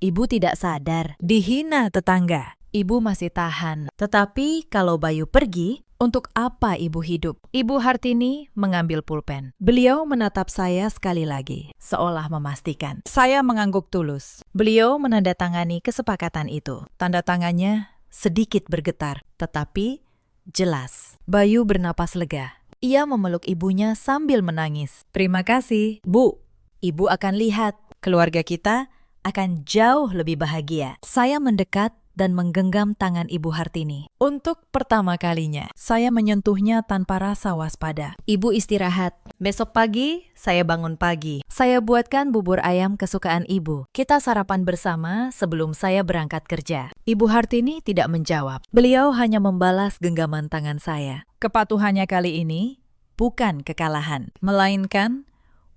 Ibu tidak sadar, dihina tetangga. Ibu masih tahan. Tetapi kalau Bayu pergi, untuk apa ibu hidup? Ibu Hartini mengambil pulpen. Beliau menatap saya sekali lagi, seolah memastikan. Saya mengangguk tulus. Beliau menandatangani kesepakatan itu. Tanda tangannya sedikit bergetar, tetapi jelas. Bayu bernapas lega. Ia memeluk ibunya sambil menangis. Terima kasih, Bu. Ibu akan lihat, keluarga kita akan jauh lebih bahagia. Saya mendekat dan menggenggam tangan Ibu Hartini. Untuk pertama kalinya, saya menyentuhnya tanpa rasa waspada. Ibu istirahat. Besok pagi, saya bangun pagi. Saya buatkan bubur ayam kesukaan Ibu. Kita sarapan bersama sebelum saya berangkat kerja. Ibu Hartini tidak menjawab. Beliau hanya membalas genggaman tangan saya. Kepatuhannya kali ini bukan kekalahan, melainkan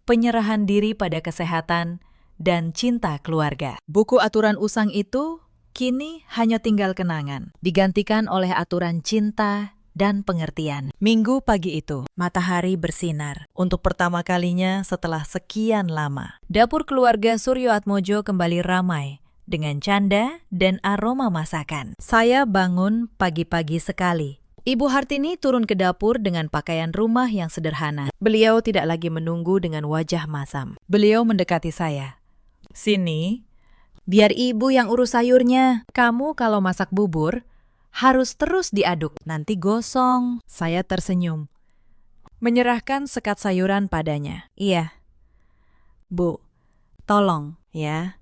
penyerahan diri pada kesehatan dan cinta keluarga. Buku aturan usang itu kini hanya tinggal kenangan, digantikan oleh aturan cinta dan pengertian. Minggu pagi itu, matahari bersinar. Untuk pertama kalinya setelah sekian lama, dapur keluarga Suryo Atmojo kembali ramai dengan canda dan aroma masakan. Saya bangun pagi-pagi sekali. Ibu Hartini turun ke dapur dengan pakaian rumah yang sederhana. Beliau tidak lagi menunggu dengan wajah masam. Beliau mendekati saya. Sini, biar ibu yang urus sayurnya. Kamu kalau masak bubur, harus terus diaduk, nanti gosong. Saya tersenyum, menyerahkan sekat sayuran padanya. Iya, Bu, tolong ya.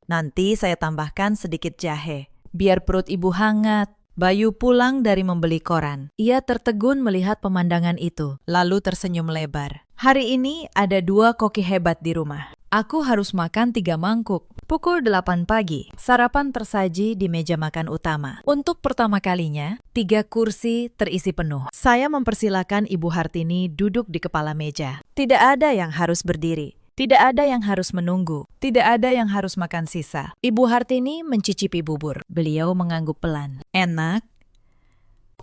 Nanti saya tambahkan sedikit jahe, biar perut ibu hangat. Bayu pulang dari membeli koran. Ia tertegun melihat pemandangan itu, lalu tersenyum lebar. Hari ini ada 2 koki hebat di rumah. Aku harus makan 3 mangkuk. Pukul 8 pagi, sarapan tersaji di meja makan utama. Untuk pertama kalinya, 3 kursi terisi penuh. Saya mempersilakan Ibu Hartini duduk di kepala meja. Tidak ada yang harus berdiri. Tidak ada yang harus menunggu. Tidak ada yang harus makan sisa. Ibu Hartini mencicipi bubur. Beliau mengangguk pelan. Enak.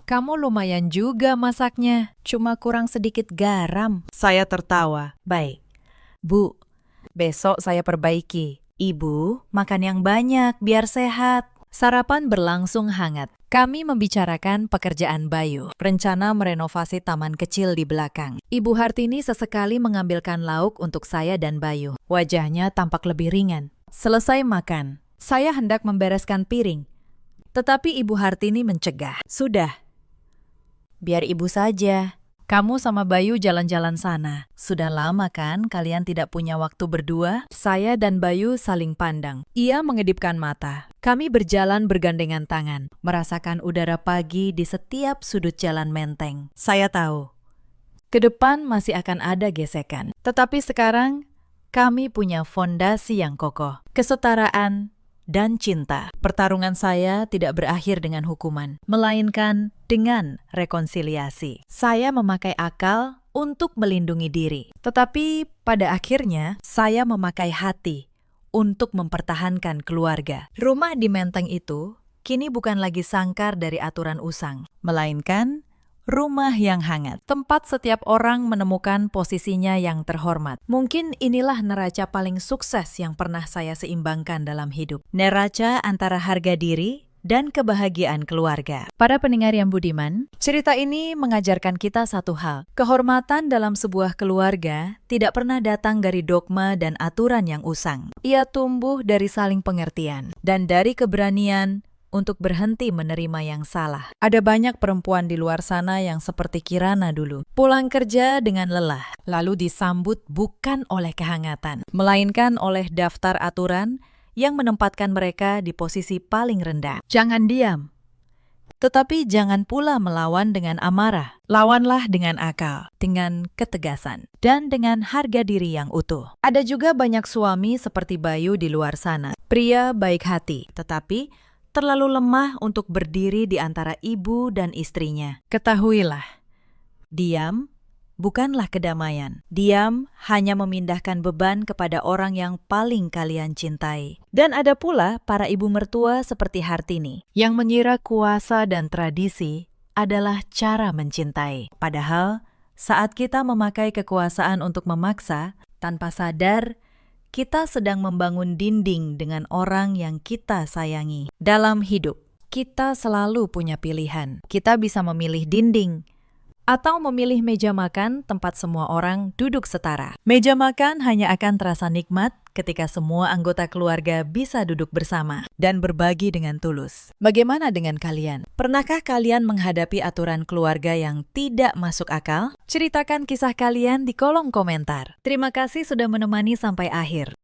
Kamu lumayan juga masaknya. Cuma kurang sedikit garam. Saya tertawa. Baik. Bu, besok saya perbaiki. Ibu, makan yang banyak biar sehat. Sarapan berlangsung hangat. Kami membicarakan pekerjaan Bayu, rencana merenovasi taman kecil di belakang. Ibu Hartini sesekali mengambilkan lauk untuk saya dan Bayu. Wajahnya tampak lebih ringan. Selesai makan, saya hendak membereskan piring. Tetapi Ibu Hartini mencegah. Sudah, biar ibu saja. Kamu sama Bayu jalan-jalan sana. Sudah lama kan kalian tidak punya waktu berdua? Saya dan Bayu saling pandang. Ia mengedipkan mata. Kami berjalan bergandengan tangan, merasakan udara pagi di setiap sudut jalan Menteng. Saya tahu, ke depan masih akan ada gesekan. Tetapi sekarang, kami punya fondasi yang kokoh. Kesetaraan dan cinta. Pertarungan saya tidak berakhir dengan hukuman, melainkan dengan rekonsiliasi. Saya memakai akal untuk melindungi diri. Tetapi pada akhirnya, saya memakai hati untuk mempertahankan keluarga. Rumah di Menteng itu kini bukan lagi sangkar dari aturan usang, melainkan rumah yang hangat, tempat setiap orang menemukan posisinya yang terhormat. Mungkin inilah neraca paling sukses yang pernah saya seimbangkan dalam hidup. Neraca antara harga diri dan kebahagiaan keluarga. Para pendengar yang budiman, cerita ini mengajarkan kita satu hal. Kehormatan dalam sebuah keluarga tidak pernah datang dari dogma dan aturan yang usang. Ia tumbuh dari saling pengertian dan dari keberanian untuk berhenti menerima yang salah. Ada banyak perempuan di luar sana yang seperti Kirana dulu. Pulang kerja dengan lelah, lalu disambut bukan oleh kehangatan, melainkan oleh daftar aturan yang menempatkan mereka di posisi paling rendah. Jangan diam, tetapi jangan pula melawan dengan amarah. Lawanlah dengan akal, dengan ketegasan, dan dengan harga diri yang utuh. Ada juga banyak suami seperti Bayu di luar sana. Pria baik hati, tetapi terlalu lemah untuk berdiri di antara ibu dan istrinya. Ketahuilah, diam bukanlah kedamaian. Diam hanya memindahkan beban kepada orang yang paling kalian cintai. Dan ada pula para ibu mertua seperti Hartini, yang mengira kuasa dan tradisi adalah cara mencintai. Padahal, saat kita memakai kekuasaan untuk memaksa, tanpa sadar, kita sedang membangun dinding dengan orang yang kita sayangi. Dalam hidup, kita selalu punya pilihan. Kita bisa memilih dinding Atau memilih meja makan tempat semua orang duduk setara. Meja makan hanya akan terasa nikmat ketika semua anggota keluarga bisa duduk bersama dan berbagi dengan tulus. Bagaimana dengan kalian? Pernahkah kalian menghadapi aturan keluarga yang tidak masuk akal? Ceritakan kisah kalian di kolom komentar. Terima kasih sudah menemani sampai akhir.